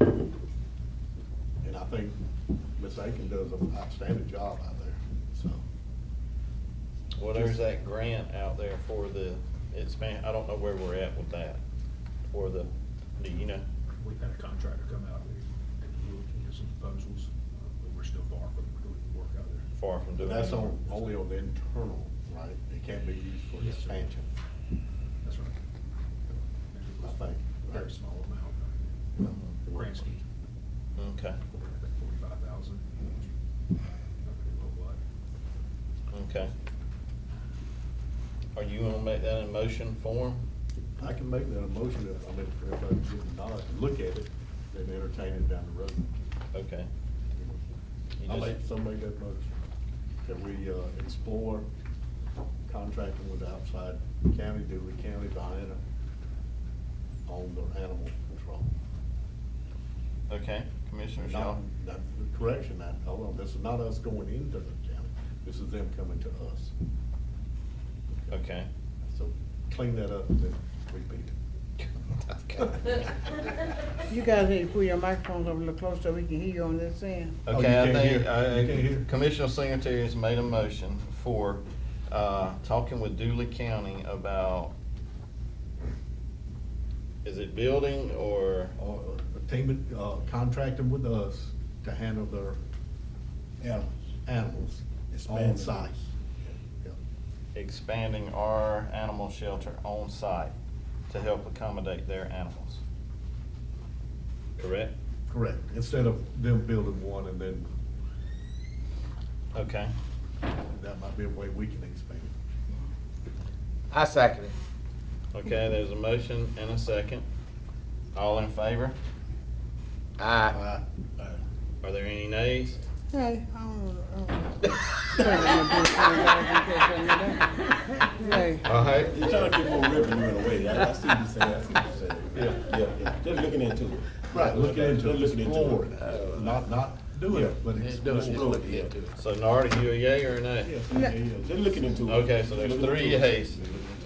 And I think Miss Aiken does an outstanding job out there, so. Well, there's that grant out there for the expand, I don't know where we're at with that. For the, do you know? We've had a contractor come out and looking at some proposals, but we're still far from doing the work out there. Far from doing. But that's any- only on the internal, right? It can't be used for Yes, sir. expansion, That's right. I think. Very right? small amount. Grand scheme, Okay, 45,000. okay. Are you gonna make that in motion form? I can make that a motion if, I mean, if everybody can get the knowledge, look at it, then entertain it down the road. Okay. You I'll just- make, somebody make that motion. That we, explore contracting with outside county, Dooley County, Vienna, on their animal control. Okay, commissioners, Not, y'all, not, correction, that, hold on, this is not us going into the county, this is them coming to us. okay. So clean that up and then repeat it. Okay. You guys need to put your microphones up a little closer so we can hear you on this end. Oh, you Okay, I can't think, hear? You can't hear? Commissioner Singletary has made a motion for, talking with Dooley County about, is it building or? Or a team, contracting with us to handle their animals on site. Yeah. Expanding our animal shelter on site to help accommodate their animals. Correct? Correct, instead of them building one and then, Okay. that might be a way we can expand. I second it. Okay, there's a motion and a second. All in favor? Aye. Are there any nays? Hey, Hey. All right. You're trying to get more revenue in a way. I see what you're saying. I see what you're saying. Yeah. Just looking into it. Right, looking into it, Just looking into explore it. it, not doing it, but explore it. So Narda, you a yay or a nay? Yeah. Just looking into it. Okay, so there's three yays.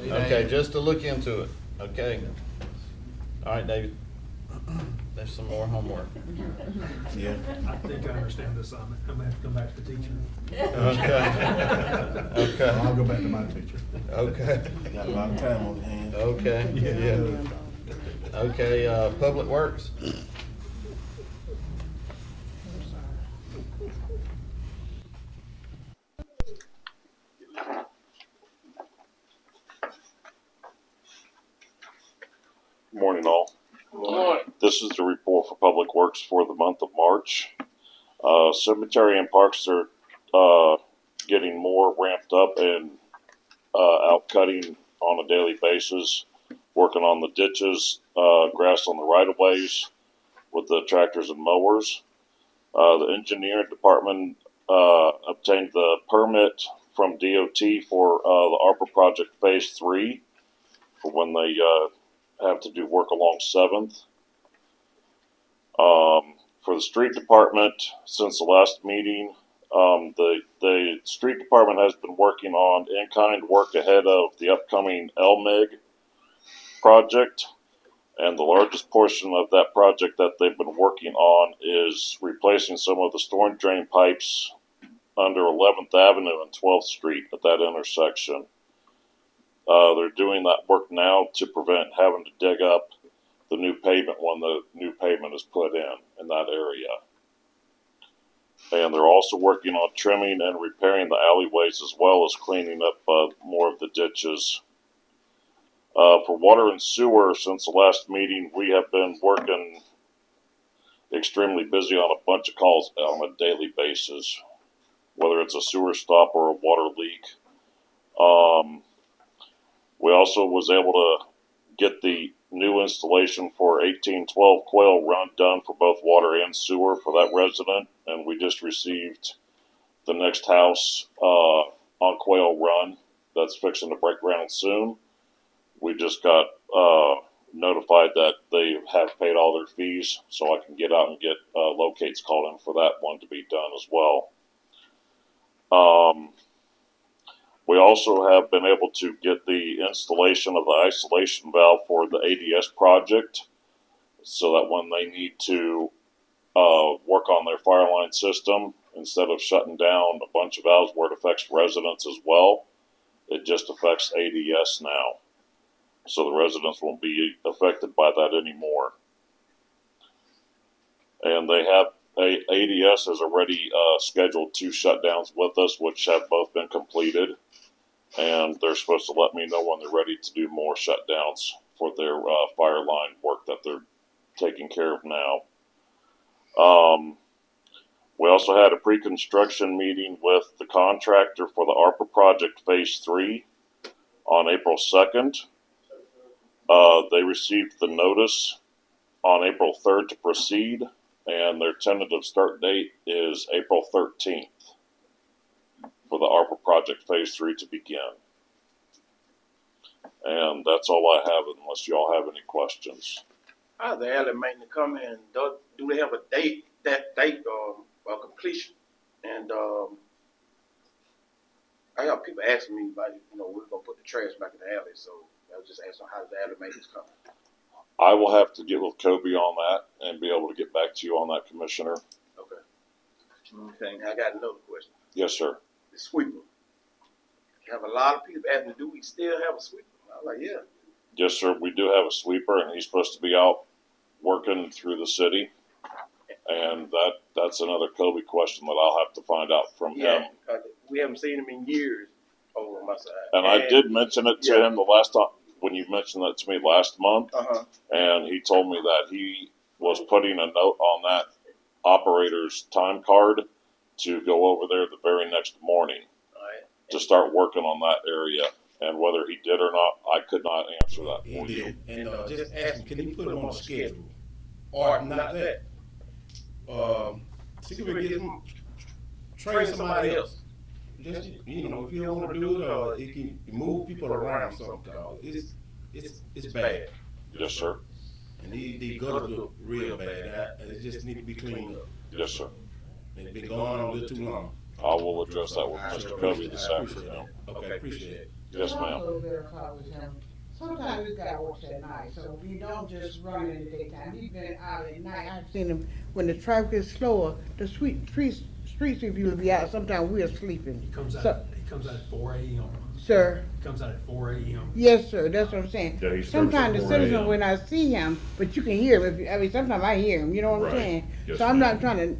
Okay, just to look into it, okay. All right, David. There's some more homework. Yeah. I think I understand this assignment. I'm gonna have to come back to the teacher. Okay. Okay. I'll go back to my teacher. Okay. Got a lot of time on hand. Okay, yeah. Okay, Public Works. Good morning, all. Good morning. This is the report for Public Works for the month of March. Cemetery and parks are getting more ramped up and out cutting on a daily basis, working on the ditches, grass on the right of ways with the tractors and mowers. The engineering department obtained the permit from DOT for the ARPA project phase 3 for when they have to do work along 7th. For the street department, since the last meeting, the street department has been working on in-kind work ahead of the upcoming LMIG project. And the largest portion of that project that they've been working on is replacing some of the storm drain pipes under 11th Avenue and 12th Street at that intersection. They're doing that work now to prevent having to dig up the new pavement when the new pavement is put in that area. And they're also working on trimming and repairing the alleyways as well as cleaning up more of the ditches. For water and sewer, since the last meeting, we have been working extremely busy on a bunch of calls on a daily basis, whether it's a sewer stop or a water leak. We also was able to get the new installation for 1812 Quail Run done for both water and sewer for that resident, and we just received the next house on Quail Run that's fixing to break ground soon. We just got notified that they have paid all their fees, so I can get out and get locates called in for that one to be done as well. We also have been able to get the installation of the isolation valve for the ADS project, so that when they need to work on their fire line system, instead of shutting down a bunch of valves where it affects residents as well, it just affects ADS now. So the residents won't be affected by that anymore. And they have ADS has already scheduled 2 shutdowns with us, which have both been completed. And they're supposed to let me know when they're ready to do more shutdowns for their fire line work that they're taking care of now. We also had a pre-construction meeting with the contractor for the ARPA project phase 3 on April 2nd. They received the notice on April 3rd to proceed, and their tentative start date is April 13th for the ARPA project phase 3 to begin. And that's all I have, unless y'all have any questions. How's the alley maintenance come in? Do they have a date of completion? And I have people asking me about it. We're gonna put the trash back in the alley, so I was just asking how the alley maintenance coming. I will have to get with Kobe on that and be able to get back to you on that, Commissioner. Okay. Now I got another question. Yes, sir. The sweeper. Have a lot of people asking, do we still have a sweeper? I'm like, yeah. Yes, sir. We do have a sweeper, and he's supposed to be out working through the city. And that's another Kobe question that I'll have to find out from him. We haven't seen him in years over on my side. And I did mention it to him the last time when you mentioned that to me last month. And he told me that he was putting a note on that operator's time card to go over there the very next morning to start working on that area. And whether he did or not, I could not answer that for you. And just ask him, can he put him on a schedule? Or if not that, see if we can get him, train somebody else. Just, if you don't want to do it, or it can move people around sometimes. It's bad. Yes, sir. And these gutters look real bad. It just need to be cleaned up. Yes, sir. They've been going on a little too long. I will address that with Mr. Kobe this afternoon. Okay, appreciate it. Yes, ma'am. Also verify with him. Sometimes this guy works at night, so we don't just run in the daytime. He's been out at night. I've seen him when the traffic is slower. The street sweeper will be out. Sometimes we're sleeping. He comes out at 4 a.m. Sir. He comes out at 4 a.m. Yes, sir. That's what I'm saying. Yeah, he starts Sometimes at the 4 a.m. citizens, when I see him, but you can hear him. Sometimes I hear him. You know what I'm Right. saying? Yes, So I'm ma'am. not trying to,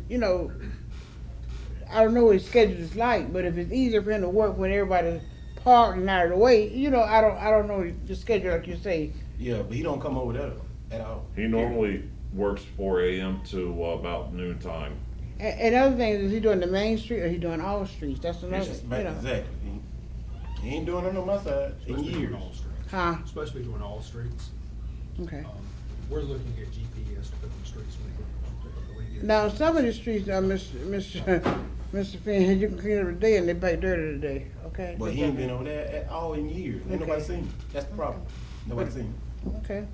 I don't know what his schedule is like, but if it's easier for him to work when everybody's parked and out of the way, I don't know the schedule like you say. Yeah, but he don't come over there at all. He normally works 4 a.m. to about noon time. And other thing, is he doing the main street or he doing all streets? That's another, It's just, you know. exactly. He ain't doing it on my side in Supposed to be doing years. all streets. Huh? Supposed to be doing all streets. Okay. We're looking at GPS to put on the streets when we get. Now, some of the streets, Mr. Finn, you can clean every day and they back dirty today, okay? But he ain't been over there at all in years. Ain't nobody Okay. seen him. That's the problem. Nobody seen him. Okay.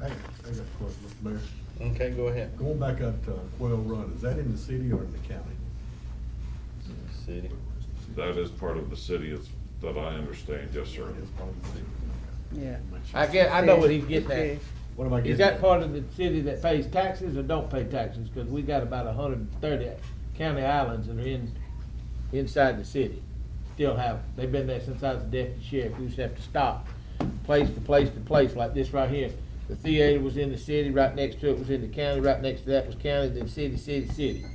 I got a question, Mr. Mayor. Okay, go ahead. Going back up to Quail Run, is that in the city or in the county? City. That is part of the city, it's, that I understand, yes, sir. It's part of the city. Yeah. I guess, I know what he's getting at. Okay. What am I Is getting that at? part of the city that pays taxes or don't pay taxes? Cause we got about 130 county islands that are inside the city. Still have, they've been there since I was a deputy sheriff. We used to have to stop place to place to place like this right here. The theater was in the city, right next to it was in the county, right next to that was county, then city.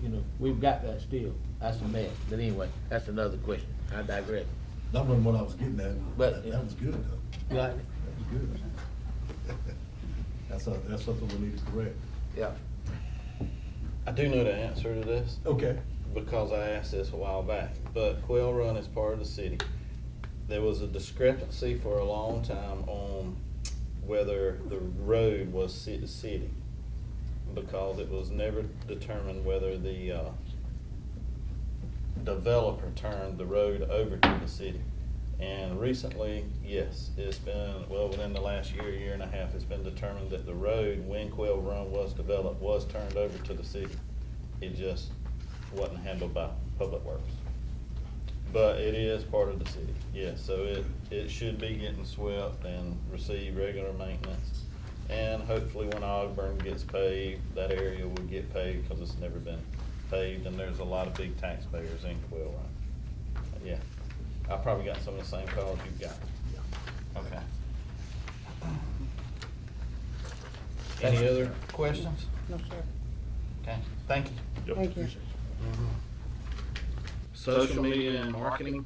You know, we've got that still. That's a mess. But anyway, that's another question. I digress. That wasn't what I was getting at, But- but that was good though. You like it? That was good. That's something we need to correct. Yeah. I do know the answer to this. Okay. Because I asked this a while back, but Quail Run is part of the city. There was a discrepancy for a long time on whether the road was city, because it was never determined whether the developer turned the road over to the city. And recently, yes, it's been, well, within the last year and a half, it's been determined that the road, when Quail Run was developed, was turned over to the city. It just wasn't handled by Public Works. But it is part of the city, yes, so it should be getting swept and receive regular maintenance. And hopefully when Ogburn gets paved, that area will get paved, because it's never been paved, and there's a lot of big taxpayers in Quail Run. Yeah, I probably got some of the same calls you've got. Okay. Any other questions? No, sir. Okay, thank you. Yep. Thank you. Social media and marketing.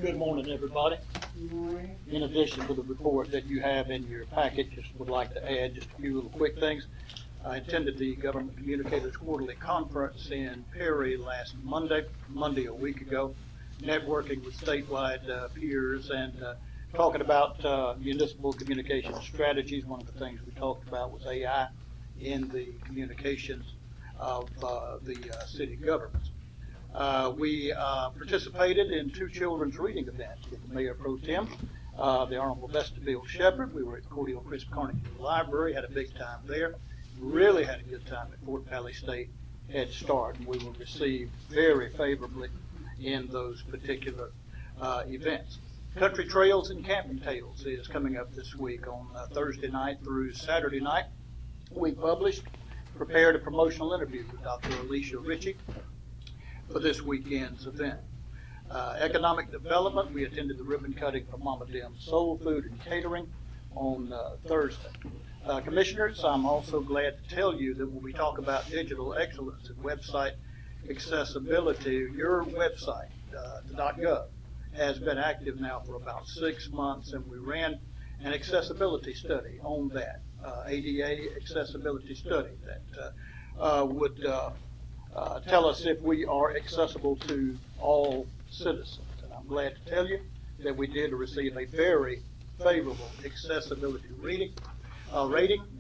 Good morning, everybody. In addition to the report that you have in your packet, just would like to add just a few little quick things. I attended the Government Communicators Quarterly Conference in Perry last Monday a week ago, networking with statewide peers and talking about municipal communication strategies. One of the things we talked about was AI in the communications of the city governments. We participated in 2 children's reading events with the Mayor Pro Tem, the Honorable Vestibule Shepherd. We were at Cordele Crisp Carnegie Library, had a big time there. Really had a good time at Fort Valley State Head Start, and we were received very favorably in those particular events. Country Trails and Camping Tales is coming up this week on Thursday night through Saturday night. We prepared a promotional interview with Dr. Alicia Ritchie for this weekend's event. Economic development, we attended the ribbon cutting for Mama Dim's Soul Food and Catering on Thursday. Commissioners, I'm also glad to tell you that when we talk about digital excellence and website accessibility, your website, the .gov, has been active now for about 6 months, and we ran an accessibility study on that, ADA accessibility study that would tell us if we are accessible to all citizens. And I'm glad to tell you that we did receive a very favorable accessibility rating,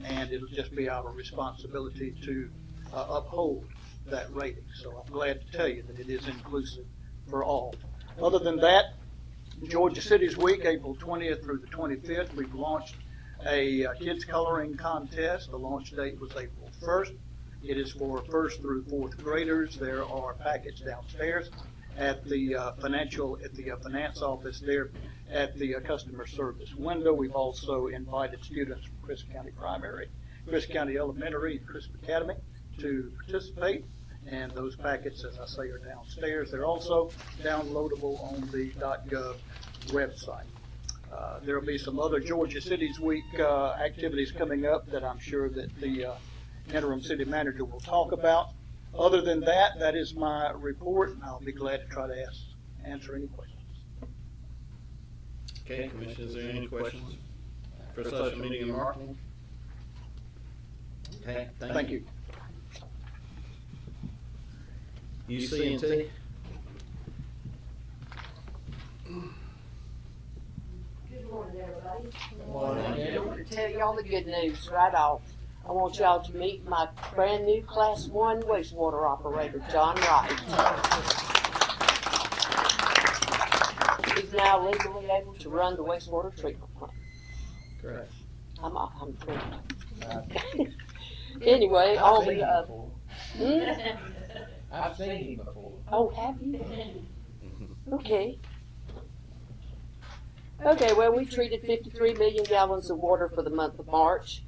and it'll just be our responsibility to uphold that rating. So I'm glad to tell you that it is inclusive for all. Other than that, Georgia Cities Week, April 20th through the 25th, we've launched a kids coloring contest. The launch date was April 1st. It is for 1st through 4th graders. There are packets downstairs at the finance office there at the customer service window. We've also invited students from Crisp County Primary, Crisp County Elementary, and Crisp Academy to participate. And those packets, as I say, are downstairs. They're also downloadable on the .gov website. There will be some other Georgia Cities Week activities coming up that I'm sure that the interim city manager will talk about. Other than that, that is my report, and I'll be glad to try to answer any questions. Okay, Commissioner, is there any questions? for social media and marketing? Okay, thank you. UC&T? Good morning, everybody. Good morning. I'm going to tell y'all the good news right off. I want y'all to meet my brand new Class 1 wastewater operator, John Wright. He's now legally able to run the wastewater treatment plant. Great. I'm thrilled. Anyway, all the I've seen him before. Oh, have you? Okay. Okay, well, we treated 53 million gallons of water for the month of March.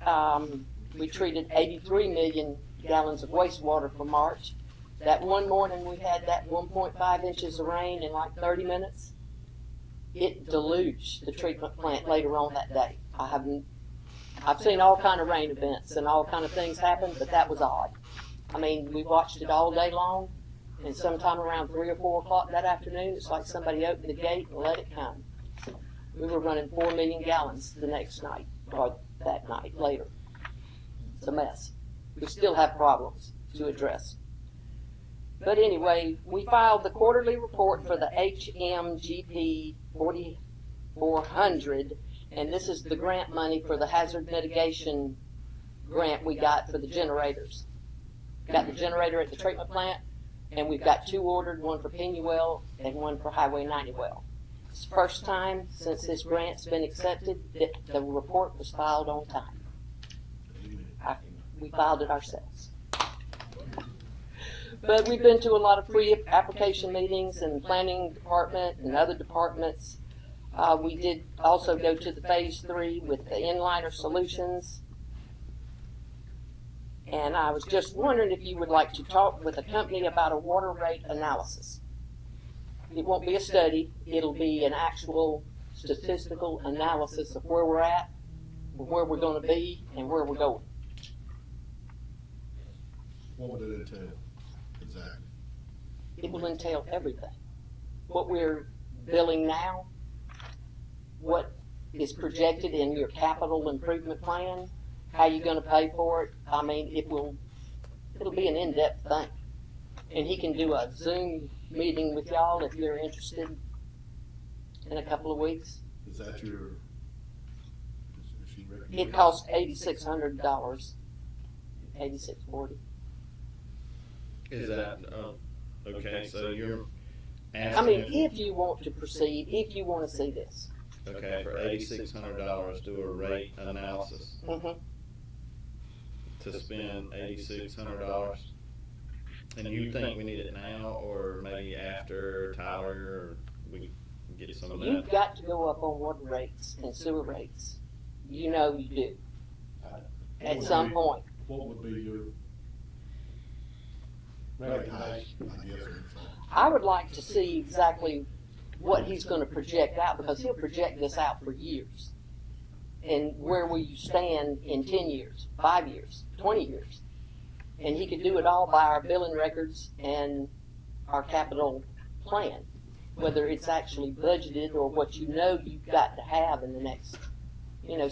We treated 83 million gallons of wastewater for March. That one morning we had that 1.5 inches of rain in like 30 minutes. It deluged the treatment plant later on that day. I've seen all kind of rain events and all kind of things happen, but that was odd. I mean, we watched it all day long, and sometime around 3 or 4 o'clock that afternoon, it's like somebody opened the gate and let it come. We were running 4 million gallons the next night, or that night later. It's a mess. We still have problems to address. But anyway, we filed the quarterly report for the HMGP 4400, and this is the grant money for the hazard mitigation grant we got for the generators. Got the generator at the treatment plant, and we've got 2 ordered, one for Penuel and one for Highway 90 well. It's the first time since this grant's been accepted that the report was filed on time. We filed it ourselves. But we've been to a lot of pre-application meetings in the planning department and other departments. We did also go to the phase 3 with the Inliner Solutions. And I was just wondering if you would like to talk with a company about a water rate analysis. It won't be a study, it'll be an actual statistical analysis of where we're at, where we're going to be, and where we're going. What would it entail exactly? It will entail everything. What we're billing now, what is projected in your capital improvement plan, how you're going to pay for it. I mean, it'll be an in-depth thing. And he can do a Zoom meeting with y'all if you're interested in a couple of weeks. Is that your, is she recommending? It costs $8,600, $8,640. Is that, okay, so you're asking. I mean, if you want to proceed, if you want to see this. Okay, for $8,600, do a rate analysis. Mm-hmm. To spend $8,600. And you think we need it now, or maybe after Tyler, or we can get some of that? You've got to go up on water rates and sewer rates. You know you do. At some point. What would be your recommendation? I would like to see exactly what he's going to project out, because he'll project this out for years. And where will you stand in 10 years, 5 years, 20 years? And he could do it all by our billing records and our capital plan, whether it's actually budgeted or what you know you've got to have in the next,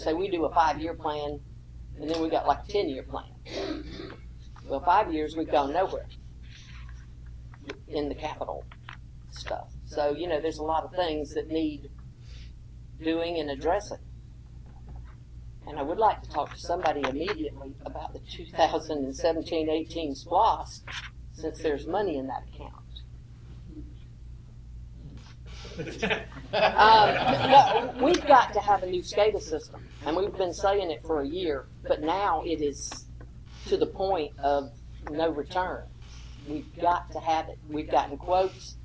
say we do a 5-year plan, and then we got like a 10-year plan. Well, 5 years we've gone nowhere in the capital stuff. So, there's a lot of things that need doing and addressing. And I would like to talk to somebody immediately about the 2017-18 SPLOST, since there's money in that account. No, we've got to have a new SCADA system, and we've been saying it for a year, but now it is to the point of no return. We've got to have it. We've gotten quotes.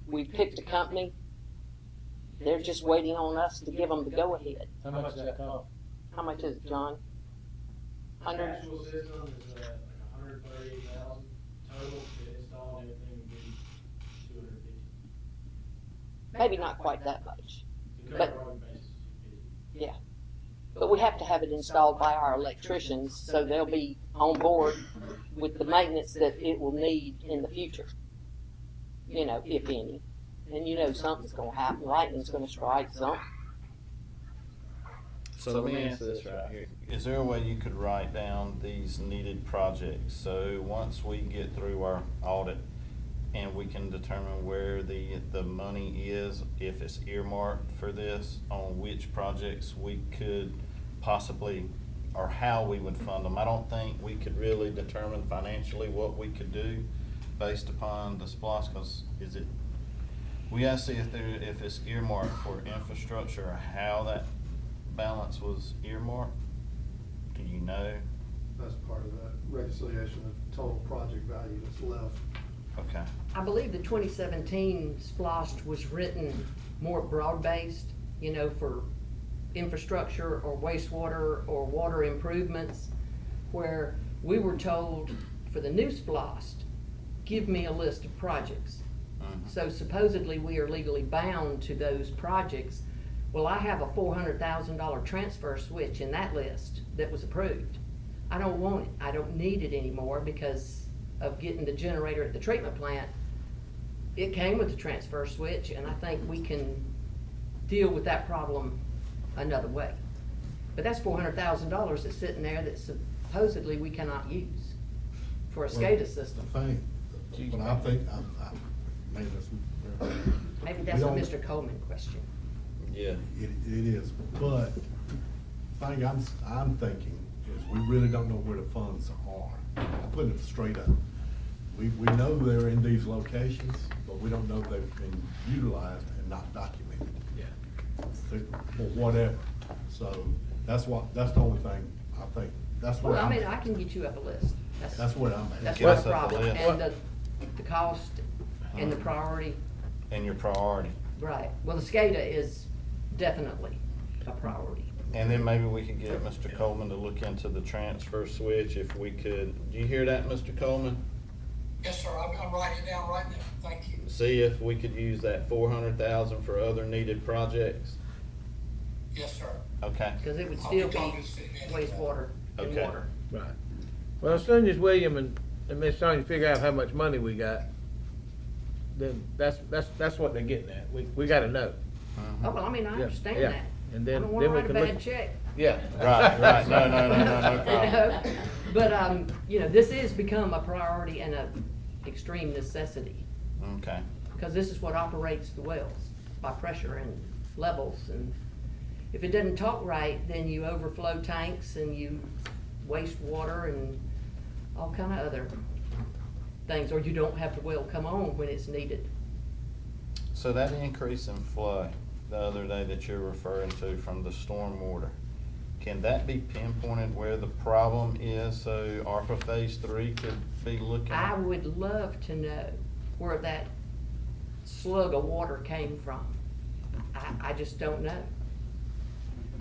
We've picked a company. They're just waiting on us to give them the go-ahead. How much does that cost? How much is it, John? The actual system is like $138,000 total to install and everything would be $250. Maybe not quite that much. To But cover all your bases. yeah. But we have to have it installed by our electricians, so they'll be on board with the maintenance that it will need in the future. If any. And something's going to happen. Lightning's going to strike something. So let me ask this right here. Is there a way you could write down these needed projects? So once we get through our audit and we can determine where the money is, if it's earmarked for this, on which projects we could possibly, or how we would fund them. I don't think we could really determine financially what we could do based upon the SPOS, because we gotta see if it's earmarked for infrastructure or how that balance was earmarked. Do you know? That's part of that reconciliation of total project value that's left. Okay. I believe the 2017 SPLOST was written more broad-based, you know, for infrastructure or wastewater or water improvements, where we were told for the new SPLOST, give me a list of projects. So supposedly we are legally bound to those projects. Well, I have a $400,000 transfer switch in that list that was approved. I don't want it. I don't need it anymore because of getting the generator at the treatment plant. It came with the transfer switch, and I think we can deal with that problem another way. But that's $400,000 that's sitting there that supposedly we cannot use for a SCADA system. Maybe that's a Mr. Coleman question. Yeah. It is, but the thing I'm thinking is we really don't know where the funds are. I'm putting it straight up. We know they're in these locations, but we don't know if they've been utilized and not documented. Yeah. For whatever. So that's the only thing I think, that's what Well, I mean, I can get you up a list. That's where I'm at. That's Get my us up a problem, list. and the cost and the priority. And your priority. Right, well, the SCADA is definitely a priority. And then maybe we could get Mr. Coleman to look into the transfer switch if we could. Do you hear that, Mr. Coleman? Yes, sir, I'm writing it down right now, thank you. See if we could use that 400,000 for other needed projects. Yes, sir. Okay. Because it would I'll still be be talking to the city manager. wastewater and Okay. water. Right. Well, as soon as William and Miss Sonia figure out how much money we got, then that's what they're getting at. We gotta know. Oh, well, I mean, I Yeah, understand yeah. that. And I then- don't wanna then we write a can bad look- check. Yeah. Right. No You problem. know? But, you know, this has become a priority and a extreme necessity, Okay. because this is what operates the wells, by pressure and levels, and if it doesn't talk right, then you overflow tanks and you waste water and all kind of other things, or you don't have the well come on when it's needed. So that increase in flow the other day that you're referring to from the storm water, can that be pinpointed where the problem is so ARPA Phase 3 could be looking? I would love to know where that slug of water came from. I just don't know.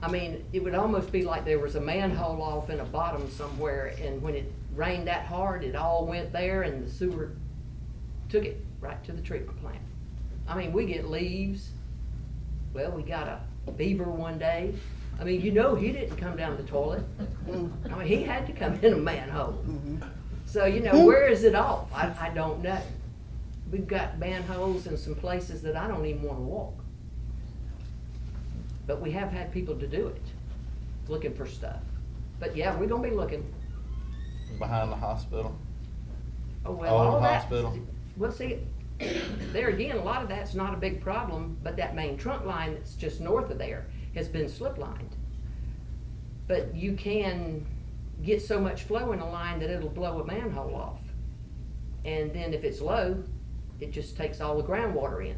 I mean, it would almost be like there was a manhole off in a bottom somewhere, and when it rained that hard, it all went there and the sewer took it right to the treatment plant. I mean, we get leaves. Well, we got a beaver one day. I mean, you know, he didn't come down the toilet. I mean, he had to come in a manhole. So, you know, where is it off? I don't know. We've got manholes in some places that I don't even want to walk. But we have had people to do it, looking for stuff. But yeah, we're gonna be looking. Behind the hospital? Oh, well, Old all that. hospital? Well, see, there again, a lot of that's not a big problem, but that main trunk line that's just north of there has been slip lined. But you can get so much flow in a line that it'll blow a manhole off. And then if it's low, it just takes all the groundwater in.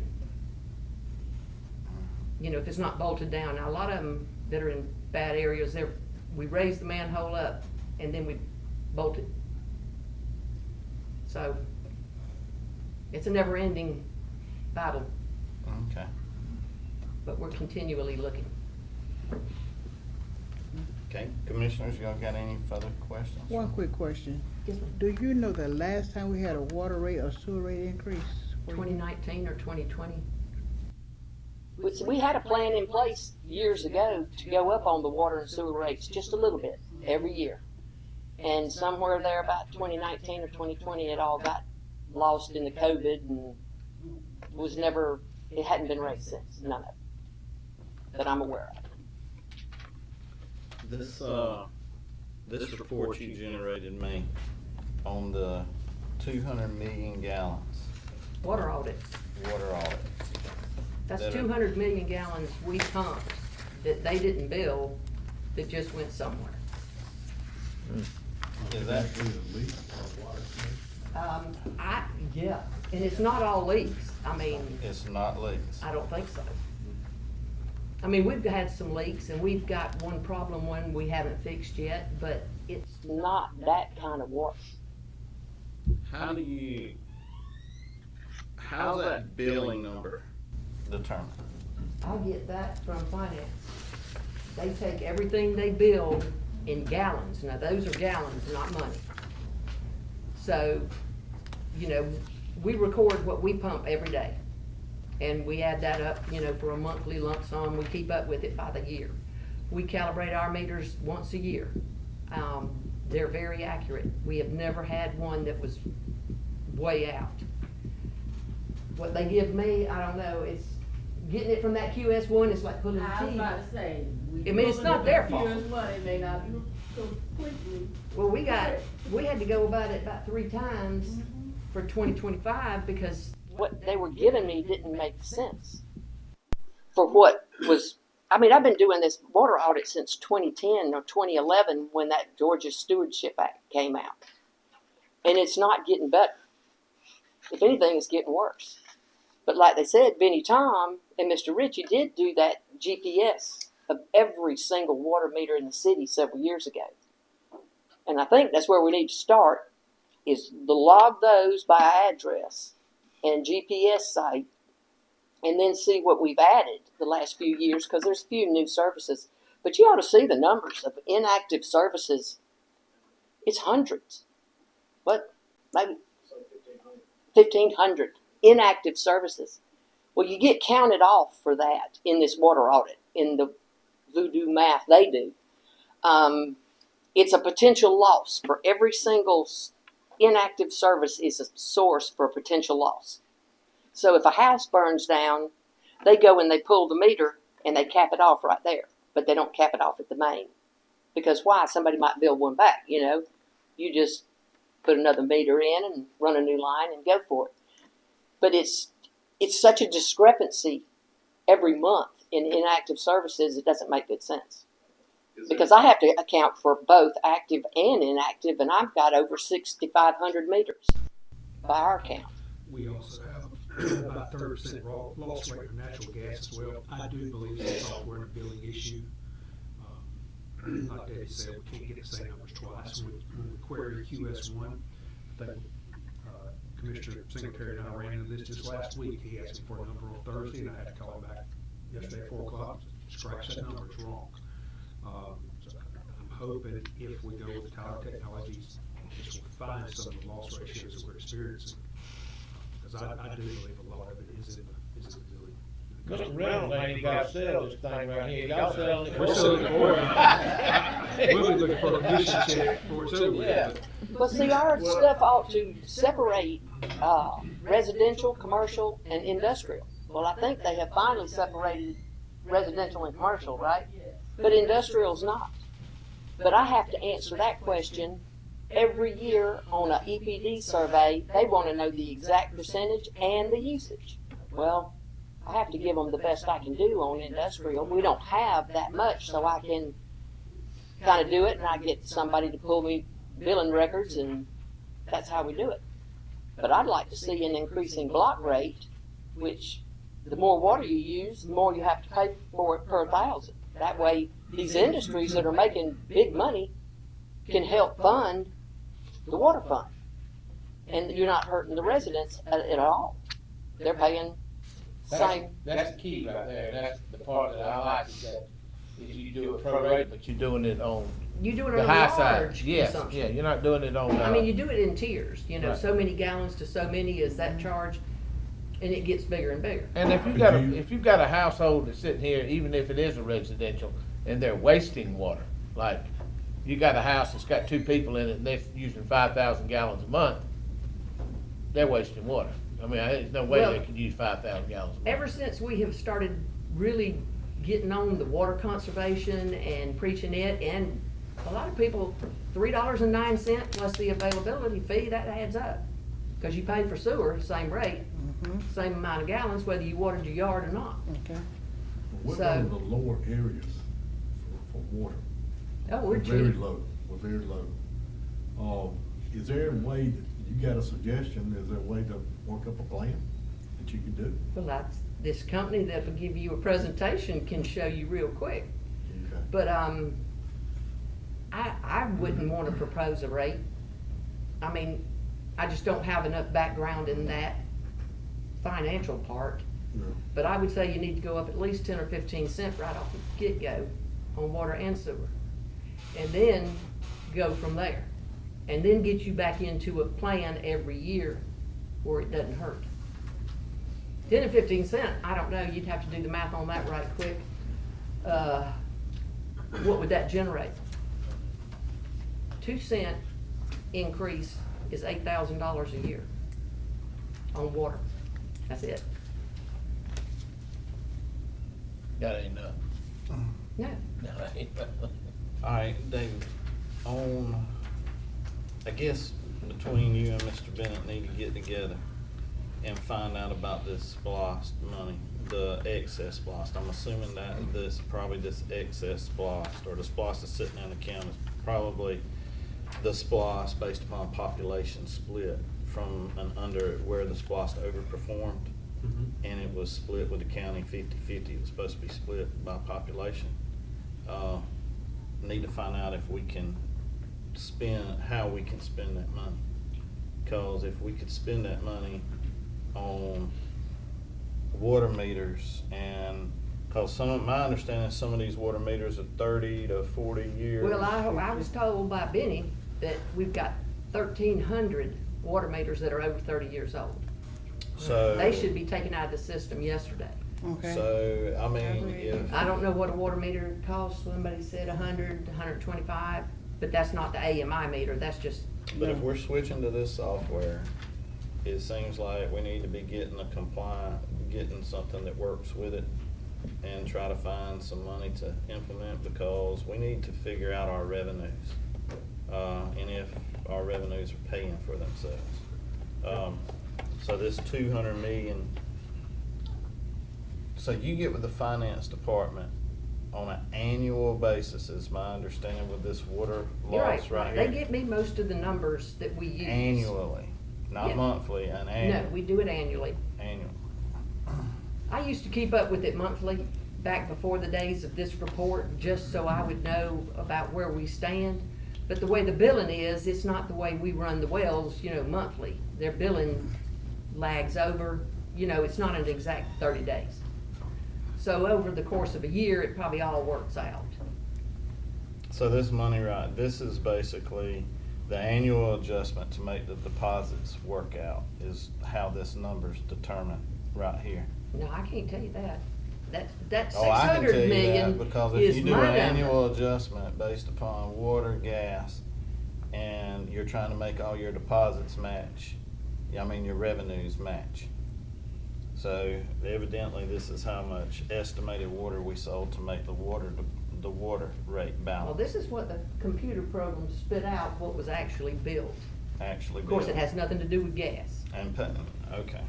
You know, if it's not bolted down. Now, a lot of them that are in bad areas, we raise the manhole up and then we bolt it. So, it's a never-ending battle, Okay. but we're continually looking. Okay, commissioners, y'all got any further questions? One quick question. Yes, ma'am. Do you know the last time we had a water rate or sewer rate increase? 2019 or 2020? We had a plan in place years ago to go up on the water and sewer rates just a little bit every year. And somewhere there about 2019 or 2020, it all got lost in the COVID and it hadn't been raised since, none of it, that I'm aware of. This report you generated me on the 200 million gallons Water audit. water audit. That's That- 200 million gallons we pumped that they didn't bill, that just went somewhere. Is that, Yeah, and it's not all leaks. I mean, it's not leaks? I don't think so. I mean, we've had some leaks and we've got one problem one we haven't fixed yet, but it's not that kind of water. How's that billing number determined? I get that from finance. They take everything they build in gallons. Now, those are gallons, not money. So, you know, we record what we pump every day. And we add that up, you know, for a monthly lump sum. We keep up with it by the year. We calibrate our meters once a year. They're very accurate. We have never had one that was way out. What they give me, I don't know, it's getting it from that QS1, it's like pulling I was teeth. about to say. I mean, it's not their fault. It may not be completely. Well, we had to go about it about 3 times for 2025 because what they were giving me didn't make sense. For what was, I mean, I've been doing this water audit since 2010 or 2011 when that Georgia Stewardship Act came out. And it's not getting better. If anything, it's getting worse. But like they said, Benny Tom and Mr. Ritchie did do that GPS of every single water meter in the city several years ago. And I think that's where we need to start, is to log those by address and GPS site, and then see what we've added the last few years, because there's a few new services. But you ought to see the numbers of inactive services. It's hundreds. What? Maybe 1,500 inactive services. Well, you get counted off for that in this water audit, in the voodoo math they do. It's a potential loss for every single inactive service is a source for a potential loss. So if a house burns down, they go and they pull the meter and they cap it off right there, but they don't cap it off at the main. Because why? Somebody might build one back, you know. You just put another meter in and run a new line and go for it. But it's such a discrepancy every month in inactive services, it doesn't make good sense. Because I have to account for both active and inactive, and I've got over 6,500 meters by our count. We also have about 30% loss rate of natural gas as well. I do believe it's a software and a billing issue. Like Debbie said, we can't get the same numbers twice. When we query QS1, I think Commissioner Singletary and I ran into this just last week. He asked me for a number on Thursday, and I had to call him back yesterday at 4 o'clock. Scratch that number, it's wrong. So I'm hoping if we go with Tyler Technologies, this will find some of the loss ratios that we're experiencing. Because I do believe a lot of it is in the billing. Mr. Reynolds ain't got to sell this thing right here. Y'all selling it. We're selling it for it. We'll be looking for a commission check for it too. Yeah. Well, see, our stuff ought to separate residential, commercial, and industrial. Well, I think they have finally separated residential and commercial, right? But industrial's not. But I have to answer that question every year on an EPD survey. They want to know the exact percentage and the usage. Well, I have to give them the best I can do on industrial. We don't have that much, so I can kind of do it, and I get somebody to pull me billing records, and that's how we do it. But I'd like to see an increasing block rate, which the more water you use, the more you have to pay for it per 1,000. That way, these industries that are making big money can help fund the water fund. And you're not hurting the residents at all. They're paying same. That's the key right there. That's the part that I like, is that you do it prorated, but you're doing it on You do it the on high large side. Yes, consumption. yeah, you're not doing it on. I mean, you do it in tiers. You know, Right. so many gallons to so many is that charge, and it gets bigger and bigger. And if you've got a household that's sitting here, even if it is a residential, and they're wasting water, like you got a house that's got 2 people in it and they're using 5,000 gallons a month, they're wasting water. I mean, there's no way Well, they could use 5,000 gallons a month. Ever since we have started really getting on the water conservation and preaching it, and a lot of people, $3.09 plus the availability fee, that adds up. Cause you pay for sewer, same rate, same amount of gallons, whether you watered your yard or not. Okay. We're So- one of the lower areas for water. Oh, we're Very cheap. low, we're very low. Is there a way, that you got a suggestion, is there a way to work up a plan that you can do? Well, that's, this company that will give you a presentation can show you real quick. But, I wouldn't wanna propose a rate. I mean, I just don't have enough background in that financial part. But I would say you need to go up at least 10 or 15 cents right off the get-go on water and sewer. And then go from there. And then get you back into a plan every year where it doesn't hurt. 10 and 15 cents, I don't know, you'd have to do the math on that right quick. What would that generate? 2-cent increase is $8,000 a year on water. That's it. That ain't enough. No. No, that ain't enough. All right, David, I guess between you and Mr. Bennett need to get together and find out about this SPLOST money, the excess SPLOST. I'm assuming that probably this excess SPLOST, or the SPLOST that's sitting in the account is probably the SPLOST based upon population split from an under, where the SPLOST overperformed. And it was split with the county 50-50. It was supposed to be split by population. Need to find out if we can how we can spend that money. Cause if we could spend that money on water meters, and cause my understanding is some of these water meters are 30 to 40 years. Well, I was told by Benny that we've got 1,300 water meters that are over 30 years old. So They should be taken out of the system yesterday. Okay. So, I mean, if. I don't know what a water meter costs, somebody said 100, 125, but that's not the AMI meter, that's just. But if we're switching to this software, it seems like we need to be getting getting something that works with it and try to find some money to implement, because we need to figure out our revenues. And if our revenues are paying for themselves. So this 200 million, so you get with the finance department on an annual basis, is my understanding, with this water You're loss right here? They get me most of the numbers that we use. Annually, not Yeah. monthly, an annual. No, we do it annually. Annual. I used to keep up with it monthly, back before the days of this report, just so I would know about where we stand. But the way the billing is, it's not the way we run the wells, monthly. Their billing lags over, it's not an exact 30 days. So over the course of a year, it probably all works out. So this money, right, this is basically the annual adjustment to make the deposits work out, is how this number's determined right here. No, I can't tell you that. That Oh, I can 600 tell you million that, because if is you do my an number. annual adjustment based upon water, gas, and you're trying to make all your deposits match, your revenues match. So evidently, this is how much estimated water we sold to make the water rate balance. Well, this is what the computer program spit out, what was actually built. Actually Of course, it built. has nothing to do with gas. And okay.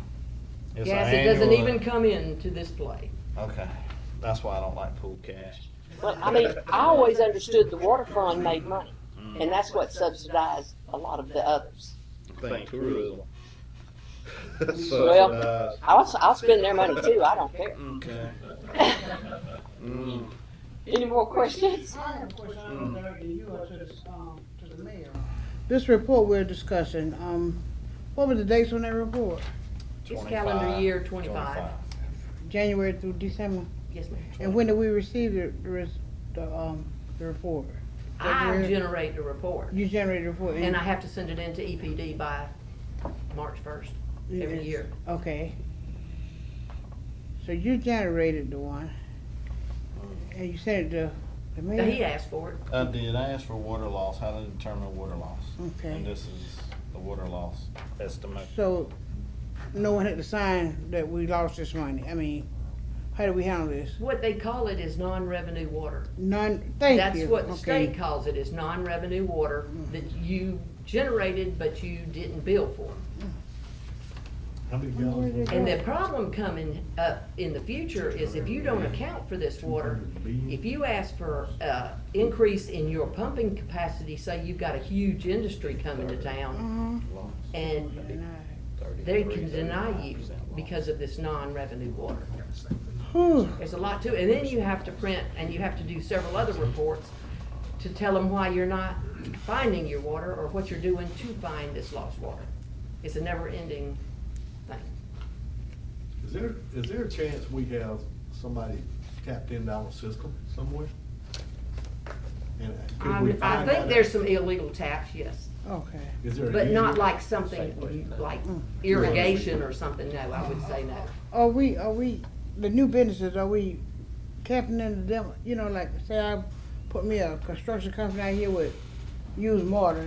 It's Gas, an it doesn't annual- even come into this play. Okay, that's why I don't like pool cash. Well, I always understood the water fund made money, and that's what subsidized a lot of the others. Think tourism. Well, I'll spend their money too, I don't care. Okay. Any more questions? I have a question, I don't know, to you or to the mayor. This report we're discussing, what were the dates on that report? It's calendar year 25. January through December? Yes, ma'am. And when do we receive the report? I February? generate the report. You generate the report? And I have to send it in to EPD by March 1st every Yes. year. Okay. So you generated the one, and you sent it to the mayor? He asked for it. I did. I asked for water loss, how to determine water loss. Okay. And this is the water loss estimate. So, no one had to sign that we lost this money, How do we handle this? What they call it is non-revenue water. Thank That's you. what the Okay. state calls it, is non-revenue water that you generated but you didn't bill for. How many gallons? And the problem coming up in the future is if you don't account for this water, if you ask for increase in your pumping capacity, say you've got a huge industry coming to town, and they can deny you because of this non-revenue water. There's a lot to it, and then you have to print, and you have to do several other reports to tell them why you're not finding your water or what you're doing to find this lost water. It's a never-ending thing. Is there a chance we have somebody tapped into our system somewhere? And could we I find think that there's out? some illegal taps, yes. Okay. Is there But not user- like something like irrigation or something, no, I would say no. Are we, the new businesses, are we tapping into them, you know, like, say I put me a construction company out here with used mortar,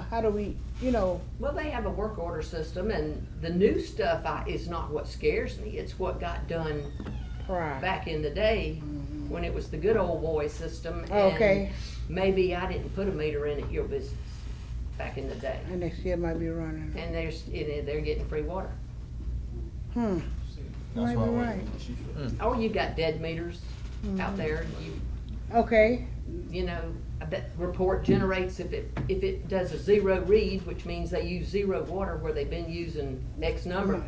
how do we, you know? Well, they have a work order system, and the new stuff is not what scares me, it's what got done Right. back in the day, when it was the good old boy system. Okay. And maybe I didn't put a meter in at your business back in the day. And they still might be running. And they're getting free water. Might be right. Or you got dead meters out there, Okay. you know, that report generates if it does a zero read, which means they use zero water where they've been using X number,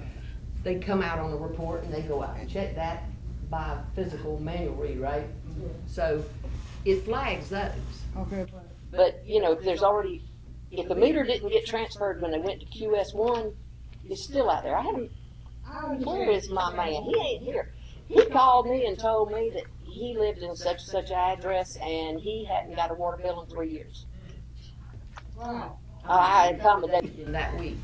they come out on the report and they go out and check that by physical manual read, right? So it flags those. Okay. But, you know, if the meter didn't get transferred when they went to QS1, it's still out there. Where is my man? He ain't here. He called me and told me that he lived in such and such address and he hadn't got a water bill in 3 years. Wow. I accommodated him that week.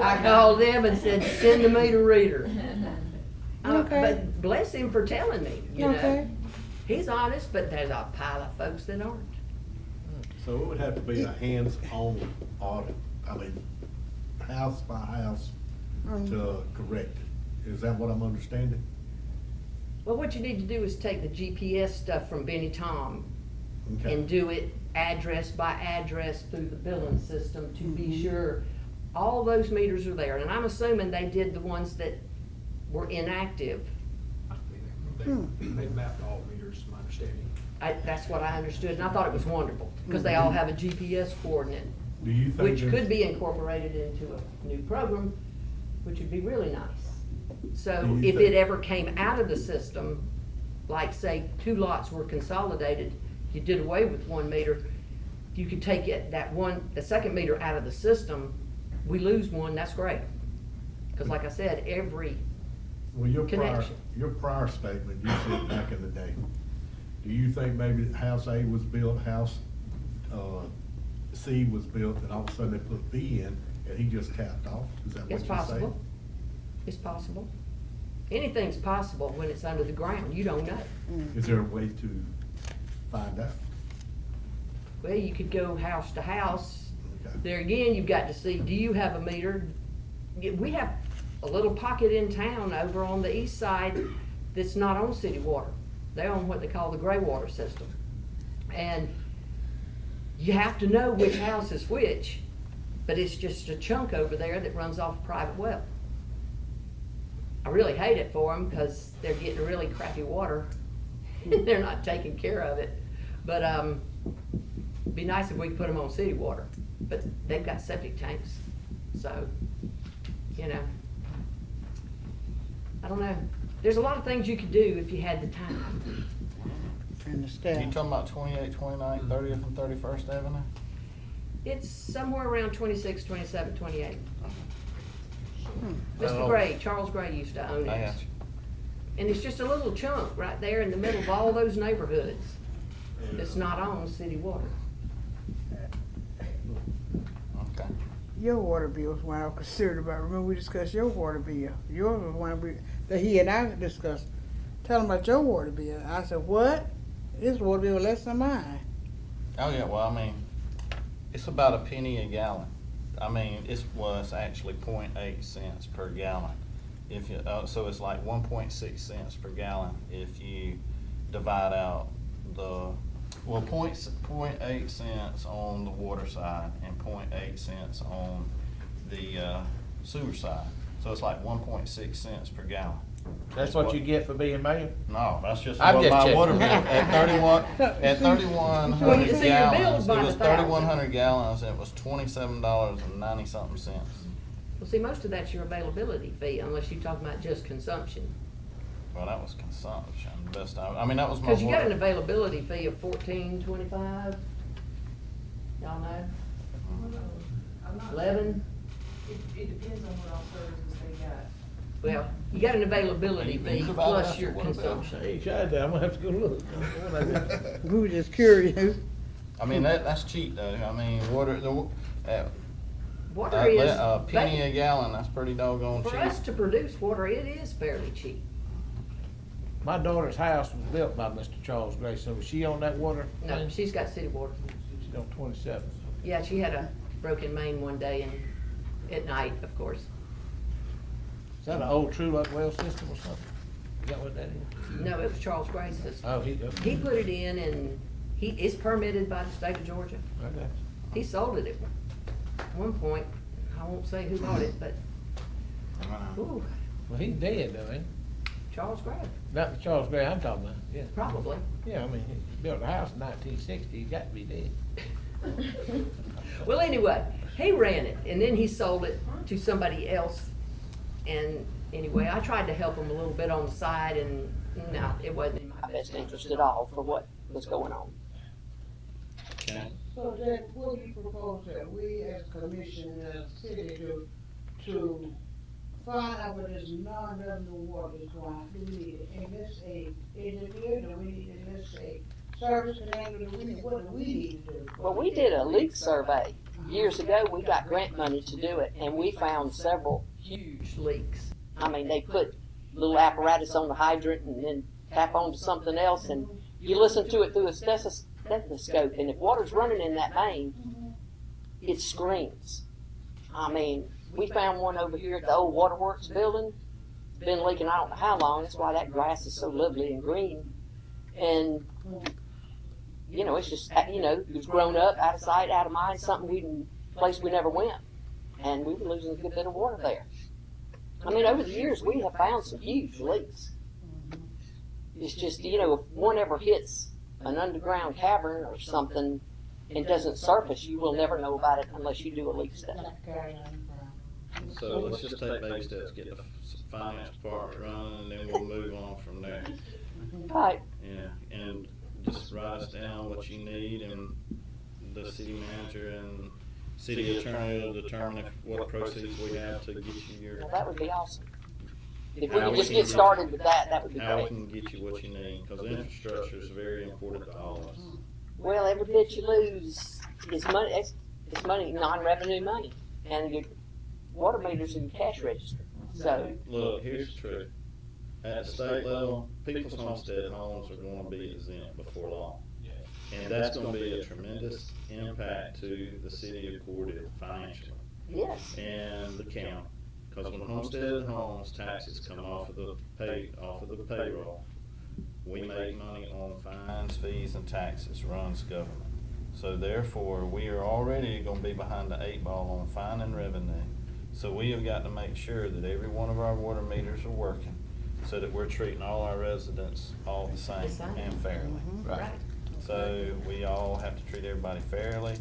I called them and said, send the meter reader. Okay. But bless him for telling me, you Okay. know. He's honest, but there's a pile of folks that aren't. So it would have to be a hands-on audit, I mean, house by house to correct it. Is that what I'm understanding? Well, what you need to do is take the GPS stuff from Benny Tom Okay. and do it address by address through the billing system to be sure all those meters are there. And I'm assuming they did the ones that were inactive. They mapped all meters, is my understanding. That's what I understood, and I thought it was wonderful, because they all have a GPS coordinate, Do you think which there's- could be incorporated into a new program, which would be really nice. So Do you if think- it ever came out of the system, like say 2 lots were consolidated, you did away with 1 meter, you could take the second meter out of the system, we lose 1, that's great. Because like I said, every Well, your connection. prior statement, you said back in the day, do you think maybe house A was built, house, C was built, and all of a sudden they put B in, and he just tapped off? Is that what you're It's saying? possible. It's possible. Anything's possible when it's under the ground, you don't know. Is there a way to find out? Well, you could go house to house. Okay. There again, you've got to see, do you have a meter? We have a little pocket in town over on the east side that's not on city water. They're on what they call the gray water system. And you have to know which house is which, but it's just a chunk over there that runs off a private well. I really hate it for them because they're getting really crappy water. They're not taking care of it. But it'd be nice if we could put them on city water. But they've got septic tanks. So, you know, I don't know. There's a lot of things you could do if you had the time. And the staff. You talking about 28, 29, 30th and 31st Avenue? It's somewhere around 26, 27, 28. Mr. Oh. Gray, Charles Gray used to own I it. got you. And it's just a little chunk right there in the middle of all those neighborhoods that's not on city water. Okay. Your water bill was one I was concerned about. Remember we discussed your water bill. Yours was one that he and I discussed. Tell him about your water bill. I said, what? His water bill less than mine. Oh, yeah, well, I mean, it's about a penny a gallon. I mean, it was actually 0.8 cents per gallon. if you, so it's like 1.6 cents per gallon if you divide out the, well, point 0.8 cents on the water side and 0.8 cents on the sewer side. So it's like 1.6 cents per gallon. That's what you get for being mayor? No, that's just I'm what just my checking. water bill, at 3,100 Well, you see, your bill's gallons, it by the was thousand. 3,100 gallons, and it was $27.90 something cents. Well, see, most of that's your availability fee, unless you're talking about just consumption. Well, that was consumption, best I mean, that was my Cause you got an water. availability fee of $14.25. Y'all know? 11? It depends on what all services they got. Well, you got an availability fee You divide plus that your to what about? consumption. Hey, tried that, I'm gonna have to go look. We were just curious. I mean, that's cheap though, I mean, water, Water is, a penny a gallon, that's pretty doggone cheap. for us to produce water, it is fairly cheap. My daughter's house was built by Mr. Charles Gray, so was she on that water? No, she's got city water. She's on 27. Yeah, she had a broken main one day and at night, of course. Is that an old true up well system or something? Is that what that is? No, it was Charles Gray's system. Oh, He put it in and it's permitted by the state of Georgia. Okay. He sold it at one point. I won't say who bought it, but, ooh, Well, he's dead though, ain't Charles Gray, he? Not the Charles Gray I'm talking about, yeah. probably. Yeah, I mean, he built a house in 1960, he got to be dead. Well, anyway, he ran it and then he sold it to somebody else. And anyway, I tried to help him a little bit on the side and no, it wasn't in my best interest at all for what was going on. Okay. So then, what do you propose that we as a commission, as a city, to find out what this non-revenue water is going, do we need to enlist a engineer, do we need to enlist a service connector, do we need, what do we need to do? Well, we did a leak survey years ago. We got grant money to do it, and we found several Huge leaks. I mean, they put little apparatus on the hydrant and then tap onto something else, and you listen to it through a stethoscope, and if water's running in that main, it screams. I mean, we found one over here at the old Waterworks building. It's been leaking I don't know how long. That's why that grass is so lovely and green. And, you know, it's just, you know, it was grown up, out of sight, out of mind, place we never went. And we were losing a good bit of water there. I mean, over the years, we have found some huge leaks. It's just, you know, if one ever hits an underground cavern or something and doesn't surface, you will never know about it unless you do a leak study. So let's just take baby steps, get the finance department running, and then we'll move on from there. Right. Yeah, and just write us down what you need, and the city manager and city attorney will determine what proceeds we have to get you your. Well, that would be awesome. If we could just get started with that, that would be How we great. can get you what you need, because infrastructure is very important to all of us. Well, every bit you lose is money. It's money, non-revenue money, and your water meters in your cash register. So, Look, here's the truth. At the state level, people's homestead homes are going to be exempt before long. And that's going to be a tremendous impact to the city of Cordele financially. yes. And the county. Because when homestead homes taxes come off of the payroll, we make money on fines, fees, and taxes, runs government. So therefore, we are already gonna be behind the 8 ball on fine and revenue. So we have got to make sure that every one of our water meters are working, so that we're treating all our residents all the same and fairly. Right. So we all have to treat everybody fairly,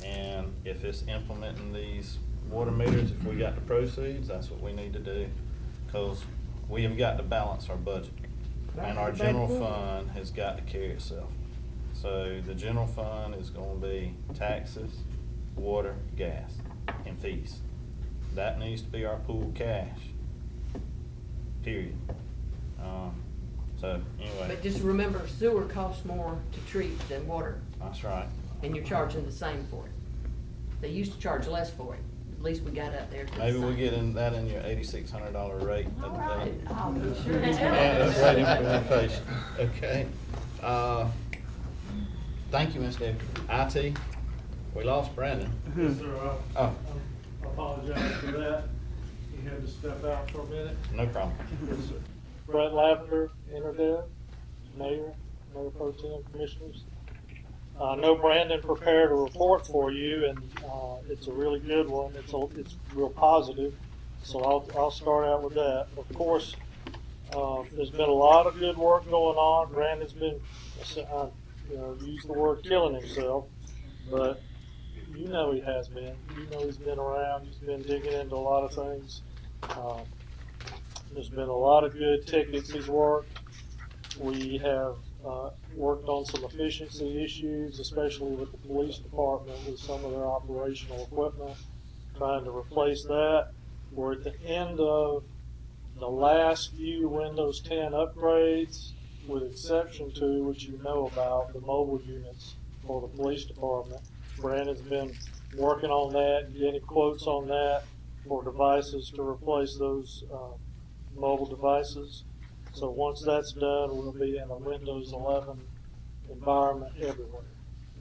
and if it's implementing these water meters, if we got the proceeds, that's what we need to do, because we have got to balance our budget. And our general fund has got to carry itself. So the general fund is gonna be taxes, water, gas, and fees. That needs to be our pooled cash, period. So anyway, But just remember, sewer costs more to treat than water, that's right. and you're charging the same for it. They used to charge less for it. At least we got up there to the Maybe we'll same. get that in your $8,600 rate. All right, I'll be sure to Yeah, tell that's them. right, implementation. Okay. Thank you, Ms. Debbie. IT, we lost Brandon. Yes, sir. Oh. I apologize for that. you had to step out for a minute. No problem. Yes, sir. Brett Lavender, Interdev, Mayor, Mayor Pro Tem, Commissioners. I know Brandon prepared a report for you, and it's a really good one. It's real positive. So I'll start out with that. Of course, there's been a lot of good work going on. Brandon's been, use the word killing himself, but you know he has been. You know he's been around. He's been digging into a lot of things. There's been a lot of good tickets he's worked. We have worked on some efficiency issues, especially with the police department with some of their operational equipment, trying to replace that. We're at the end of the last few Windows 10 upgrades, with exception to, which you know about, the mobile units for the police department. Brandon's been working on that and getting quotes on that for devices to replace those mobile devices. So once that's done, we'll be in a Windows 11 environment everywhere,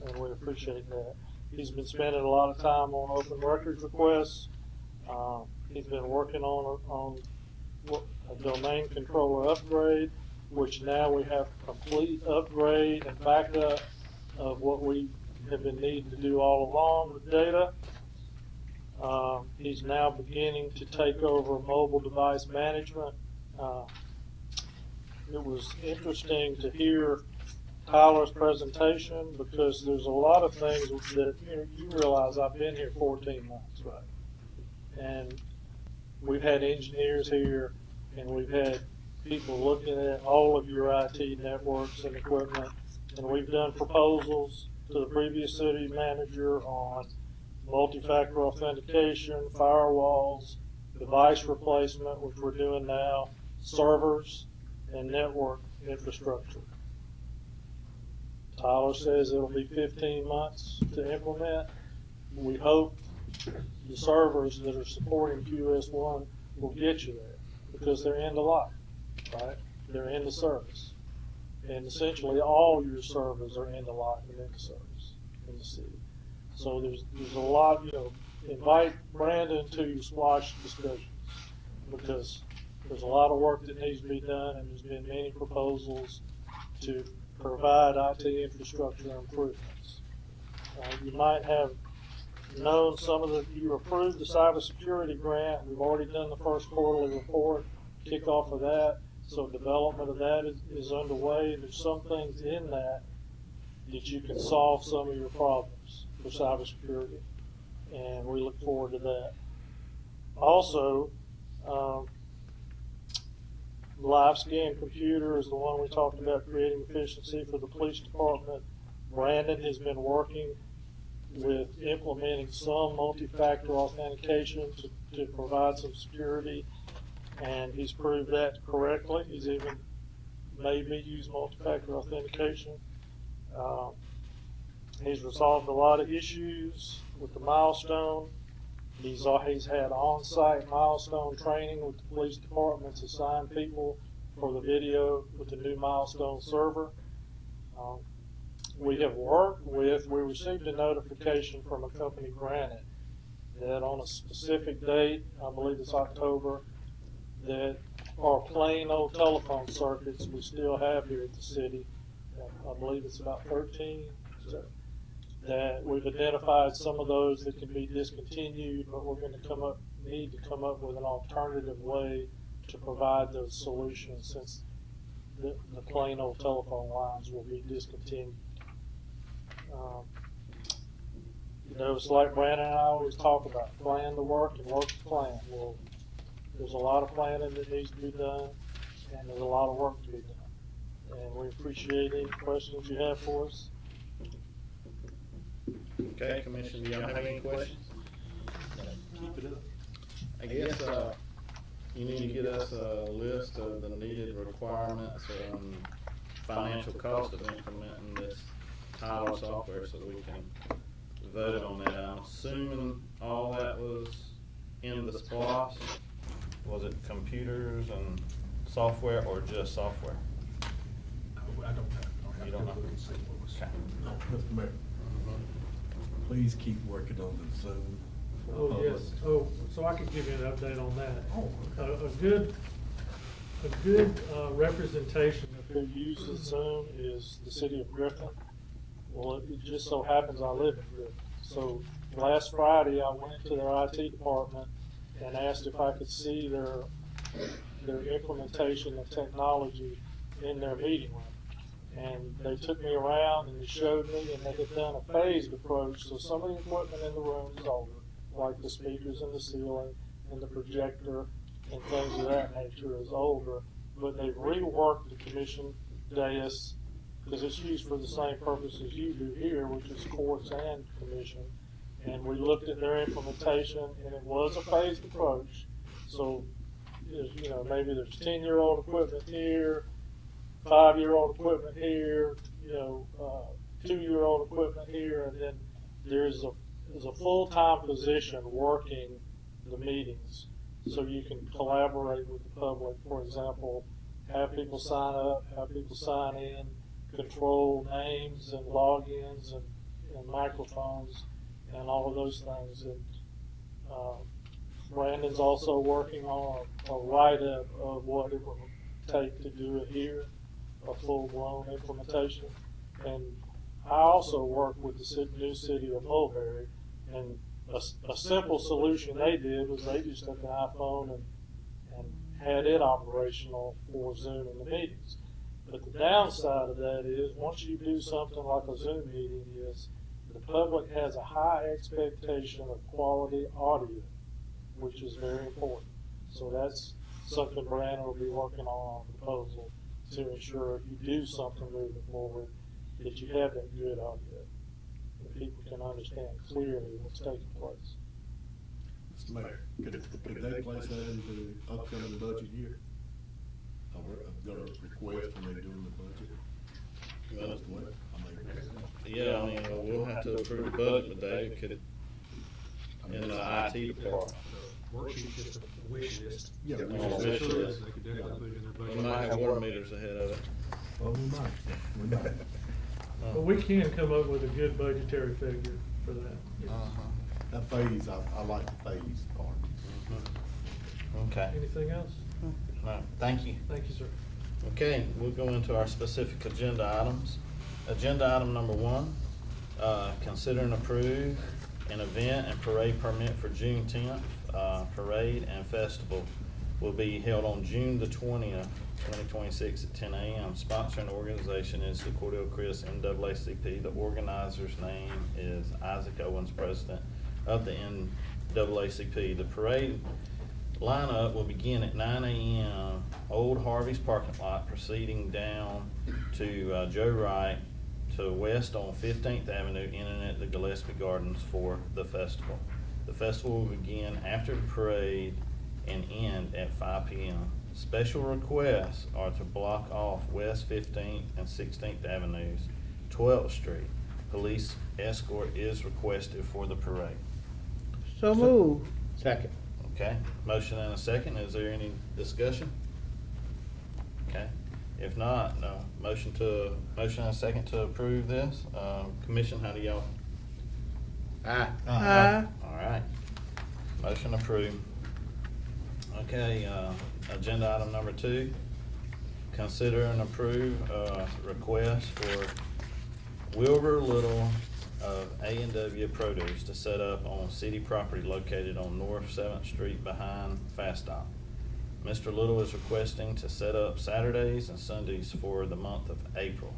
and we appreciate that. He's been spending a lot of time on open records requests. He's been working on a domain controller upgrade, which now we have complete upgrade and backup of what we have been needing to do all along with data. He's now beginning to take over mobile device management. It was interesting to hear Tyler's presentation because there's a lot of things that you realize I've been here 14 months, right? And we've had engineers here, and we've had people looking at all of your IT networks and equipment, and we've done proposals to the previous city manager on multi-factor authentication, firewalls, device replacement, which we're doing now, servers, and network infrastructure. Tyler says it'll be 15 months to implement. We hope the servers that are supporting QS1 will get you there because they're end of life, right? They're end of service. And essentially all your servers are end of life and end of service in the city. So there's a lot, invite Brandon to your SPLOSH discussions because there's a lot of work that needs to be done, and there's been many proposals to provide IT infrastructure improvements. You might have known you approved the cybersecurity grant. We've already done the first quarterly report, kickoff of that. So development of that is underway. There's some things in that you can solve some of your problems for cybersecurity, and we look forward to that. Also, Live Scan Computer is the one we talked about creating efficiency for the police department. Brandon has been working with implementing some multi-factor authentication to provide some security, and he's proved that correctly. He's even made me use multi-factor authentication. He's resolved a lot of issues with the milestone. He's had on-site milestone training with the police departments, assigned people for the video with the new milestone server. We received a notification from a company, Granite, that on a specific date, I believe it's October, that our plain old telephone circuits we still have here at the city, I believe it's about 13, that we've identified some of those that can be discontinued, but we're going to need to come up with an alternative way to provide those solutions since the plain old telephone lines will be discontinued. It's like Brandon and I always talk about, plan the work and work the plan. Well, there's a lot of planning that needs to be done, and there's a lot of work to be done. And we appreciate any questions you have for us. Okay, Commissioner, do y'all have any questions? Keep it up. I guess you need to get us a list of the needed requirements and financial cost of implementing this Tyler software so we can vote on that. I'm assuming all that was in the SPLOSH. Was it computers and software or just software? I don't know. You don't know? Okay. Mr. Mayor, please keep working on the Zoom for Oh, public. yes. Oh, so I could give you an update on that. Oh, A good representation of who uses Zoom is the city of Griffin. Well, it just so happens I live in Griffin. So last Friday, I went to their IT department and asked if I could see their implementation of technology in their meeting room. And they took me around and they showed me, and they had done a phased approach. So some of the equipment in the room is older, like the speakers in the ceiling and the projector and things of that nature is older. But they've reworked the commission dais because it's used for the same purpose as you do here, which is courts and commission. And we looked at their implementation, and it was a phased approach. So, maybe there's 10-year-old equipment here, 5-year-old equipment here, 2-year-old equipment here, and then there's a full-time position working the meetings, so you can collaborate with the public. For example, have people sign up, have people sign in, control names and logins and microphones and all of those things. And Brandon's also working on a write-up of what it will take to do it here, a full-blown implementation. And I also work with the new city of Mulberry, and a simple solution they did was they just took an iPhone and had it operational for Zoom in the meetings. But the downside of that is once you do something like a Zoom meeting is the public has a high expectation of quality audio, which is very important. So that's something Brandon will be working on a proposal to ensure if you do something moving forward, that you have that good audio, that people can understand clearly what's taking place. Mr. Mayor, could they place that into upcoming budget year? I've got a request when they're doing the budget. Well, Mr. Webb, Yeah, I mean, we'll have to approve the budget, but David could, in the IT department. Worksheet's just a wish list. Yeah, On a wish list. They could definitely put it in their budget. We might have water meters ahead of it. Well, we might. But we can come up with a good budgetary figure for that. Yes. That phase, I like the phase part. Okay. Anything else? No, thank you. Thank you, sir. Okay, we'll go into our specific agenda items. Agenda item number 1, consider and approve an event and parade permit for June 10th. Parade and festival will be held on June the 20th, 2026 at 10 a.m. Sponsoring organization is the Cordele Chris NAACP. The organizer's name is Isaac Owens, president of the NAACP. The parade lineup will begin at 9 a.m. Old Harvey's parking lot, proceeding down to Joe Wright to west on 15th Avenue, ending at the Gillespie Gardens for the festival. The festival will begin after the parade and end at 5 p.m. Special requests are to block off West 15th and 16th Avenues, 12th Street. Police escort is requested for the parade. So move. Second. Okay, motion and a second. Is there any discussion? Okay, if not, no. Motion and a second to approve this. Commission, how do y'all? Aye. All right. Motion approved. Okay, agenda item number 2. Consider and approve request for Wilbur Little of A&W Produce to set up on city property located on North 7th Street behind Fast Stop. Mr. Little is requesting to set up Saturdays and Sundays for the month of April,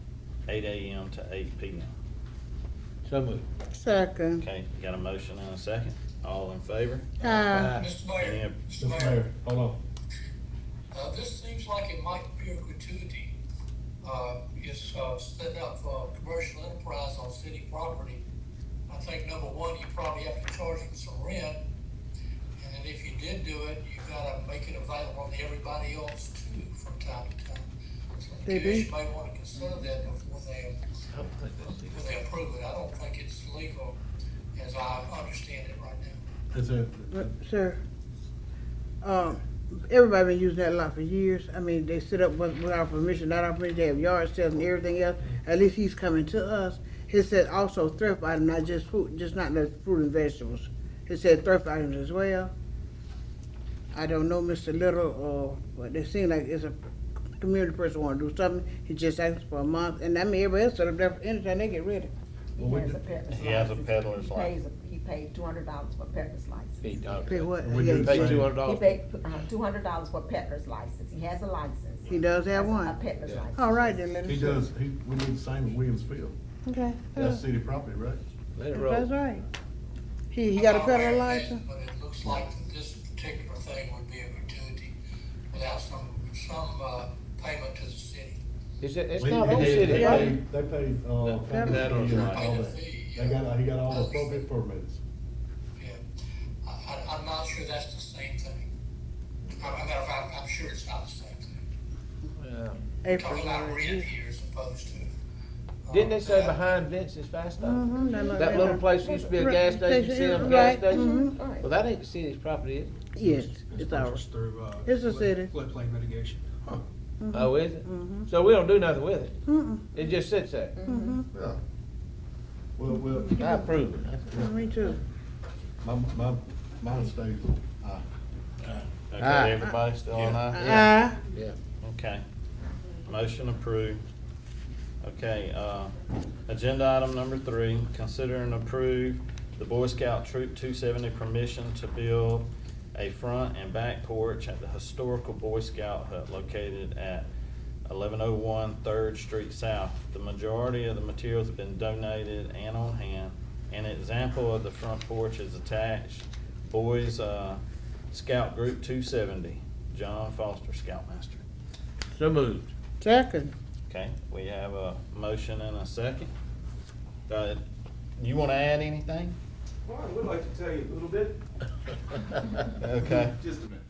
8 a.m. to 8 p.m. So moved. Second. Okay, you got a motion and a second? All in favor? Mr. Mayor, Any- Mr. Mayor, Hold on. this seems like it might be a gratuity. It's setting up for commercial enterprise on city property. I think number one, you probably have to charge them some rent. And then if you did do it, you gotta make it available to everybody else too from time to time. So the They do? commission may wanna consider that before they approve it. I don't think it's legal as I understand it right now. Is it, Sir, everybody been using that lot for years. I mean, they set up without permission, not our permission, they have yard sales and everything else. At least he's coming to us. He said also thrift item, not just fruit, just not the fruit and vegetables. It said 35 items as well. I don't know Mr. Little, but it seems like it's a community person want to do something. He just asked for a month, and I mean, everybody else set up there for anytime they get ready. He has a peddler's license. He paid $200 for peddler's license. Pay what? We Yeah, do he pay said- $200. He paid $200 for peddler's license. He has a license. He does have Has one? A peddler's license. All right, then let him He sit. does, we do the same in Williamsville. Okay. That's city property, right? Let it roll. That's right. He got a peddler license? But it looks like that this particular thing would be a gratuity without some payment to the city. It's We- not they on did- city They property. paid, That on and right. all that. He got all the appropriate permits. I'm not sure that's the same thing. I'm sure it's not the same thing. Yeah. We're talking about rent here as opposed to. Didn't they say behind Vincent's Fast Stop? Mhm, That little place used to be a gas station, Sims gas Right, station? mhm. Well, that ain't the city's property, is it? Yes, it's purchased ours. through, It's a city. Floodplain mitigation. Oh, is it? Mhm. So we don't do nothing with it? Mm-mm. It just sits there? Mhm. Yeah. Well, I approve it. Me too. my stays, Okay, Aye. everybody still on aye? Yeah. Yeah. Okay. Motion approved. Okay, agenda item number 3, consider and approve the Boy Scout Troop 270 permission to build a front and back porch at the historical Boy Scout hut located at 1101 3rd Street South. The majority of the materials have been donated and on hand. An example of the front porch is attached. Boys Scout Group 270, John Foster, Scoutmaster. So moved. Second. Okay, we have a motion and a second. You want to add anything? Well, I would like to tell you a little bit. Okay. Just a minute.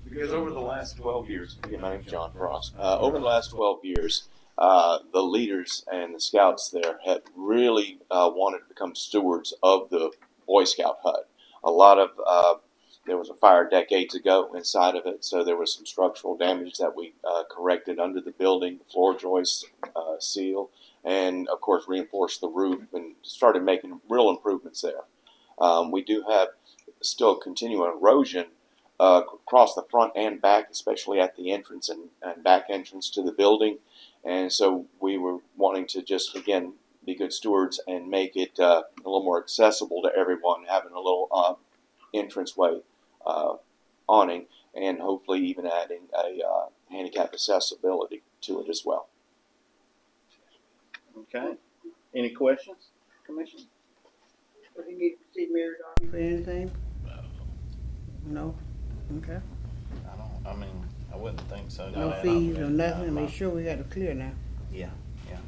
Because over the last 12 years, again, my name's John Frost. Over the last 12 years, the leaders and the scouts there have really wanted to become stewards of the Boy Scout hut. A lot of there was a fire decades ago inside of it, so there was some structural damage that we corrected under the building, floor joists, seal, and of course reinforced the roof and started making real improvements there. We do have still continuing erosion across the front and back, especially at the entrance and back entrance to the building. And so we were wanting to just, again, be good stewards and make it a little more accessible to everyone, having a little entranceway awning, and hopefully even adding a handicap accessibility to it as well. Okay. Any questions, Commissioner? Would you need to see Mary Darby for anything? No? Okay. I mean, I wouldn't think so. No That fees or ought to be- nothing, make sure we got it clear now. Yeah, yeah.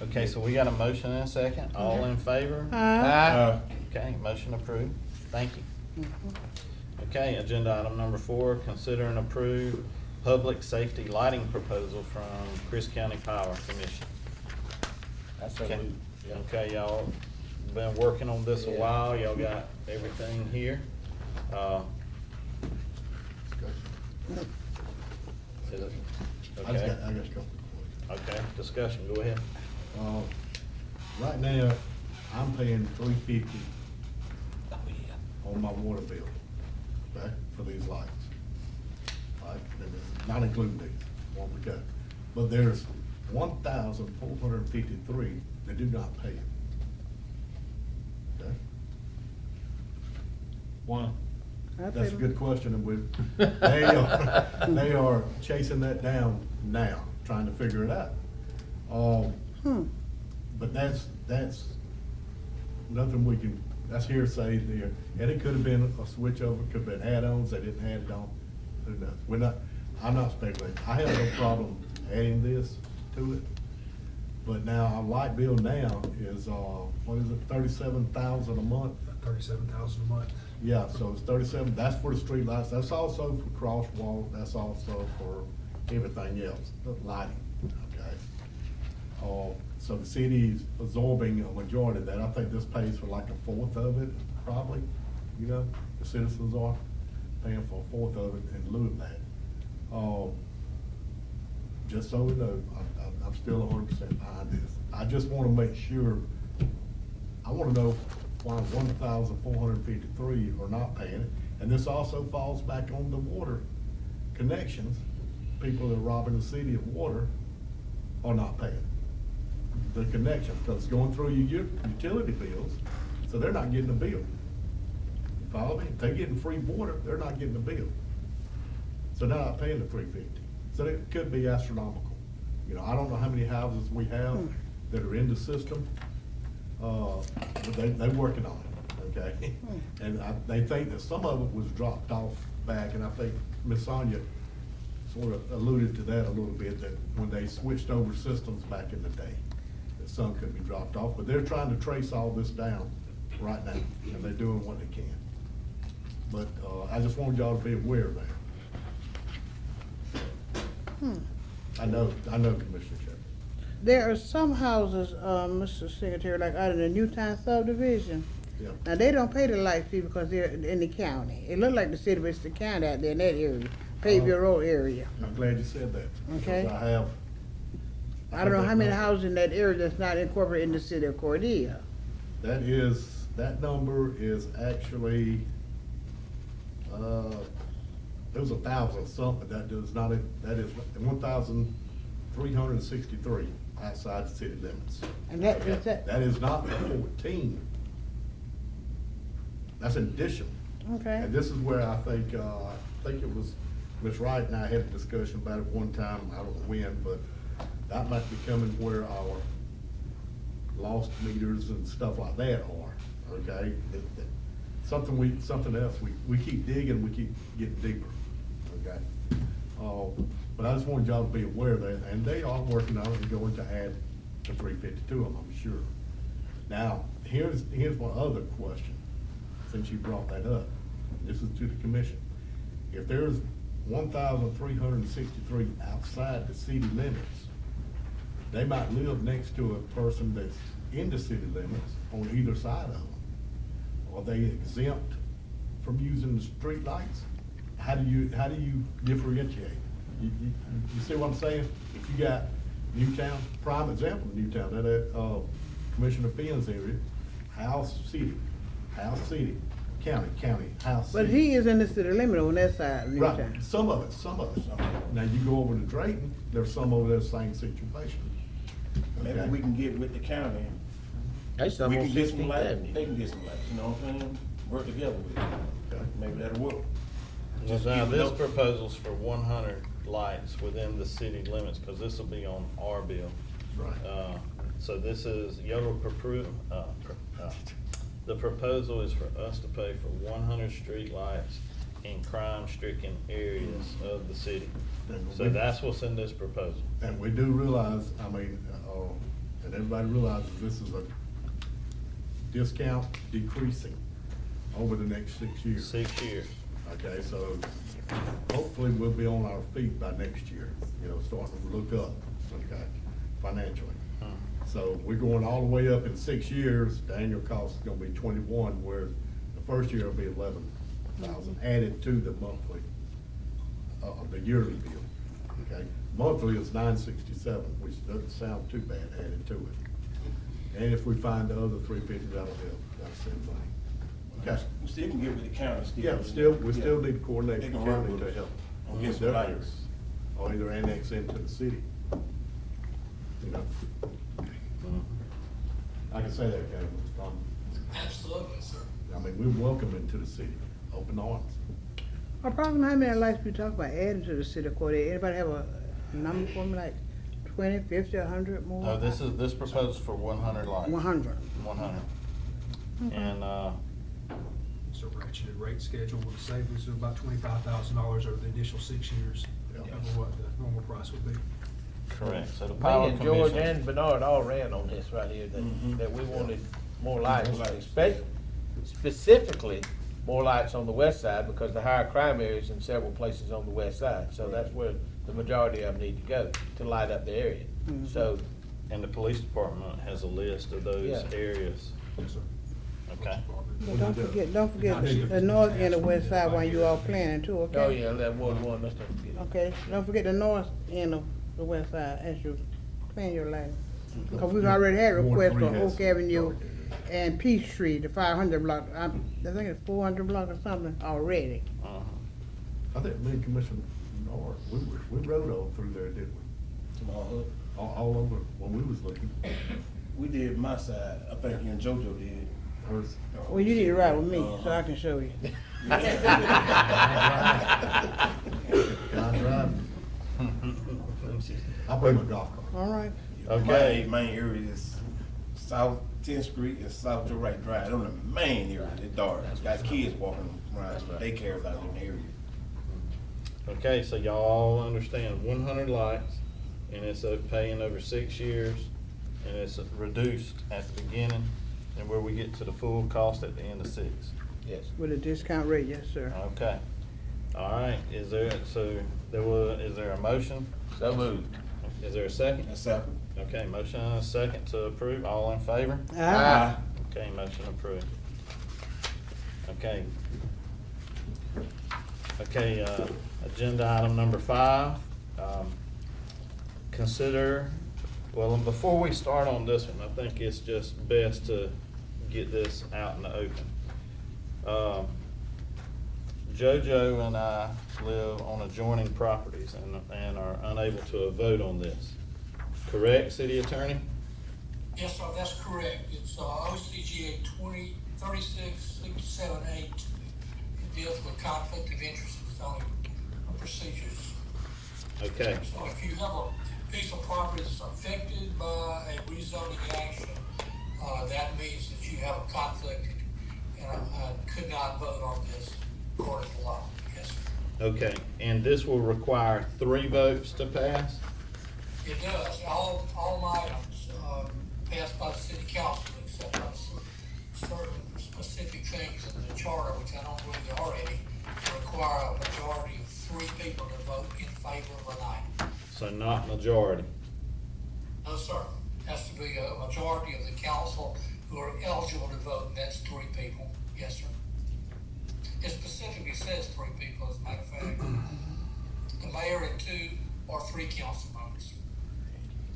Okay, so we got a motion and a second. All in favor? Aye. Okay, motion approved. Thank you. Okay, agenda item number 4, consider and approve public safety lighting proposal from Chris County Power Commission. That's so Okay. moved. Yeah. Okay, y'all been working on this a while. Y'all got everything here. Is it- I just Okay, got a couple. okay, discussion, go ahead. Right now, I'm paying $350 on my water bill, okay, for these lights. Right, and it's not including these, what we got. But there's 1,453 that do not pay it. Okay? One. That's a good question, and they are chasing that down now, trying to figure it out. But that's nothing we can, that's hearsay there, and it could have been a switch over, could have been add-ons, they didn't add it on, who knows? I'm not speculating, I have no problem adding this to it, but now our light bill now is, what is it, 37,000 a month? 37,000 a month. Yeah, so it's 37, that's for the street lights, that's also for crosswalk, that's also for everything else, the lighting, okay? So the city's absorbing a majority of that, I think this pays for like a fourth of it, probably, you know, the citizens are paying for a fourth of it in lieu of that. Just so we know, I'm still 100% behind this, I just wanna make sure, I wanna know why 1,453 are not paying it. And this also falls back on the water connections. People that are robbing the city of water are not paying the connection, because it's going through your utility bills, so they're not getting a bill. You follow me? If they're getting free water, they're not getting a bill. So they're not paying the $350. So it could be astronomical. You know, I don't know how many houses we have that are in the system, but they're working on it, okay? And they think that some of it was dropped off back, and I think Ms. Sonia sort of alluded to that a little bit, that when they switched over systems back in the day, that some could be dropped off, but they're trying to trace all this down right now, and they're doing what they can. But, I just wanted y'all to be aware of that. I know, Commissioner Shepard. There are some houses, Mr. Secretary, like out in the Newtown subdivision. Yeah. Now, they don't pay the light fee because they're in the county. It look like the city, but it's the county out there in that area, Pavia Road area. I'm glad you said that. Okay. Because I don't know how many houses in that area that's not incorporated in the city of Cordele. That number is actually, it was 1,000 something, that is 1,363 outside the city limits. And that is that. That is not the 14. That's an addition. Okay. And this is where I think it was Ms. Wright and I had a discussion about it one time, I don't know when, but that might be coming where our lost meters and stuff like that are, okay? Something else, we keep digging, we keep getting deeper, okay? But I just wanted y'all to be aware of that, and they are working on it and going to add the 350 to them, I'm sure. Now, here's one other question, since you brought that up. This is to the commission. If there's 1,363 outside the city limits, they might live next to a person that's in the city limits on either side of them. Are they exempt from using the street lights? How do you differentiate? You see what I'm saying? If you got Newtown, prime example of Newtown, that Commissioner Finn's area, house, city, county, house. But city. he is in the city limit on that side of Right, Newtown. some of it. Now you go over to Drayton, there's some over there, same situation. Maybe Okay? we can get with the county. They some We on can get some 16th light, Avenue. they can get some lights, you know what I'm saying? Work together with it. Okay. Maybe that'll work. Just Now, keep it this up. proposal's for 100 lights within the city limits, because this will be on our bill. Right. So this is, the proposal is for us to pay for 100 street lights in crime-stricken areas of the city. So that's what's in this proposal. And we do realize, and everybody realizes this is a discount decreasing over the next 6 years. 6 years. Okay, so hopefully we'll be on our feet by next year, starting to look up, okay, financially. So we're going all the way up in 6 years, the annual cost is gonna be 21, where the first year will be 11,000 added to the monthly, the yearly bill, okay? Monthly is 967, which doesn't sound too bad added to it. And if we find the other 350, that'll help, that's the same thing. Okay. We still can get with the county still. Yeah, we still need to coordinate They with the can work county with to us help. on get some their lights. areas, or either annex into the city. I can say that, Kevin, it's fun. Absolutely, sir. I mean, we welcome into the city, open arms. Approximately how many lights we talk about adding to the city of Cordele? Anybody have a number for me, like 20, 50, 100 more? No, this proposal's for 100 lights. 100. 100. Okay. And, It's a ratcheted rate schedule with savings of about $25,000 over the initial 6 years over what the normal price would be. correct, so the Me power and George commission. and Bernard all ran on this right here, that we wanted more lights, specifically more lights on the west side, because the higher crime areas in several places on the west side. So that's where the majority of them need to go, to light up the area. So, And the police department has a list of those Yeah. areas. Yes, sir. Okay. But don't forget the north and the west side while you all planning too, okay? oh yeah, that Ward 1, let's not forget it. Okay, don't forget the north and the west side as you plan your lighting. Because we've already had requests for Oak Avenue and Peachtree, the 500 block. I think it's 400 block or something already. I think me and Commissioner Nord, we rode all through there, didn't we? All over, when we was looking. We did my side, I think you and JoJo did. Hers. Well, you need to ride with me so I can show you. Can I drive? I'll bring my golf cart. All right. Okay. My main area is South 10th Street and South Joe Wright Drive. On the main area, it's dark. Got kids walking around, daycares out in the area. Okay, so y'all all understand 100 lights, and it's paying over 6 years, and it's reduced at the beginning, and where we get to the full cost at the end of 6. Yes. With a discount rate, yes, sir. Okay. All right, is there a motion? So moved. Is there a second? A second. Okay, motion and a second to approve. All in favor? Aye. Okay, motion approved. Okay. Okay, agenda item number 5. Consider, well, and before we start on this one, I think it's just best to get this out in the open. JoJo and I live on adjoining properties and are unable to vote on this. Correct, City Attorney? Yes, sir, that's correct. It's OCGA 3667A. It deals with conflict of interest and zoning procedures. Okay. So if you have a piece of property that's affected by a rezoning action, that means that you have a conflict, and I could not vote on this according to law. Yes, sir. Okay, and this will require 3 votes to pass? It does. All items passed by the city council, except on certain specific things in the charter, which I don't read already, require a majority of 3 people to vote in favor of an item. So not majority. No, sir. Has to be a majority of the council who are eligible to vote, and that's 3 people. Yes, sir. It specifically says 3 people, as a matter of fact. The mayor and 2 or 3 council members.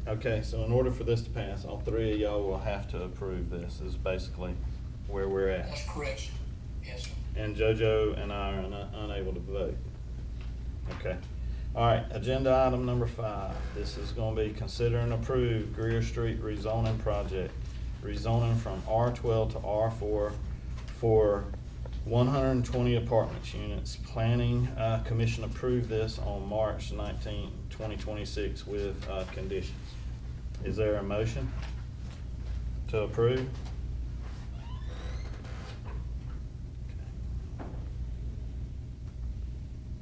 Okay, so in order for this to pass, all 3 of y'all will have to approve this, is basically where we're at. That's correct. Yes, sir. And JoJo and I are unable to vote. Okay. All right, agenda item number 5. This is gonna be consider and approve Greer Street rezoning project. Rezoning from R12 to R4 for 120 apartments units. Planning Commission approved this on March 19, 2026 with conditions. Is there a motion to approve?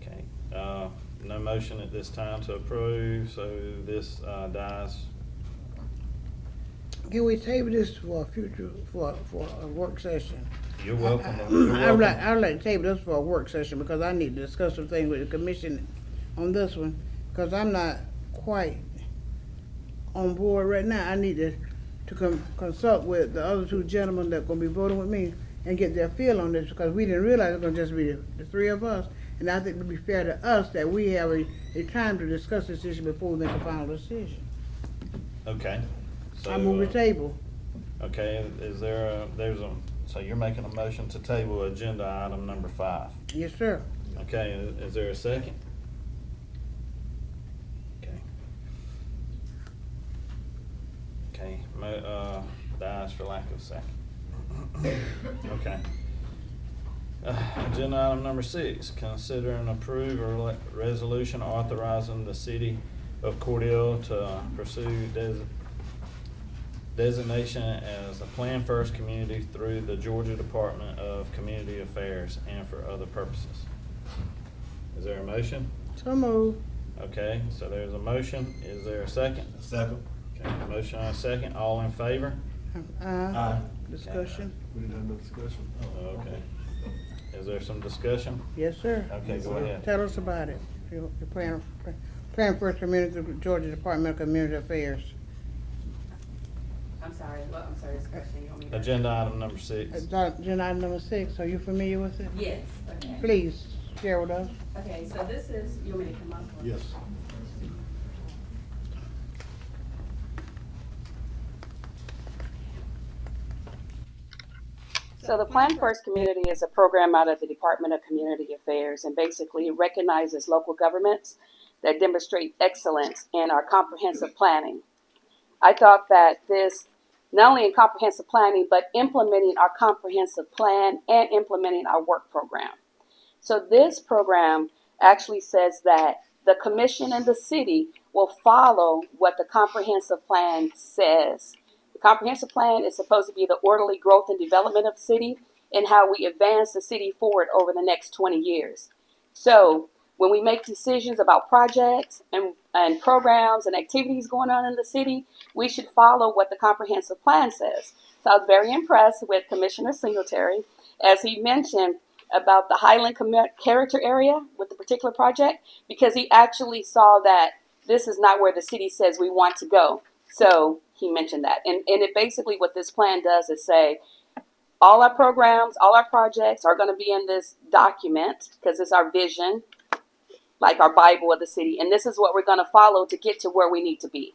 Okay, no motion at this time to approve, so this dies. Can we table this for a future, for a work session? You're welcome. I would like to table this for a work session because I need to discuss some things with the commission on this one, because I'm not quite on board right now. I need to consult with the other 2 gentlemen that are gonna be voting with me and get their feel on this, because we didn't realize it was gonna just be the 3 of us. And I think it would be fair to us that we have a time to discuss this issue before we make a final decision. Okay. So, I move the table. Okay, so you're making a motion to table agenda item number 5. Yes, sir. Okay, is there a second? Okay. Okay, dies for lack of second. Okay. Agenda item number 6, consider and approve a resolution authorizing the city of Cordele to pursue designation as a Plan First community through the Georgia Department of Community Affairs and for other purposes. Is there a motion? So move. Okay, so there's a motion. Is there a second? A second. Okay, motion and a second. All in favor? Aye. Discussion? We didn't have no discussion. Okay. Is there some discussion? Yes, sir. Okay, go ahead. Tell us about it. Your Plan First Community, Georgia Department of Community Affairs. I'm sorry, this question, you want me to? Agenda item number 6. Agenda item number 6, are you familiar with it? Yes, okay. Please, share with us. Okay, so this is, you want me to come up? Yes. So the Plan First Community is a program out of the Department of Community Affairs, and basically it recognizes local governments that demonstrate excellence in our comprehensive planning. I thought that this, not only in comprehensive planning, but implementing our comprehensive plan and implementing our work program. So this program actually says that the commission and the city will follow what the comprehensive plan says. The comprehensive plan is supposed to be the orderly growth and development of the city and how we advance the city forward over the next 20 years. So when we make decisions about projects and programs and activities going on in the city, we should follow what the comprehensive plan says. So I was very impressed with Commissioner Singletary as he mentioned about the Highland character area with the particular project, because he actually saw that this is not where the city says we want to go. So he mentioned that. And it basically what this plan does is say, all our programs, all our projects are going to be in this document because it's our vision, like our Bible of the city. And this is what we're going to follow to get to where we need to be.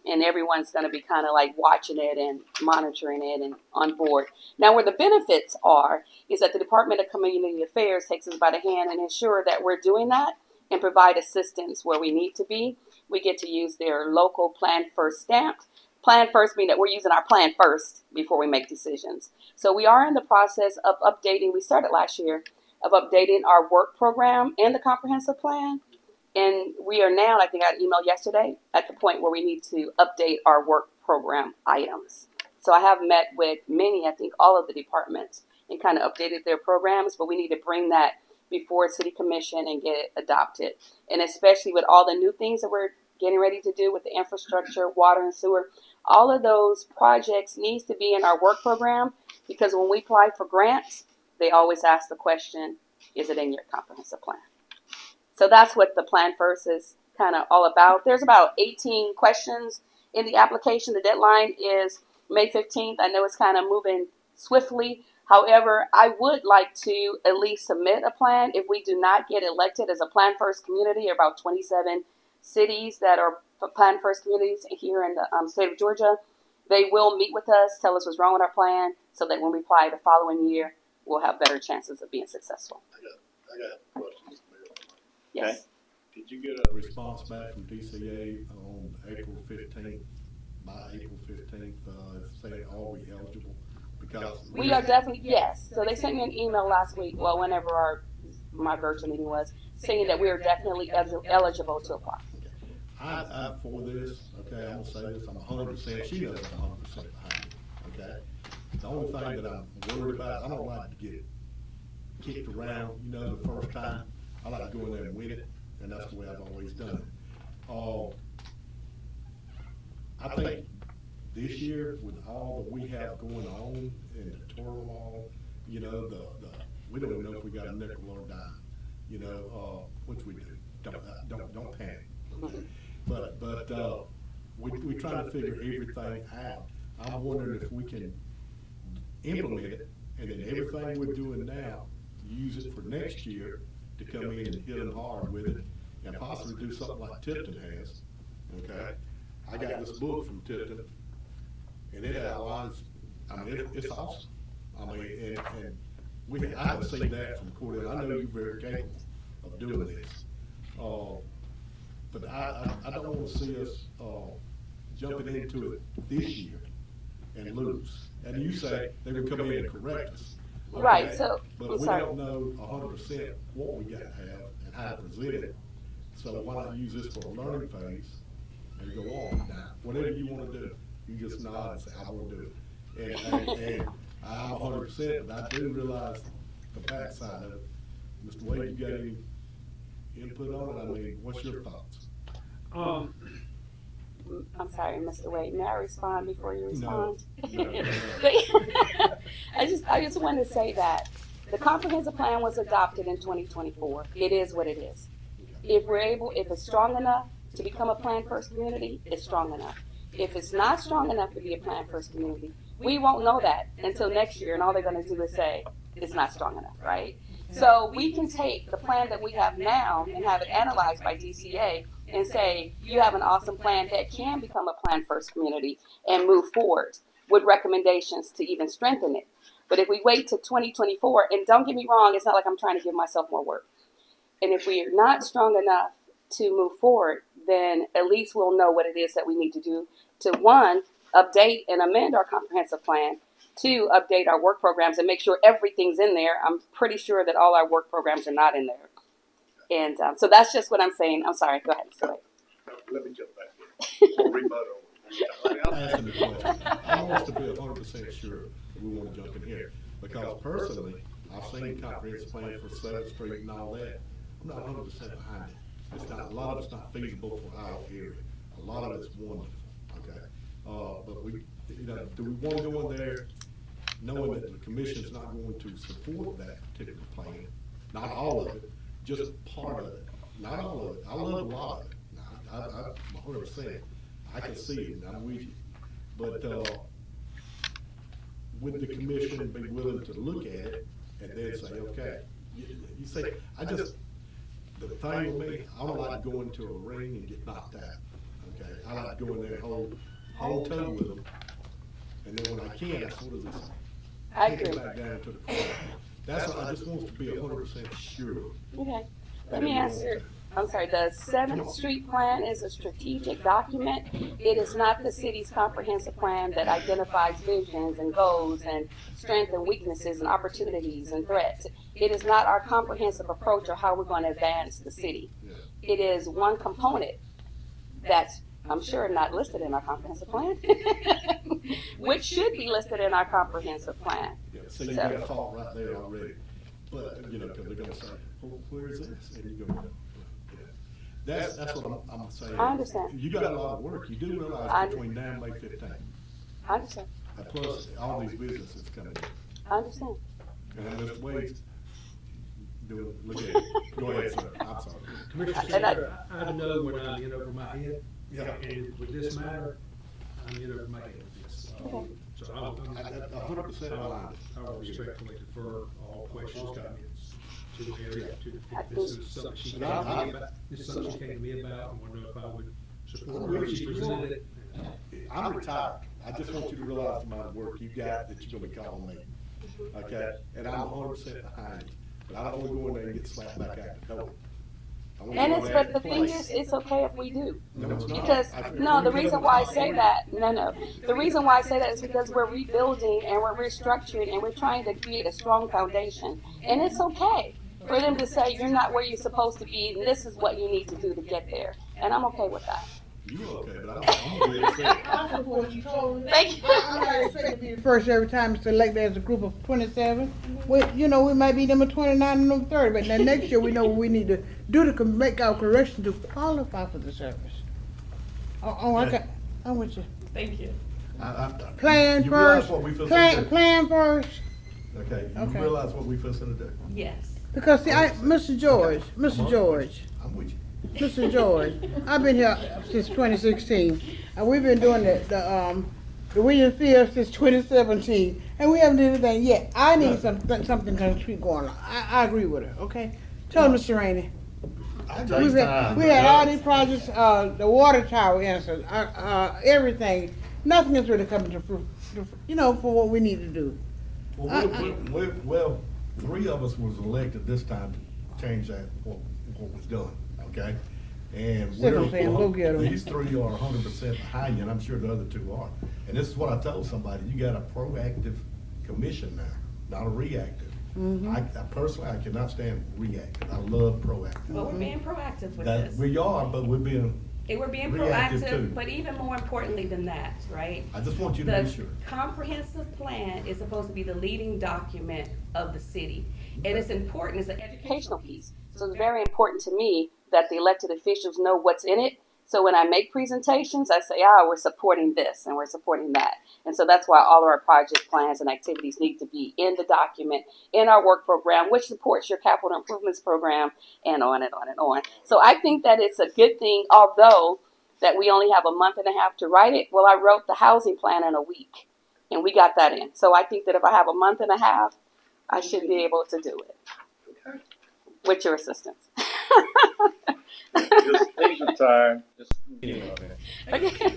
And everyone's going to be kind of like watching it and monitoring it and on board. Now, where the benefits are is that the Department of Community Affairs takes us by the hand and ensure that we're doing that and provide assistance where we need to be. We get to use their local Plan First stamp. Plan First meaning that we're using our plan first before we make decisions. So we are in the process of updating. We started last year of updating our work program and the comprehensive plan. And we are now, I think I got an email yesterday, at the point where we need to update our work program items. So I have met with many, I think all of the departments, and kind of updated their programs, but we need to bring that before City Commission and get it adopted. And especially with all the new things that we're getting ready to do with the infrastructure, water and sewer, all of those projects needs to be in our work program, because when we apply for grants, they always ask the question, is it in your comprehensive plan? So that's what the Plan First is kind of all about. There's about 18 questions in the application. The deadline is May 15th. I know it's kind of moving swiftly. However, I would like to at least submit a plan. If we do not get elected as a Plan First community, about 27 cities that are Plan First communities here in the state of Georgia, they will meet with us, tell us what's wrong with our plan, so that when we apply the following year, we'll have better chances of being successful. I got a question, Mr. Mayor. Yes. Did you get a response back from DCA on April 15th, by April 15th, saying, are we eligible? Because We are definitely, yes. So they sent me an email last week, well, whenever my virtual meeting was, saying that we are definitely eligible to apply. I'm for this, okay, I'm gonna say this, I'm 100%, she knows I'm 100% behind it, okay? The only thing that I'm worried about, I don't like to get kicked around, you know, the first time. I like to go in there and win it, and that's the way I've always done it. I think this year, with all that we have going on and the turmoil, you know, we don't even know if we got a nickel or a dime, you know, which we do. Don't panic. But we try to figure everything out. I'm wondering if we can implement it, and then everything we're doing now, use it for next year to come in and hit them hard with it, and possibly do something like Tipton has, okay? I got this book from Tipton, and it outlines, I mean, it's awesome. I mean, and I haven't seen that from Cordele. I know you're very capable of doing this. But I don't want to see us jumping into it this year and lose. And you say they would come in and correct us. Okay? Right, so, But I'm we sorry. don't know 100% what we got to have and how to present it. So why not use this for a learning phase and go on? Now, whatever you want to do, you just nod and say, I want to do it. And I'm 100%, but I do realize the backside of it. Mr. Wade, you got any input on it? I mean, what's your thoughts? I'm sorry, Mr. Wade, may I respond before you No. respond? I just want to say that the comprehensive plan was adopted in 2024. It is what it is. If it's strong enough to become a Plan First community, it's strong enough. If it's not strong enough to be a Plan First community, we won't know that until next year, and all they're going to do is say it's not strong enough, right? So we can take the plan that we have now and have it analyzed by DCA and say, you have an awesome plan that can become a Plan First community and move forward with recommendations to even strengthen it. But if we wait to 2024, and don't get me wrong, it's not like I'm trying to give myself more work. And if we are not strong enough to move forward, then at least we'll know what it is that we need to do to, one, update and amend our comprehensive plan, two, update our work programs and make sure everything's in there. I'm pretty sure that all our work programs are not in there. And so that's just what I'm saying. I'm sorry. Go ahead. Let me jump back in. Rebuttal. I'm asking the question. I want us to be 100% sure that we want to jump in here. Because personally, I've seen the comprehensive plan for 7th Street and all that. I'm not 100% behind it. It's not, a lot of it's not feasible for our area. A lot of it's wonderful, okay? But we, you know, do we want to go in there knowing that the commission's not going to support that particular plan? Not all of it, just part of it. Not all of it. I love a lot of it. I'm 100%. I can see it, and I'm with you. But would the commission be willing to look at it and then say, okay, you say, the thing with me, I don't like to go into a ring and get knocked out, okay? I like to go in there and hold toe with them, and then when I can, I sort of just kick it back down to the corner. That's what I just want to be 100% sure. Okay. Let me answer. I'm sorry, the 7th Street Plan is a strategic document. It is not the city's comprehensive plan that identifies visions and goals and strengths and weaknesses and opportunities and threats. It is not our comprehensive approach or how we're going to advance the city. It is one component that's, I'm sure, not listed in our comprehensive plan, which should be listed in our comprehensive plan. Yeah, so you got a fault right there already. But, you know, because they're going to say, well, where is this? And you go, That's what I'm saying. I understand. You got a lot of work. You do realize between now and May 15th. I understand. And plus, all these businesses coming in. I understand. And Mr. Wade's doing, look at it. Go ahead, sir. I'm sorry. Commissioner Sanders, I know when I'm in over my head. Yeah. And with this matter, I'm in over my head with this. So I'm 100% aligned. I will respectfully defer all questions, comments to the area, to the, this is something she came to me about. This is something she came to me about, and wanted to know if I would support her. She presented it. I'm retired. I just want you to realize the amount of work you got that you're gonna be calling me. Okay? And I'm 100% behind you. But I don't wanna go in there and get slapped back out the door. And it's, but the thing is, it's okay if we do. No, it's not. Because, no, the reason why I say that, the reason why I say that is because we're rebuilding and we're restructuring and we're trying to create a strong foundation. And it's okay for them to say, you're not where you're supposed to be, and this is what you need to do to get there. And I'm okay with that. You okay, but I'm really upset. I support you totally. Thank you. I'm not expecting to be the first every time it's selected as a group of 27. We, you know, we might be number 29 and number 30, but then next year we know what we need to do to make our correction to qualify for the service. I'm with you. Thank you. Plan you first. Realize what we fixing Plan first. Okay, you Okay. realize what we fixing to do? Yes. Because see, Mr. George, I'm with you. Mr. George, I've been here since 2016, and we've been doing the William Field since 2017, and we haven't done anything yet. I need something concrete going on. I agree with her. Okay, tell Mr. Rainey. We had all these projects, the water tower answers, everything. Nothing is really coming to fruit, for what we need to do. Well, 3 of us was elected this time to change that, what was done, okay? And these 3 are 100% behind you, and I'm sure the other 2 are. And this is what I told somebody, you got a proactive commission now, not a reactive. I personally, I cannot stand reactive. I love proactive. Well, we're being proactive with this. We are, but we're being We're being reactive too. proactive, but even more importantly than that, right? I just want you to be sure. The comprehensive plan is supposed to be the leading document of the city. And it's important, it's an Educational piece. So it's very important to me that the elected officials know what's in it. So when I make presentations, I say, we're supporting this and we're supporting that. And so that's why all of our project plans and activities need to be in the document, in our work program, which supports your capital improvements program, and on and on and on. So I think that it's a good thing, although that we only have a month and a half to write it. Well, I wrote the housing plan in a week, and we got that in. So I think that if I have a month and a half, I should be able to do it. Okay. With your assistance. Just take your time. Just Okay.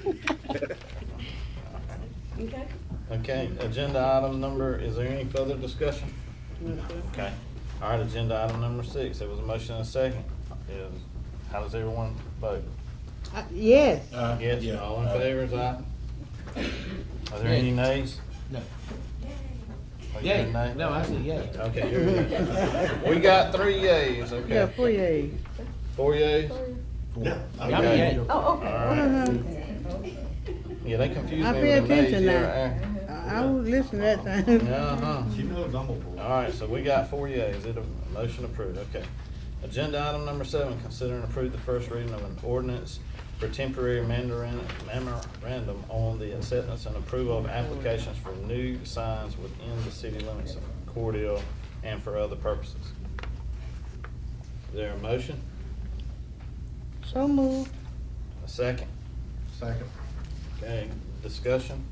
Okay. Okay, agenda item number, is there any further discussion? Okay, all right, agenda item number 6, there was a motion and a second. How does everyone vote? Yes. Yes, yeah. all in favor, is aye? Are there any nays? No. Are you Yay. a nay? No, I said yay. Okay, here we go. We got 3 yays, okay. Yeah, 4 yeas. 4 yays? Yeah. I'm Okay. yay. All right. Yeah, they confused I me pay with the nays attention here. now. I was listening that time. Uh-huh. She knows I'm a boy. All right, so we got 4 yeas. Motion approved, okay. Agenda item number 7, consider and approve the first reading of an ordinance for temporary memorandum on the acceptance and approval of applications for new signs within the city limits of Cordele and for other purposes. Is there a motion? So moved. A second? Second. Okay, discussion?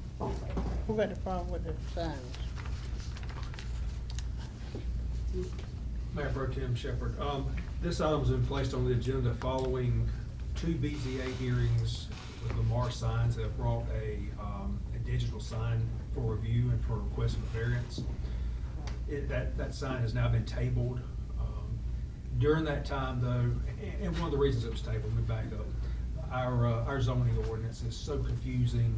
Who got the problem with the signs? Mayor Pro Tem Shepherd, this item's been placed on the agenda following 2 BZA hearings with Lamar Signs that have brought a digital sign for review and for request for variance. That sign has now been tabled. During that time though, and one of the reasons it was tabled, let me back up, our zoning ordinance is so confusing.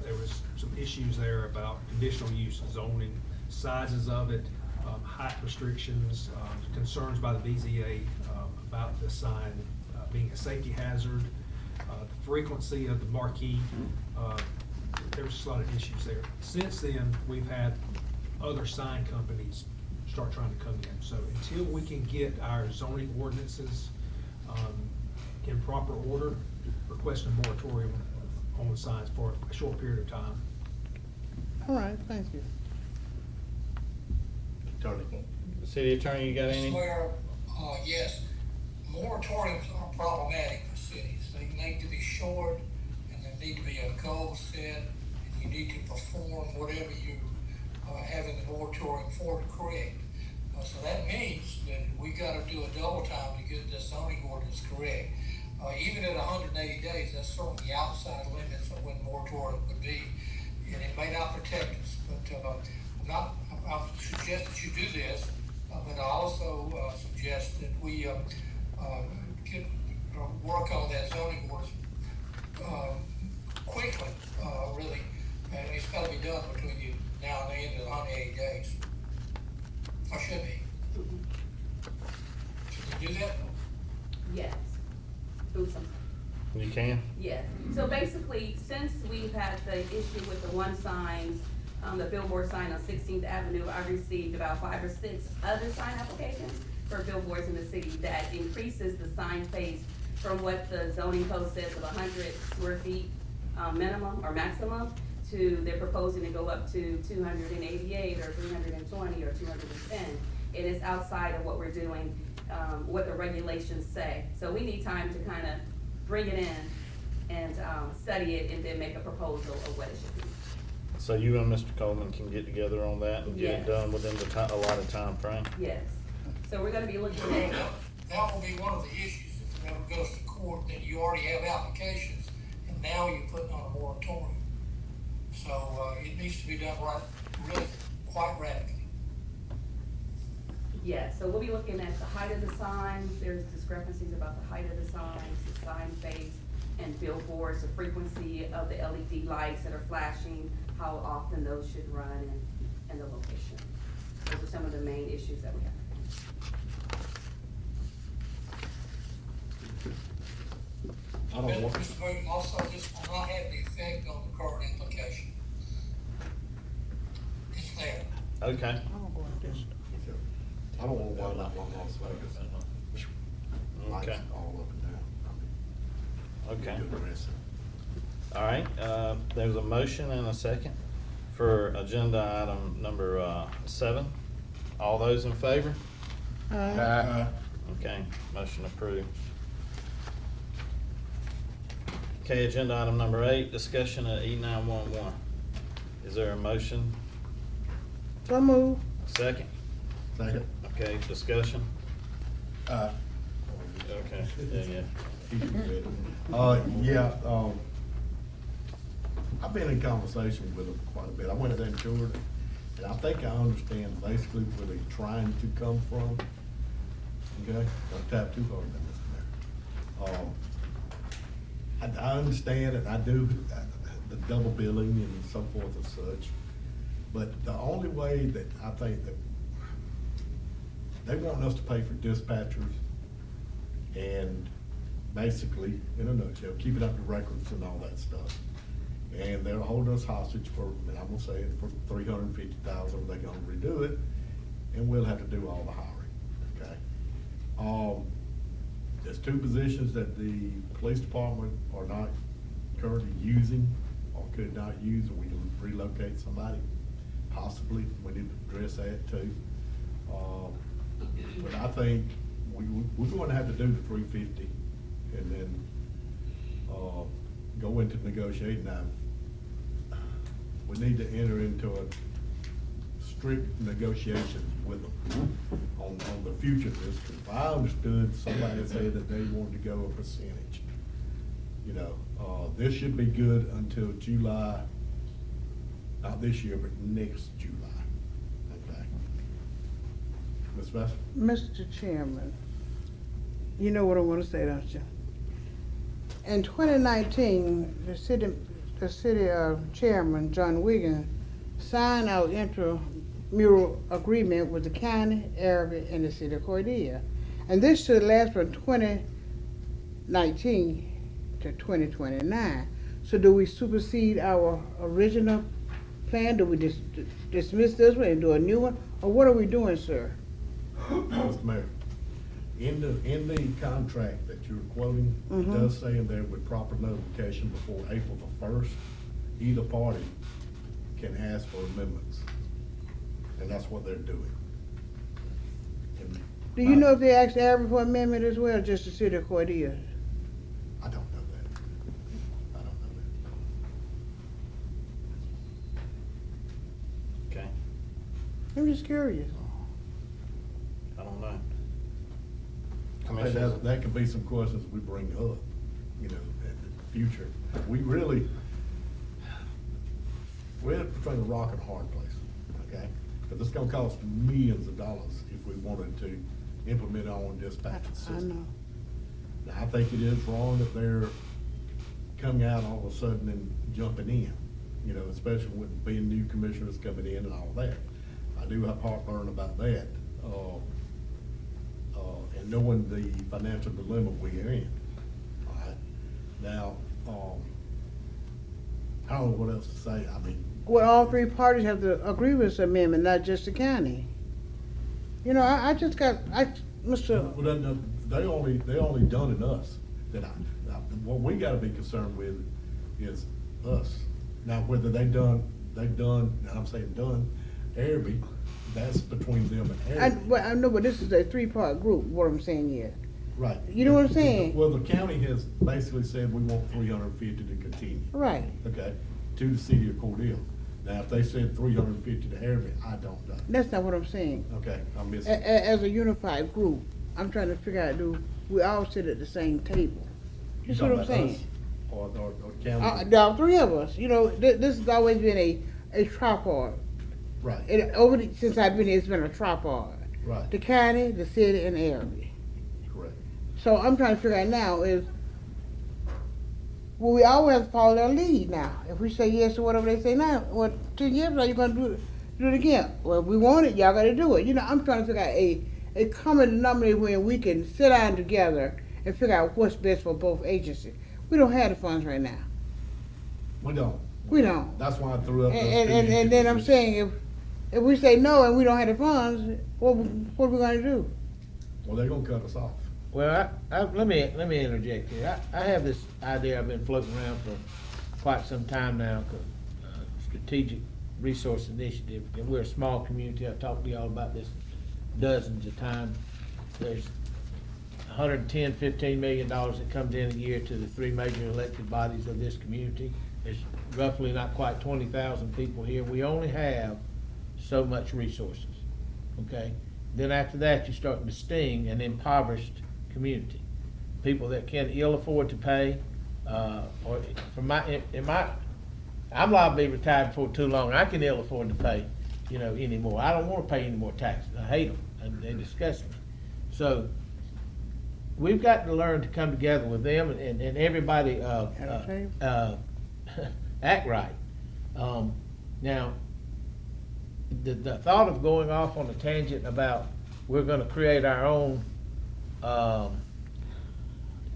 There was some issues there about conditional use zoning, sizes of it, height restrictions, concerns by the BZA about the sign being a safety hazard, the frequency of the marquee. There was just a lot of issues there. Since then, we've had other sign companies start trying to come in. So until we can get our zoning ordinances in proper order, request a moratorium on the signs for a short period of time. All right, thank you. Attorney. City Attorney, you got any? Where, yes, moratoriums are problematic for cities. They need to be short, and there need to be a goal set, and you need to perform whatever you have in the moratorium for to correct. So that means that we gotta do a double time to get the zoning ordinance correct. Even at 180 days, that's certainly the outside limits of when moratorium would be, and it may not protect us, but I suggest that you do this, but I also suggest that we work on that zoning ordinance quickly, really, and it's got to be done between now and the end of the 180 days. Or should be. Should we do that? Yes. Oops, I'm sorry. You can? Yes. So basically, since we've had the issue with the one sign, the billboard sign on 16th Avenue, I received about 5 or 6 other sign applications for billboards in the city that increases the sign face from what the zoning code says of 100 square feet minimum or maximum to they're proposing to go up to 288 or 320 or 210. It is outside of what we're doing, what the regulations say. So we need time to kind of bring it in and study it and then make a proposal of what it should be. So you and Mr. Coleman can get together on that and get it Yes. done within the allotted time frame? Yes. So we're gonna be looking at, That will be one of the issues if it ever goes to court, that you already have applications, and now you're putting on a moratorium. So, it needs to be done right, really quite radically. yeah, so we'll be looking at the height of the signs. There's discrepancies about the height of the signs, the sign face, and billboards, the frequency of the LED lights that are flashing, how often those should run, and the location. Those are some of the main issues that we have. I don't want. Mr. Booth, also, this will not have the effect on the current application. It's there. Okay. I don't want to wind up on Las Vegas. Okay. Lights all up and down. I mean, Okay. you're aggressive. All right, there's a motion and a second for agenda item number 7. All those in favor? Okay, motion approved. Okay, agenda item number 8, discussion of E911. Is there a motion? So moved. Second? Second. Okay, discussion? Okay, yeah. Yeah, I've been in conversation with them quite a bit. I went there and toured, and I think I understand basically where they're trying to come from. Okay, don't tap too hard on this there. I understand and I do the double billing and so forth and such, but the only way that I think that they want us to pay for dispatchers and basically, in a nutshell, keeping up the records and all that stuff. And they're holding us hostage for, and I'm gonna say it, for $350,000, they're gonna redo it, and we'll have to do all the hiring, okay? There's two positions that the police department are not currently using or could not use, and we can relocate somebody. Possibly, we need to address that too. But I think we're going to have to do the 350 and then, go into negotiating. Now, we need to enter into a strict negotiations with them on the future of this. If I understood, somebody said that they wanted to go a percentage. You know, this should be good until July, not this year, but next July. Okay. Ms. Vester? Mr. Chairman, you know what I want to say, don't you? In 2019, the city chairman, John Wigan, signed our intramural agreement with the county, area, and the city of Cordele. And this should last from 2019 to 2029. So do we supersede our original plan? Do we dismiss this one and do a new one? Or what are we doing, sir? Mr. Mayor, in the contract that you're quoting, it does say in there with proper notification before April the 1st, either party can ask for amendments. And that's what they're doing. And Do you know if they asked Aaron for amendment as well, just the city of Cordele? I don't know that. I don't know that. Okay, I'm just curious. I don't know. I mean, that could be some questions we bring up, you know, in the future. We're between a rock and a hard place, okay? Because it's gonna cost millions of dollars if we wanted to implement our own dispatching system. I know. Now, I think it is wrong that they're coming out all of a sudden and jumping in, you know, especially with being new commissioners coming in and all that. I do have heartburn about that. And knowing the financial dilemma we are in. All right. Now, I don't know what else to say. I mean. Well, all three parties have to agree with this amendment, not just the county. You know, I just got, Mr. Well, they only done in us. What we gotta be concerned with is us. Now, whether they've done, and I'm saying done, Arabic, that's between them and Arabic. I know, but this is a three-part group, what I'm saying is. Right. You know what I'm saying? Well, the county has basically said we want 350 to continue. Right. Okay, to the city of Cordele. Now, if they said 350 to Arabic, I don't know. That's not what I'm saying. Okay, I'm missing. As a unified group, I'm trying to figure out, do we all sit at the same table? That's what I'm saying. Or county? All three of us, you know, this has always been a tripod. Right. Since I've been here, it's been a tripod. Right. The county, the city, and the area. Correct. So I'm trying to figure out now is, well, we always have to follow their lead now. If we say yes to whatever they say now, well, 10 years from now, you're going to do it again. Well, we want it, y'all got to do it. You know, I'm trying to figure out a common denominator where we can sit down together and figure out what's best for both agencies. We don't have the funds right now. We don't. We don't. That's why I threw up. And then I'm saying, if we say no and we don't have the funds, what are we going to do? Well, they're going to cut us off. Well, let me interject here. I have this idea I've been floating around for quite some time now, strategic resource initiative. And we're a small community. I've talked to y'all about this dozens of times. There's $110–15 million that comes in a year to the three major elected bodies of this community. There's roughly not quite 20,000 people here. We only have so much resources, okay? Then after that, you start to sting an impoverished community. People that can ill afford to pay, or in my I'm liable to be retired before too long. I can ill afford to pay, anymore. I don't wanna pay any more taxes. I hate them, and they disgust me. So, we've got to learn to come together with them and everybody, act right. Now, the thought of going off on a tangent about we're gonna create our own,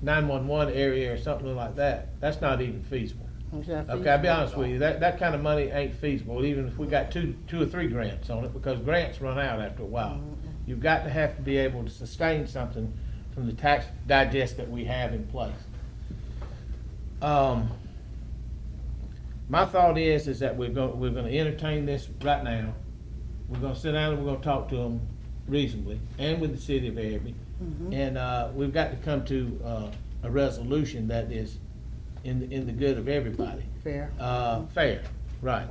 911 area or something like that, that's not even feasible. Okay, I'll be honest with you, that kind of money ain't feasible, even if we got two or three grants on it, because grants run out after a while. You've got to have to be able to sustain something from the tax digest that we have in place. My thought is that we're gonna entertain this right now. We're gonna sit down and we're gonna talk to them reasonably, and with the city of Airby. And, we've got to come to, a resolution that is in the good of everybody. Fair. Fair, right.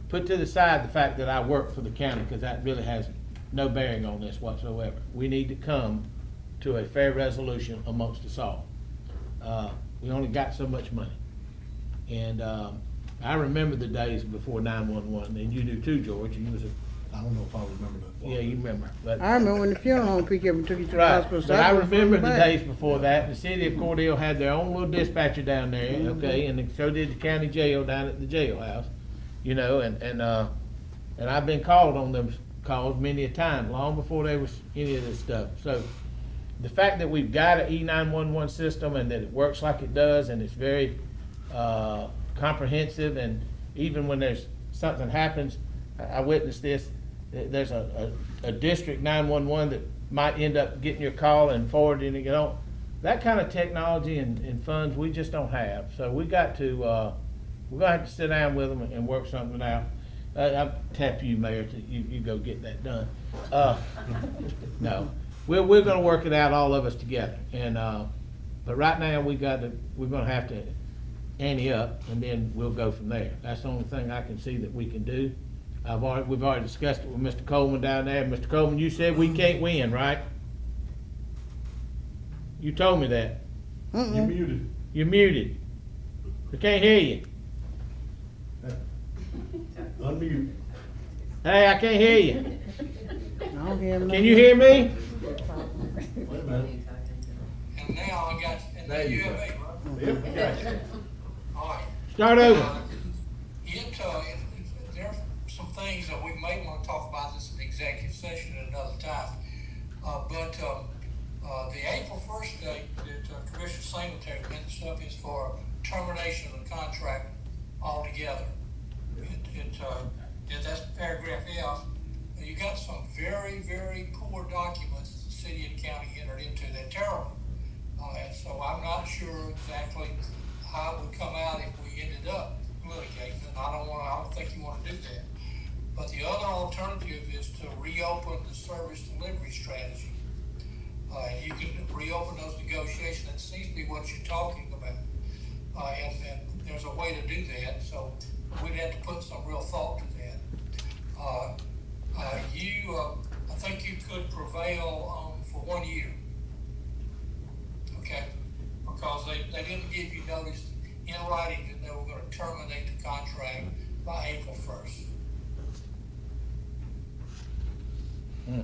Put to the side the fact that I work for the county, because that really has no bearing on this whatsoever. We need to come to a fair resolution amongst us all. We only got so much money. And, I remember the days before 911, and you do too, George. You was I don't know if I remember that. yeah, you remember. But I remember when the funeral home picked you up and took you to the right, hospital. but I remember the days before that. The city of Cordele had their own little dispatcher down there, okay, and so did the county jail down at the jailhouse, and I've been called on them calls many a time, long before there was any of this stuff. So the fact that we've got an E911 system and that it works like it does, and it's very comprehensive, and even when there's something happens, I witnessed this. There's a district 911 that might end up getting your call and forwarding it on. That kind of technology and funds we just don't have. So we're gonna have to sit down with them and work something out. I'll tap you, Mayor, to you go get that done. No, we're gonna work it out, all of us together. And but right now we're gonna have to ante up, and then we'll go from there. That's the only thing I can see that we can do. We've already discussed it with Mr. Coleman down there. Mr. Coleman, you said we can't win, right? You told me that. You're muted. You're muted. We can't hear you. Unmute. Hey, I can't hear you. I don't hear him. Can you hear me? Wait a minute. And now I got, and now you have me, right? Yep, we got you. All right. Start over. There are some things that we may want to talk about this in executive session at another time. But the April 1st date that Commissioner Singletary mentioned up is for termination of the contract altogether. That's paragraph F. You got some very, very poor documents the city and county entered into. They're terrible. And so I'm not sure exactly how it would come out if we ended up litigating, and I don't think you want to do that. But the other alternative is to reopen the service delivery strategy. And you can reopen those negotiations. That seems to be what you're talking about. And there's a way to do that, so we'd have to put some real thought to that. I think you could prevail for 1 year. Okay? Because they didn't give you notice in writing that they were going to terminate the contract by April 1st.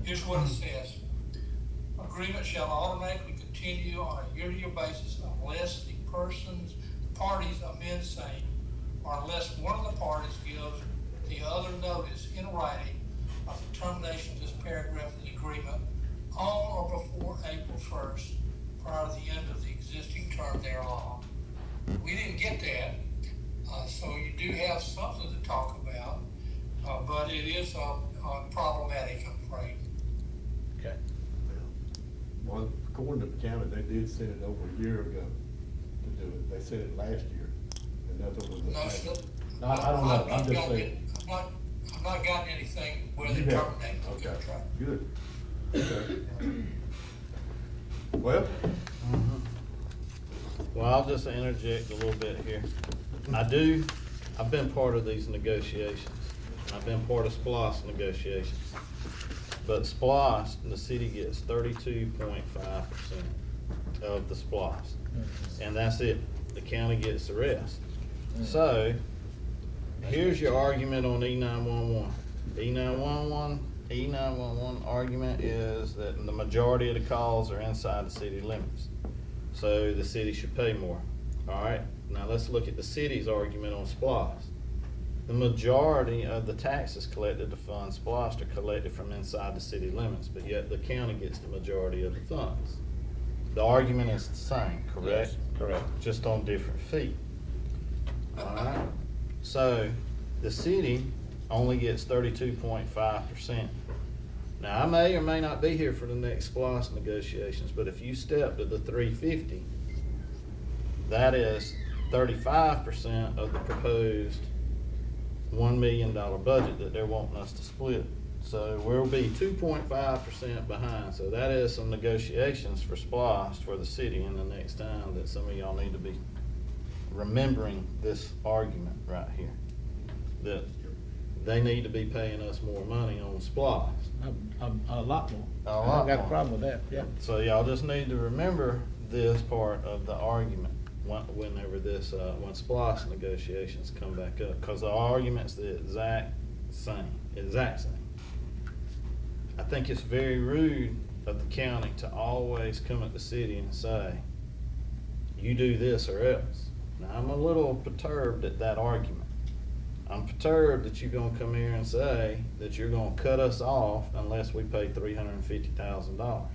Here's what it says. Agreement shall automatically continue on a year-to-year basis unless the parties amend same, or unless one of the parties gives the other notice in writing of the termination of this paragraph of the agreement on or before April 1st, prior to the end of the existing term thereon. We didn't get that, so you do have something to talk about, but it is problematic, I'm afraid. Okay. Well, according to the county, they did send it over a year ago to do it. They sent it last year, and nothing was. No, sir. No, I don't know. I'm just saying. I've not gotten anything where they You have. terminate the Okay. contract. Good. Okay. Well, Well, I'll just interject a little bit here. I've been part of these negotiations. I've been part of SPLOST negotiations. But SPLOST, the city gets 32.5% of the SPLOST. And that's it. The county gets the rest. So, here's your argument on E911. E911 argument is that the majority of the calls are inside the city limits. So the city should pay more. Alright, now let's look at the city's argument on SPLOST. The majority of the taxes collected to fund SPLOST are collected from inside the city limits, but yet the county gets the majority of the funds. The argument is the same, correct? Yes, correct. Just on different feet. Alright, so the city only gets 32.5%. Now, I may or may not be here for the next SPLOST negotiations, but if you step to the 350, that is 35% of the proposed $1 million budget that they're wanting us to split. So we'll be 2.5% behind. So that is some negotiations for SPLOST for the city in the next time that some of y'all need to be remembering this argument right here. That they need to be paying us more money on SPLOST. A lot more. A I lot don't got a more. problem with that, yeah. So y'all just need to remember this part of the argument whenever when SPLOST negotiations come back up, because the argument's the exact same. I think it's very rude of the county to always come at the city and say, you do this or else. Now, I'm a little perturbed at that argument. I'm perturbed that you're gonna come here and say that you're gonna cut us off unless we pay $350,000.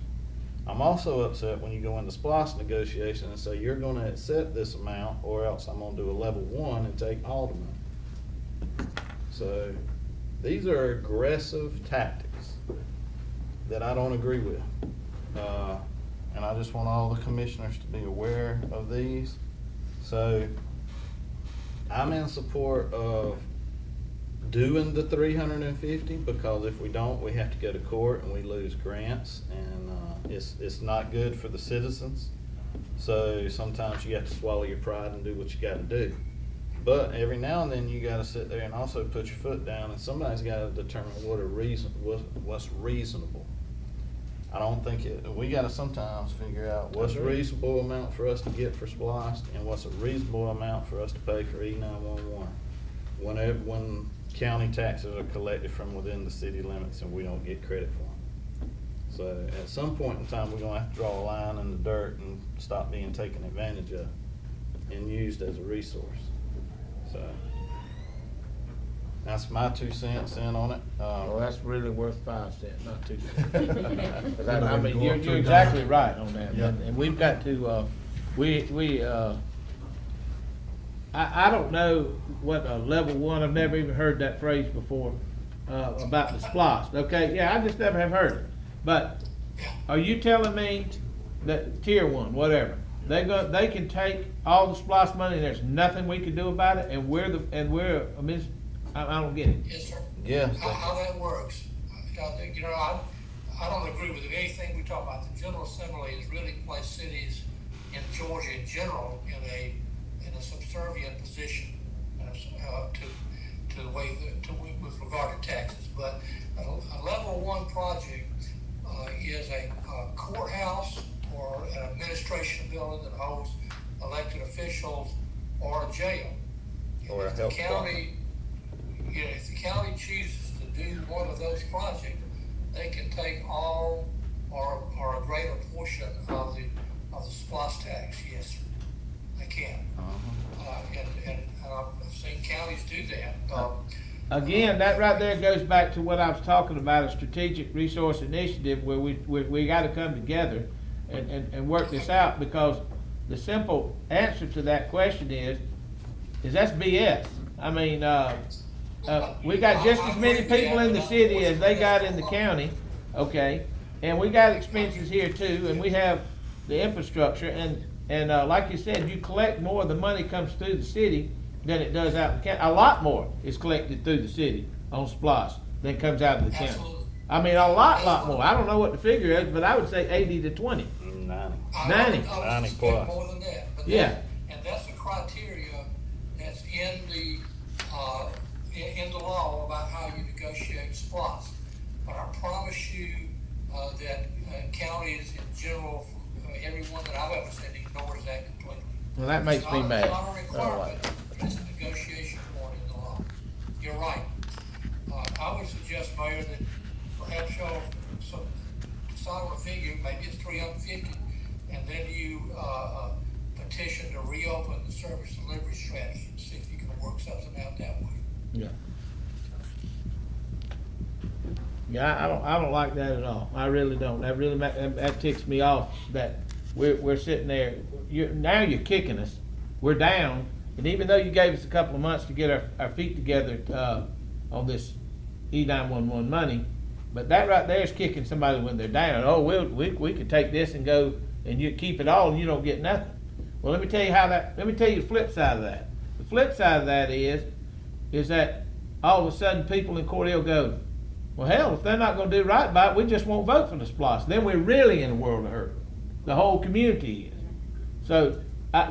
I'm also upset when you go into SPLOST negotiation and say you're gonna accept this amount or else I'm gonna do a level 1 and take all the money. So these are aggressive tactics that I don't agree with. And I just want all the commissioners to be aware of these. So I'm in support of doing the 350 because if we don't, we have to go to court and we lose grants, and it's not good for the citizens. So sometimes you have to swallow your pride and do what you got to do. But every now and then you got to sit there and also put your foot down, and somebody's got to determine what's reasonable. I don't think we got to sometimes figure out what's a reasonable amount for us to get for SPLOST and what's a reasonable amount for us to pay for E911 when county taxes are collected from within the city limits and we don't get credit for them. So at some point in time, we're going to have to draw a line in the dirt and stop being taken advantage of and used as a resource. So that's my 2 cents in on it. Well, that's really worth 5 cents, not 2 cents. 'Cause I mean, you're exactly right on that, Yeah. and we've got to, I don't know what a level 1, I've never even heard that phrase before, about the SPLOST, okay? Yeah, I just never have heard it. But are you telling me that tier 1, whatever, they can take all the SPLOST money and there's nothing we can do about it, and I don't get it. Yes, sir. Yes. How that works, I don't agree with anything we talk about. The General Assembly has really placed cities in Georgia in general in a subservient position with regard to taxes. But a level 1 project is a courthouse or an administration building that holds elected officials or a jail. Or a health department. If the county chooses to do one of those projects, they can take all or a greater portion of the SPLOST tax. Yes, sir. They can. And I've seen counties do that. Again, that right there goes back to what I was talking about, a strategic resource initiative where we got to come together and work this out, because the simple answer to that question is that's BS. I mean, we got just as many people in the city as they got in the county, okay? And we got expenses here too, and we have the infrastructure, and like you said, you collect more, the money comes through the city than it does out in the county. A lot more is collected through the city on SPLOST than comes out of the county. Absolutely. I mean, a lot more. I don't know what the figure is, but I would say 80 to 20. 90. 90. 90 plus. More than that. But Yeah. And that's the criteria that's in the law about how you negotiate SPLOST. But I promise you that counties in general, everyone that I've ever seen ignores that completely. Well, that makes me mad. It's not a requirement, but it's a y'all decide on a figure, maybe it's 350, and then you, petition to reopen the service delivery strategy, and see if you can work something out that way. Yeah. Yeah, I don't like that at all. I really don't. That really that ticks me off that we're sitting there. Now you're kicking us. We're down, and even though you gave us a couple of months to get our feet together on this E911 money, but that right there is kicking somebody when they're down. Oh, we could take this and go, and you keep it all, and you don't get nothing. Well, let me tell you Let me tell you the flip side of that. The flip side of that is that all of a sudden people in Cordele go, well, hell, if they're not going to do right by it, we just won't vote for the SPLOST. Then we're really in a world of hurt. The whole community is. So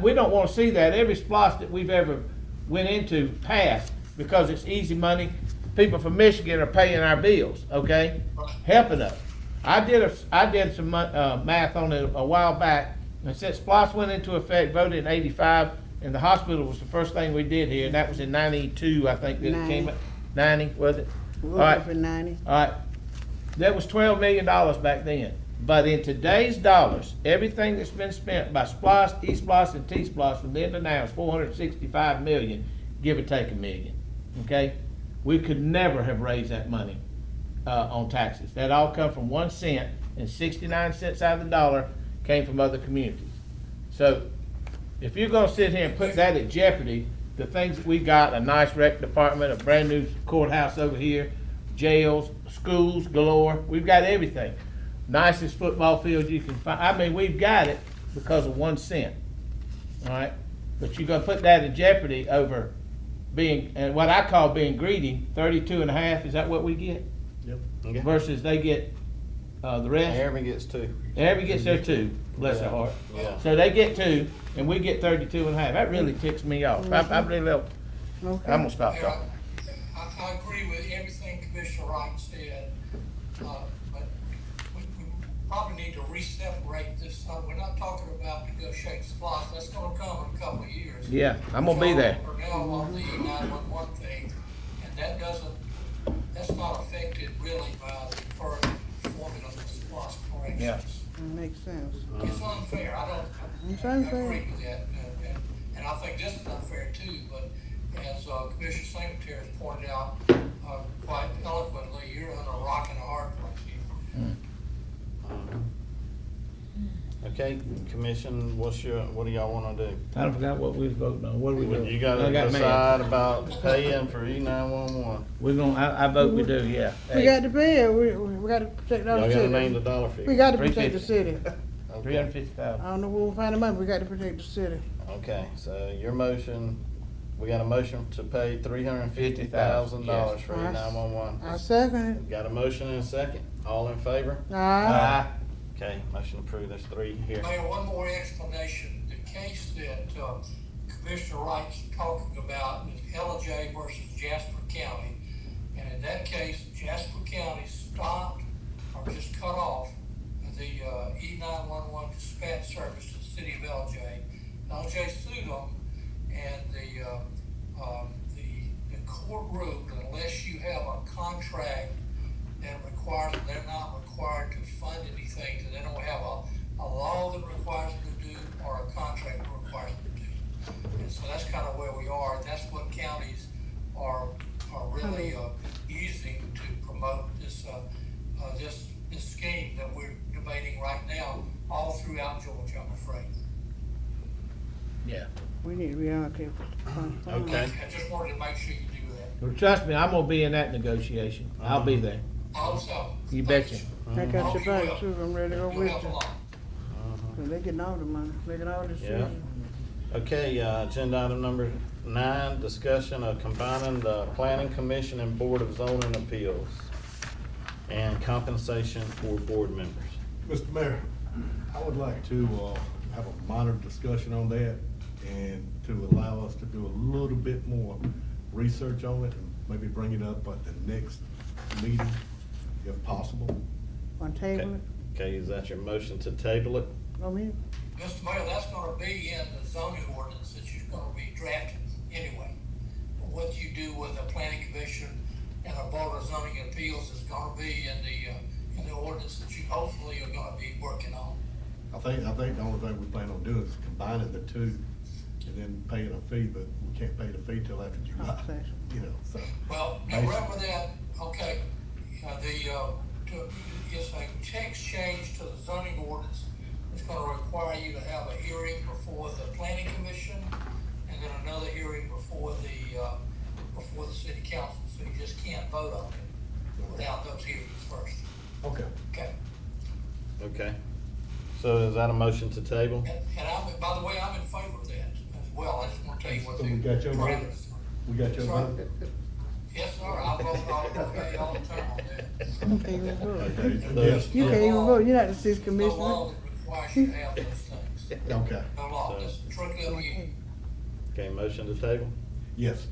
we don't want to see that. Every SPLOST that we've ever went into passed because it's easy money. People from Michigan are paying our bills, okay, helping us. I did some math on it a while back, and since SPLOST went into effect, voted in '85, and the hospital was the first thing we did here, and that was in '92, I think that it came up. 90, was it? All right. For 90. All right, that was $12 million back then. But in today's dollars, everything that's been spent by SPLOST, E-SPLOST, and T-SPLOST from then to now is $465 million, give or take $1 million. Okay, we could never have raised that money on taxes. That all come from 1 cent, and 69 cents out of the dollar came from other communities. So if you're gonna sit here and put that at jeopardy, the things that we got, a nice rec department, a brand new courthouse over here, jails, schools galore, we've got everything. Nicest football field you can find. I mean, we've got it because of 1 cent, all right? But you're gonna put that in jeopardy over being, and what I call being greedy, 32 and a half, is that what we get? Yep. Okay. Versus they get the rest? Harriman gets 2. Harriman gets their 2, bless their heart. Yeah. So they get 2, and we get 32 and a half. That really ticks me off. I really don't. Okay. I'm gonna stop talking. I agree with everything Commissioner Wright said, but we probably need to re-separate this. We're not talking about negotiating SPLOST. That's gonna come in a couple of years. Yeah, I'm gonna be there. We're now on the 911 thing, and that's not affected really by the current formula of the SPLOST corrections. Yeah. That makes sense. It's unfair. I It's agree unfair. with that, and I think this is unfair too, but as Commissioner Secretary has pointed out quite eloquently, you're on a rock and a hard place here. Okay, commission, what do y'all wanna do? I forgot what we was voting on. What are we doing? You gotta I got mad. decide about paying for E911. We're gonna, I vote we do, yeah. We got to pay it. We got to protect our Y'all city. gotta name the dollar figure. We got to protect the city. Okay. 350,000. I don't know where we'll find the money. We got to protect the city. Okay, so your motion, we got a motion to pay $350,000 for Yes. E911. I second Got a motion and a second. All in favor? it. Aye. Okay, motion approved. There's 3 here. Mayor, one more explanation. The case that Commissioner Wright's talking about is LJ versus Jasper County. And in that case, Jasper County stopped or just cut off the E911 dispatch service to the city of LJ. LJ sued them, and the court ruled that unless you have a contract that requires them, they're not required to fund anything, so they don't have a law that requires them to do or a contract that requires them to do. And so that's kind of where we are. That's what counties are really using to promote this scheme that we're debating right now all throughout Georgia, I'm afraid. Yeah. We need to reallocate funds. Okay. I just wanted to make sure you do that. Well, trust me, I'm gonna be in that negotiation. I'll be there. Also, You betcha. I got your back too. I'm ready to go you'll with help a you. lot. 'Cause they getting all the money. They getting all the shit. Yeah. Okay, agenda item number 9, discussion of combining the Planning Commission and Board of Zoning Appeals and compensation for board members. Mr. Mayor, I would like to have a minor discussion on that and to allow us to do a little bit more research on it and maybe bring it up at the next meeting, if possible. On table it. Okay, is that your motion to table it? I mean, Mr. Mayor, that's gonna be in the zoning ordinance that you're gonna be drafting anyway. What you do with the planning commission and a board of zoning appeals is gonna be in the in the ordinance that you hopefully are gonna be working on. I think the only thing we plan on doing is combining the two and then paying a fee, but we can't pay the fee till after July, you know, so. Well, now remember that, okay, if a text change to the zoning ordinance, it's gonna require you to have a hearing before the planning commission, and then another hearing before the city council, so you just can't vote on it without those hearings first. Okay. Okay, Okay. So is that a motion to table? and by the way, I'm in favor of that as well, I just wanna tell you what So the we got your vote? parameters are. We got your Sorry? vote? Yes, sir, I'll vote yeah, all the time on that. You can't even vote. Okay, so yes. You can't even vote, you're not the city No law commissioner. that requires you to have those things. Okay, No law, that's strictly up to you. Okay, motion to table? yes.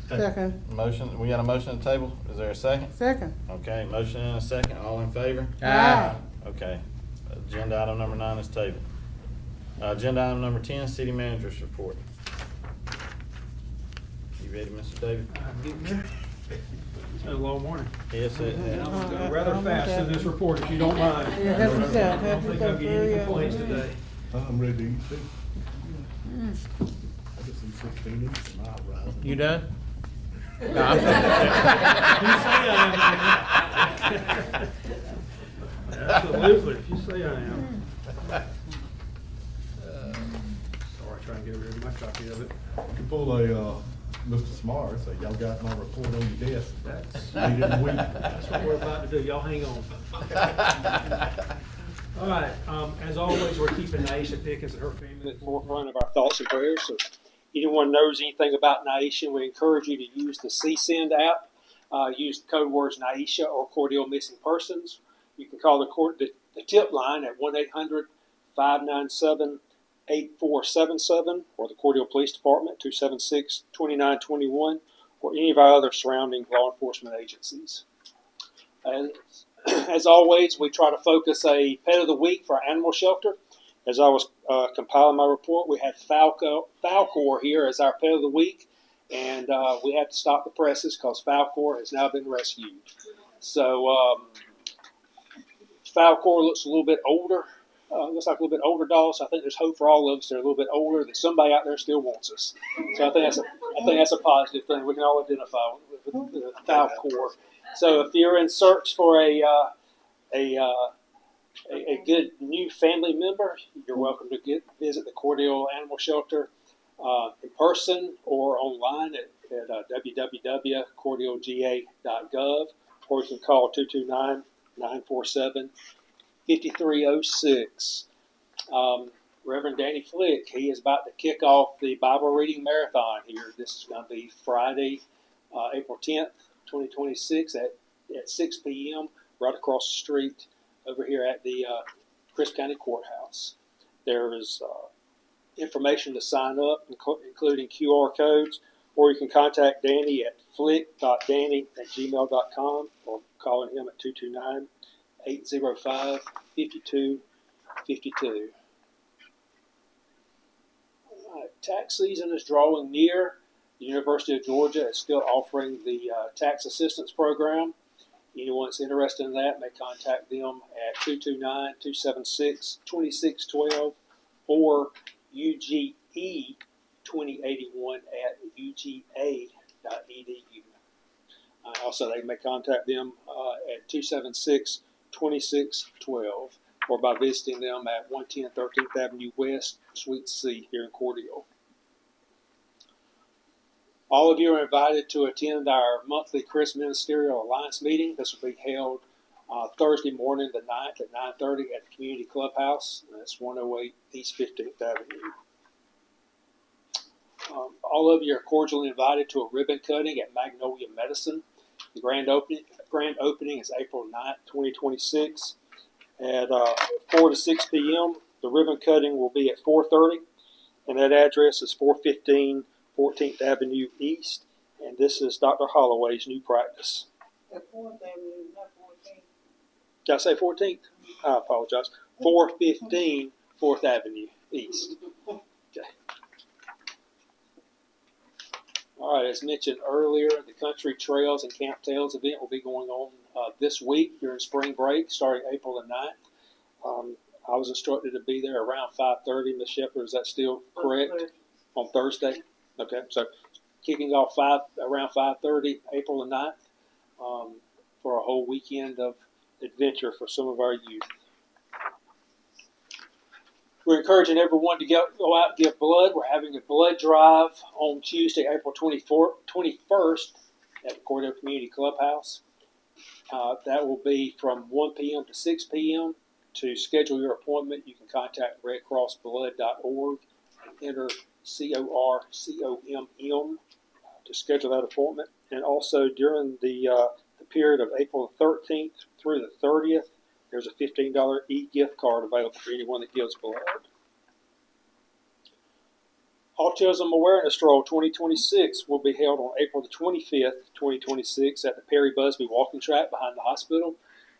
Second, Motion, we got a motion to table? Is there a second? second. Okay, motion and a second, all in favor? Aye. Okay, agenda item number 9 is tabled. Agenda item number 10, city manager's report. You ready, Mr. David? It's been a long morning. Yes, it And has. I'm gonna go rather fast in this report, if you don't mind. Yeah, help yourself, I don't help think I'll yourself, get any hurry up. complaints today. I'm ready to eat too. I just eat 16 inches a mile rising. You done? You say I am. Absolutely, if you say I am. Sorry, trying to get rid of my copy of it. You can pull a, Mr. Smart, say, y'all got my report on your desk. That's, Read it in a week. that's what we're about to do, y'all hang on. All right, as always, we're keeping Naisha Pickens and her family at the forefront of our thoughts and prayers. So if anyone knows anything about Naisha, we encourage you to use the CSend app. Use the code words Naisha or Cordele Missing Persons. You can call the tip line at 1-800-597-8477 or the Cordele Police Department 276-2921 or any of our other surrounding law enforcement agencies. As always, we try to focus a pet of the week for our animal shelter. As I was compiling my report, we had Falcor here as our pet of the week, and we had to stop the presses because Falcor has now been rescued. So Falcor looks a little bit older, looks like a little bit older dog. So I think there's hope for all of us that are a little bit older, that somebody out there still wants us. So I think that's a positive thing. We can all identify with Falcor. So if you're in search for a good new family member, you're welcome to visit the Cordele Animal Shelter in person or online at www.cordelega.gov, or you can call 229-947-5306. Reverend Danny Flick, he is about to kick off the Bible reading marathon here. This is going to be Friday, April 10th, 2026 at 6 p.m. right across the street over here at the Crisp County Courthouse. There is information to sign up, including QR codes, or you can contact Danny at flick.danny@gmail.com or calling him at 229-805-5252. Tax season is drawing near. The University of Georgia is still offering the tax assistance program. Anyone that's interested in that may contact them at 229-276-2612 or UGE2081@uga.edu. Also, they may contact them at 276-2612 or by visiting them at 110 13th Avenue West, Suite C here in Cordele. All of you are invited to attend our monthly Christmas Ministerial Alliance meeting. This will be held Thursday morning, the 9th at 9:30 at the Community Clubhouse. That's 108 East 15th Avenue. All of you are cordially invited to a ribbon cutting at Magnolia Medicine. The grand opening is April 9th, 2026 at 4 to 6 p.m. The ribbon cutting will be at 4:30, and that address is 415 14th Avenue East, and this is Dr. Holloway's new practice. At 4th Avenue, not 14th. Did I say 14th? I apologize. 415 4th Avenue East. Okay. All right, as mentioned earlier, the Country Trails and Camp Tales event will be going on this week during spring break, starting April the 9th. I was instructed to be there around 5:30. Ms. Shepherd, is that still correct? On Thursday? Okay, so kicking off around 5:30, April the 9th, for a whole weekend of adventure for some of our youth. We're encouraging everyone to go out and give blood. We're having a blood drive on Tuesday, April 21st at the Cordele Community Clubhouse. That will be from 1 p.m. to 6 p.m. To schedule your appointment, you can contact redcrossblood.org and enter CORCOMM to schedule that appointment. And also during the period of April 13th through the 30th, there's a $15 e-gift card available for anyone that gives blood. Autism Awareness Stroll 2026 will be held on April the 25th, 2026 at the Perry Busby Walking Track behind the hospital.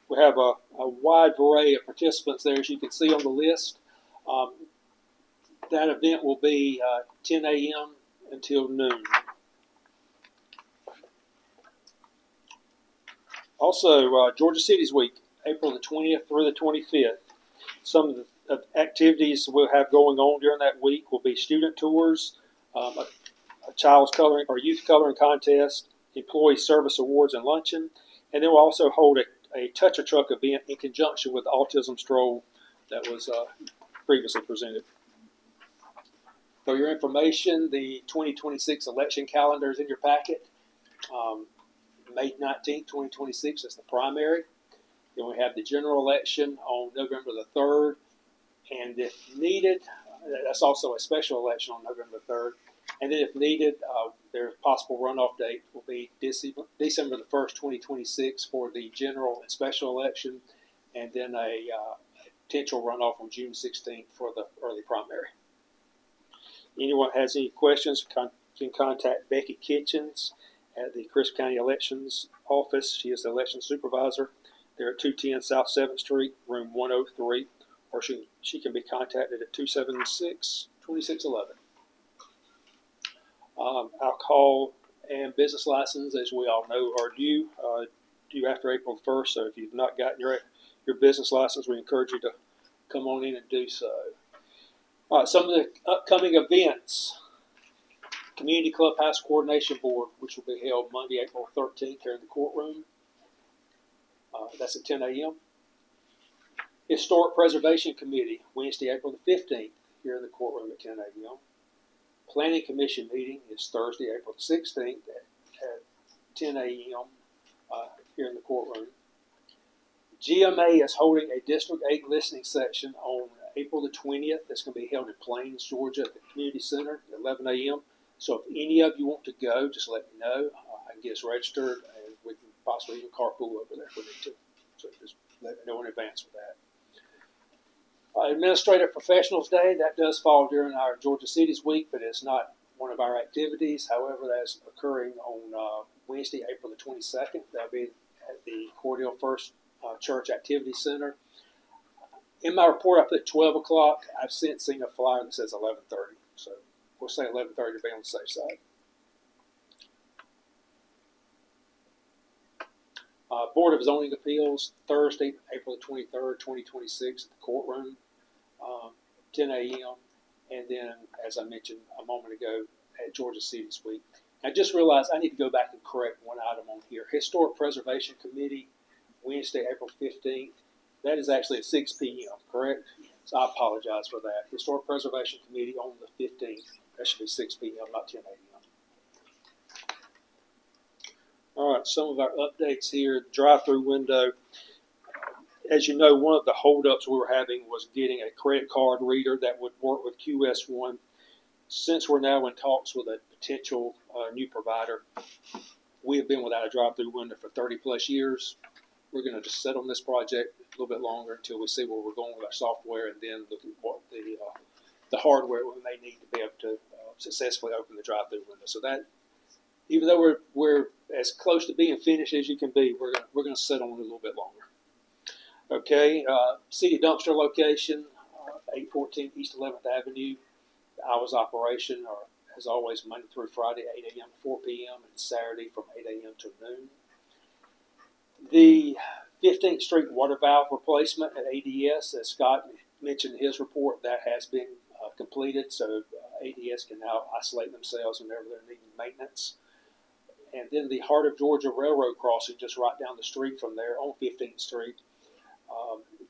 We have a wide array of participants there, as you can see on the list. That event will be 10 a.m. until noon. Also, Georgia Cities Week, April the 20th through the 25th. Some of the activities we'll have going on during that week will be student tours, a child's coloring or youth coloring contest, employee service awards and luncheon, and then we'll also hold a Touch a Truck event in conjunction with the Autism Stroll that was previously presented. For your information, the 2026 election calendar is in your packet. May 19th, 2026 is the primary. Then we have the general election on November the 3rd. And if needed, that's also a special election on November the 3rd. And then if needed, their possible runoff date will be December the 1st, 2026 for the general and special election. And then a potential runoff on June 16th for the early primary. Anyone has any questions can contact Becky Kitchens at the Crisp County Elections Office. She is the election supervisor. They're at 210 South 7th Street, room 103, or she can be contacted at 276-2611. Alcohol and business license, as we all know, are due after April 1st. So if you've not gotten your business license, we encourage you to come on in and do so. All right, some of the upcoming events. Community Clubhouse Coordination Board, which will be held Monday, April 13th here in the courtroom. That's at 10 a.m. Historic Preservation Committee, Wednesday, April the 15th here in the courtroom at 10 a.m. Planning Commission meeting is Thursday, April the 16th at 10 a.m. Here in the courtroom. GMA is holding a District 8 listening section on April the 20th. That's going to be held in Plains, Georgia at the Community Center at 11 a.m. So if any of you want to go, just let me know. I can get us registered, and we can possibly even carpool over there if we need to. So just let me know in advance for that. Administrative Professionals Day, that does fall during our Georgia Cities Week, but it's not one of our activities. However, that's occurring on Wednesday, April the 22nd. That'll be at the Cordele First Church Activity Center. In my report, I put 12 o'clock. I've since seen a flyer that says 11:30. So we'll say 11:30 to be on the safe side. Board of Zoning Appeals, Thursday, April 23rd, 2026 at the courtroom, 10 a.m. And then, as I mentioned a moment ago, at Georgia Cities Week. I just realized I need to go back and correct one item on here. Historic Preservation Committee, Wednesday, April 15th. That is actually at 6 p.m., correct? So I apologize for that. Historic Preservation Committee on the 15th. That should be 6 p.m., not 10 a.m. All right, some of our updates here. Drive-through window. As you know, one of the holdups we were having was getting a credit card reader that would work with QS1. Since we're now in talks with a potential new provider, we have been without a drive-through window for 30-plus years. We're going to just sit on this project a little bit longer until we see where we're going with our software and then look at what the hardware we may need to be able to successfully open the drive-through window. So that, even though we're as close to being finished as you can be, we're going to sit on it a little bit longer. Okay, city dumpster location, 814 East 11th Avenue. The hours of operation are, as always, Monday through Friday, 8 a.m. to 4 p.m. and Saturday from 8 a.m. to noon. The 15th Street water valve replacement at ADS, as Scott mentioned in his report, that has been completed, so ADS can now isolate themselves whenever they're needing maintenance. And then the Heart of Georgia Railroad crossing, just right down the street from there on 15th Street,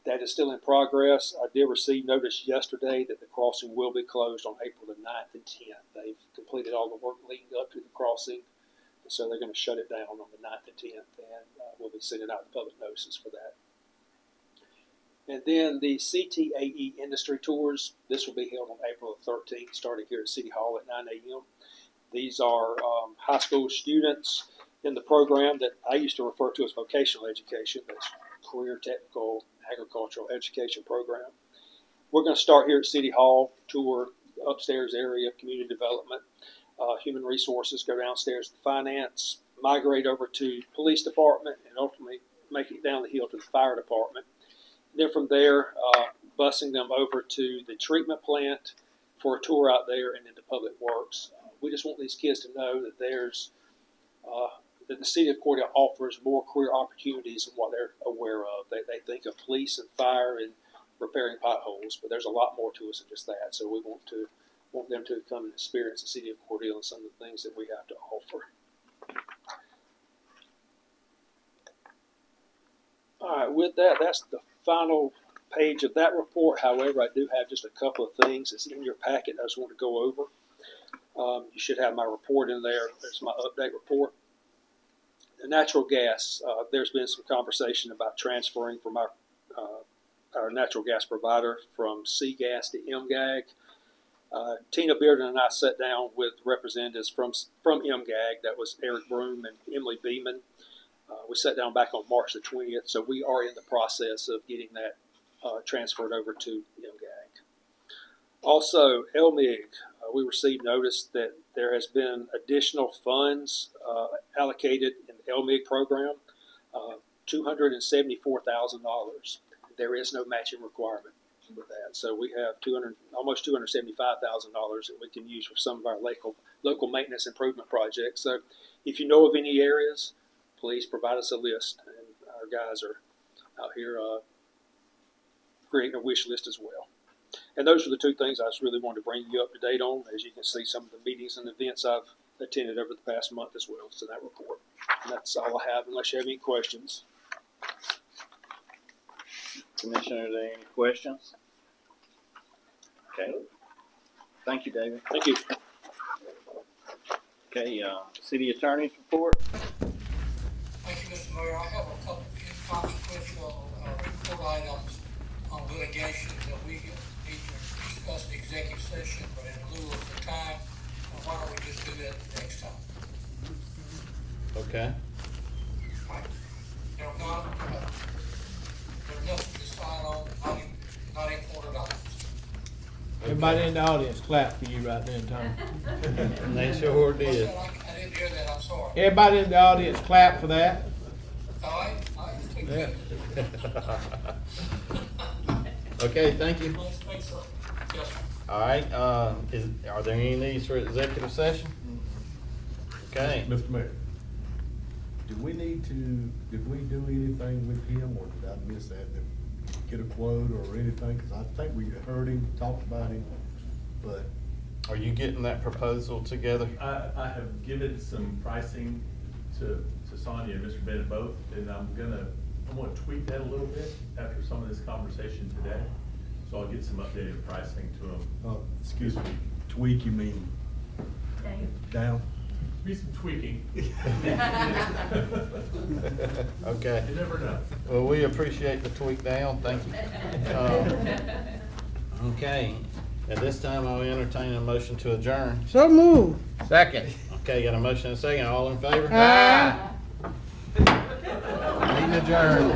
that is still in progress. I did receive notice yesterday that the crossing will be closed on April the 9th and 10th. They've completed all the work leading up to the crossing, and so they're going to shut it down on the 9th and 10th, and we'll be sending out the public notices for that. And then the CTAE industry tours, this will be held on April the 13th, starting here at City Hall at 9 a.m. These are high school students in the program that I used to refer to as vocational education. That's career technical agricultural education program. We're going to start here at City Hall, tour upstairs area of community development, human resources, go downstairs to finance, migrate over to police department, and ultimately make it down the hill to the fire department. Then from there, busing them over to the treatment plant for a tour out there and into public works. We just want these kids to know that that the city of Cordele offers more career opportunities than what they're aware of. They think of police and fire and repairing potholes, but there's a lot more to us than just that. So we want them to come and experience the city of Cordele and some of the things that we have to offer. All right, with that, that's the final page of that report. However, I do have just a couple of things that's in your packet I just want to go over. You should have my report in there. There's my update report. The natural gas, there's been some conversation about transferring from our natural gas provider from C-Gas to MGAG. Tina Bearden and I sat down with representatives from MGAG. That was Eric Broom and Emily Beeman. We sat down back on March the 20th, so we are in the process of getting that transferred over to MGAG. Also, LMIG, we received notice that there has been additional funds allocated in the LMIG program, $274,000. There is no matching requirement with that, so we have almost $275,000 that we can use for some of our local maintenance improvement projects. So, if you know of any areas, please provide us a list, and our guys are out here creating a wish list as well. And those are the two things I just really wanted to bring you up to date on. As you can see, some of the meetings and events I've attended over the past month as well. So that report. And that's all I have, unless you have any questions. Commissioner, are there any questions? Okay. Thank you, David. Thank you. Okay, City Attorney's report. Thank you, Mr. Mayor. I have a couple of inconsequential report items on litigation that we need to discuss in executive session, but in lieu of the time, why don't we just do that next time? Okay. All right. There's nothing to decide on, not important items. Everybody in the audience clap for you right there, Tom. They sure did. I didn't hear that, I'm sorry. Everybody in the audience clap for that. All right, Yeah. Okay, thank you. Let's make sure. Yes, sir. All right, are there any needs for executive session? Okay. Mr. Mayor, did we do anything with him, or did I miss that? Did we get a quote or anything? Because I think we heard him, talked about him, but. Are you getting that proposal together? I have given some pricing to Sonia and Mr. Bennett both, and I'm gonna tweak that a little bit after some of this conversation today. So I'll get some updated pricing to them. Excuse me, tweak, you mean down? Be some tweaking. Okay. You never know. Well, we appreciate the tweak down. Thank you. Okay. At this time, I'll entertain a motion to adjourn. So move. Second. Okay, got a motion and a second. All in favor? Aye. Meeting adjourned.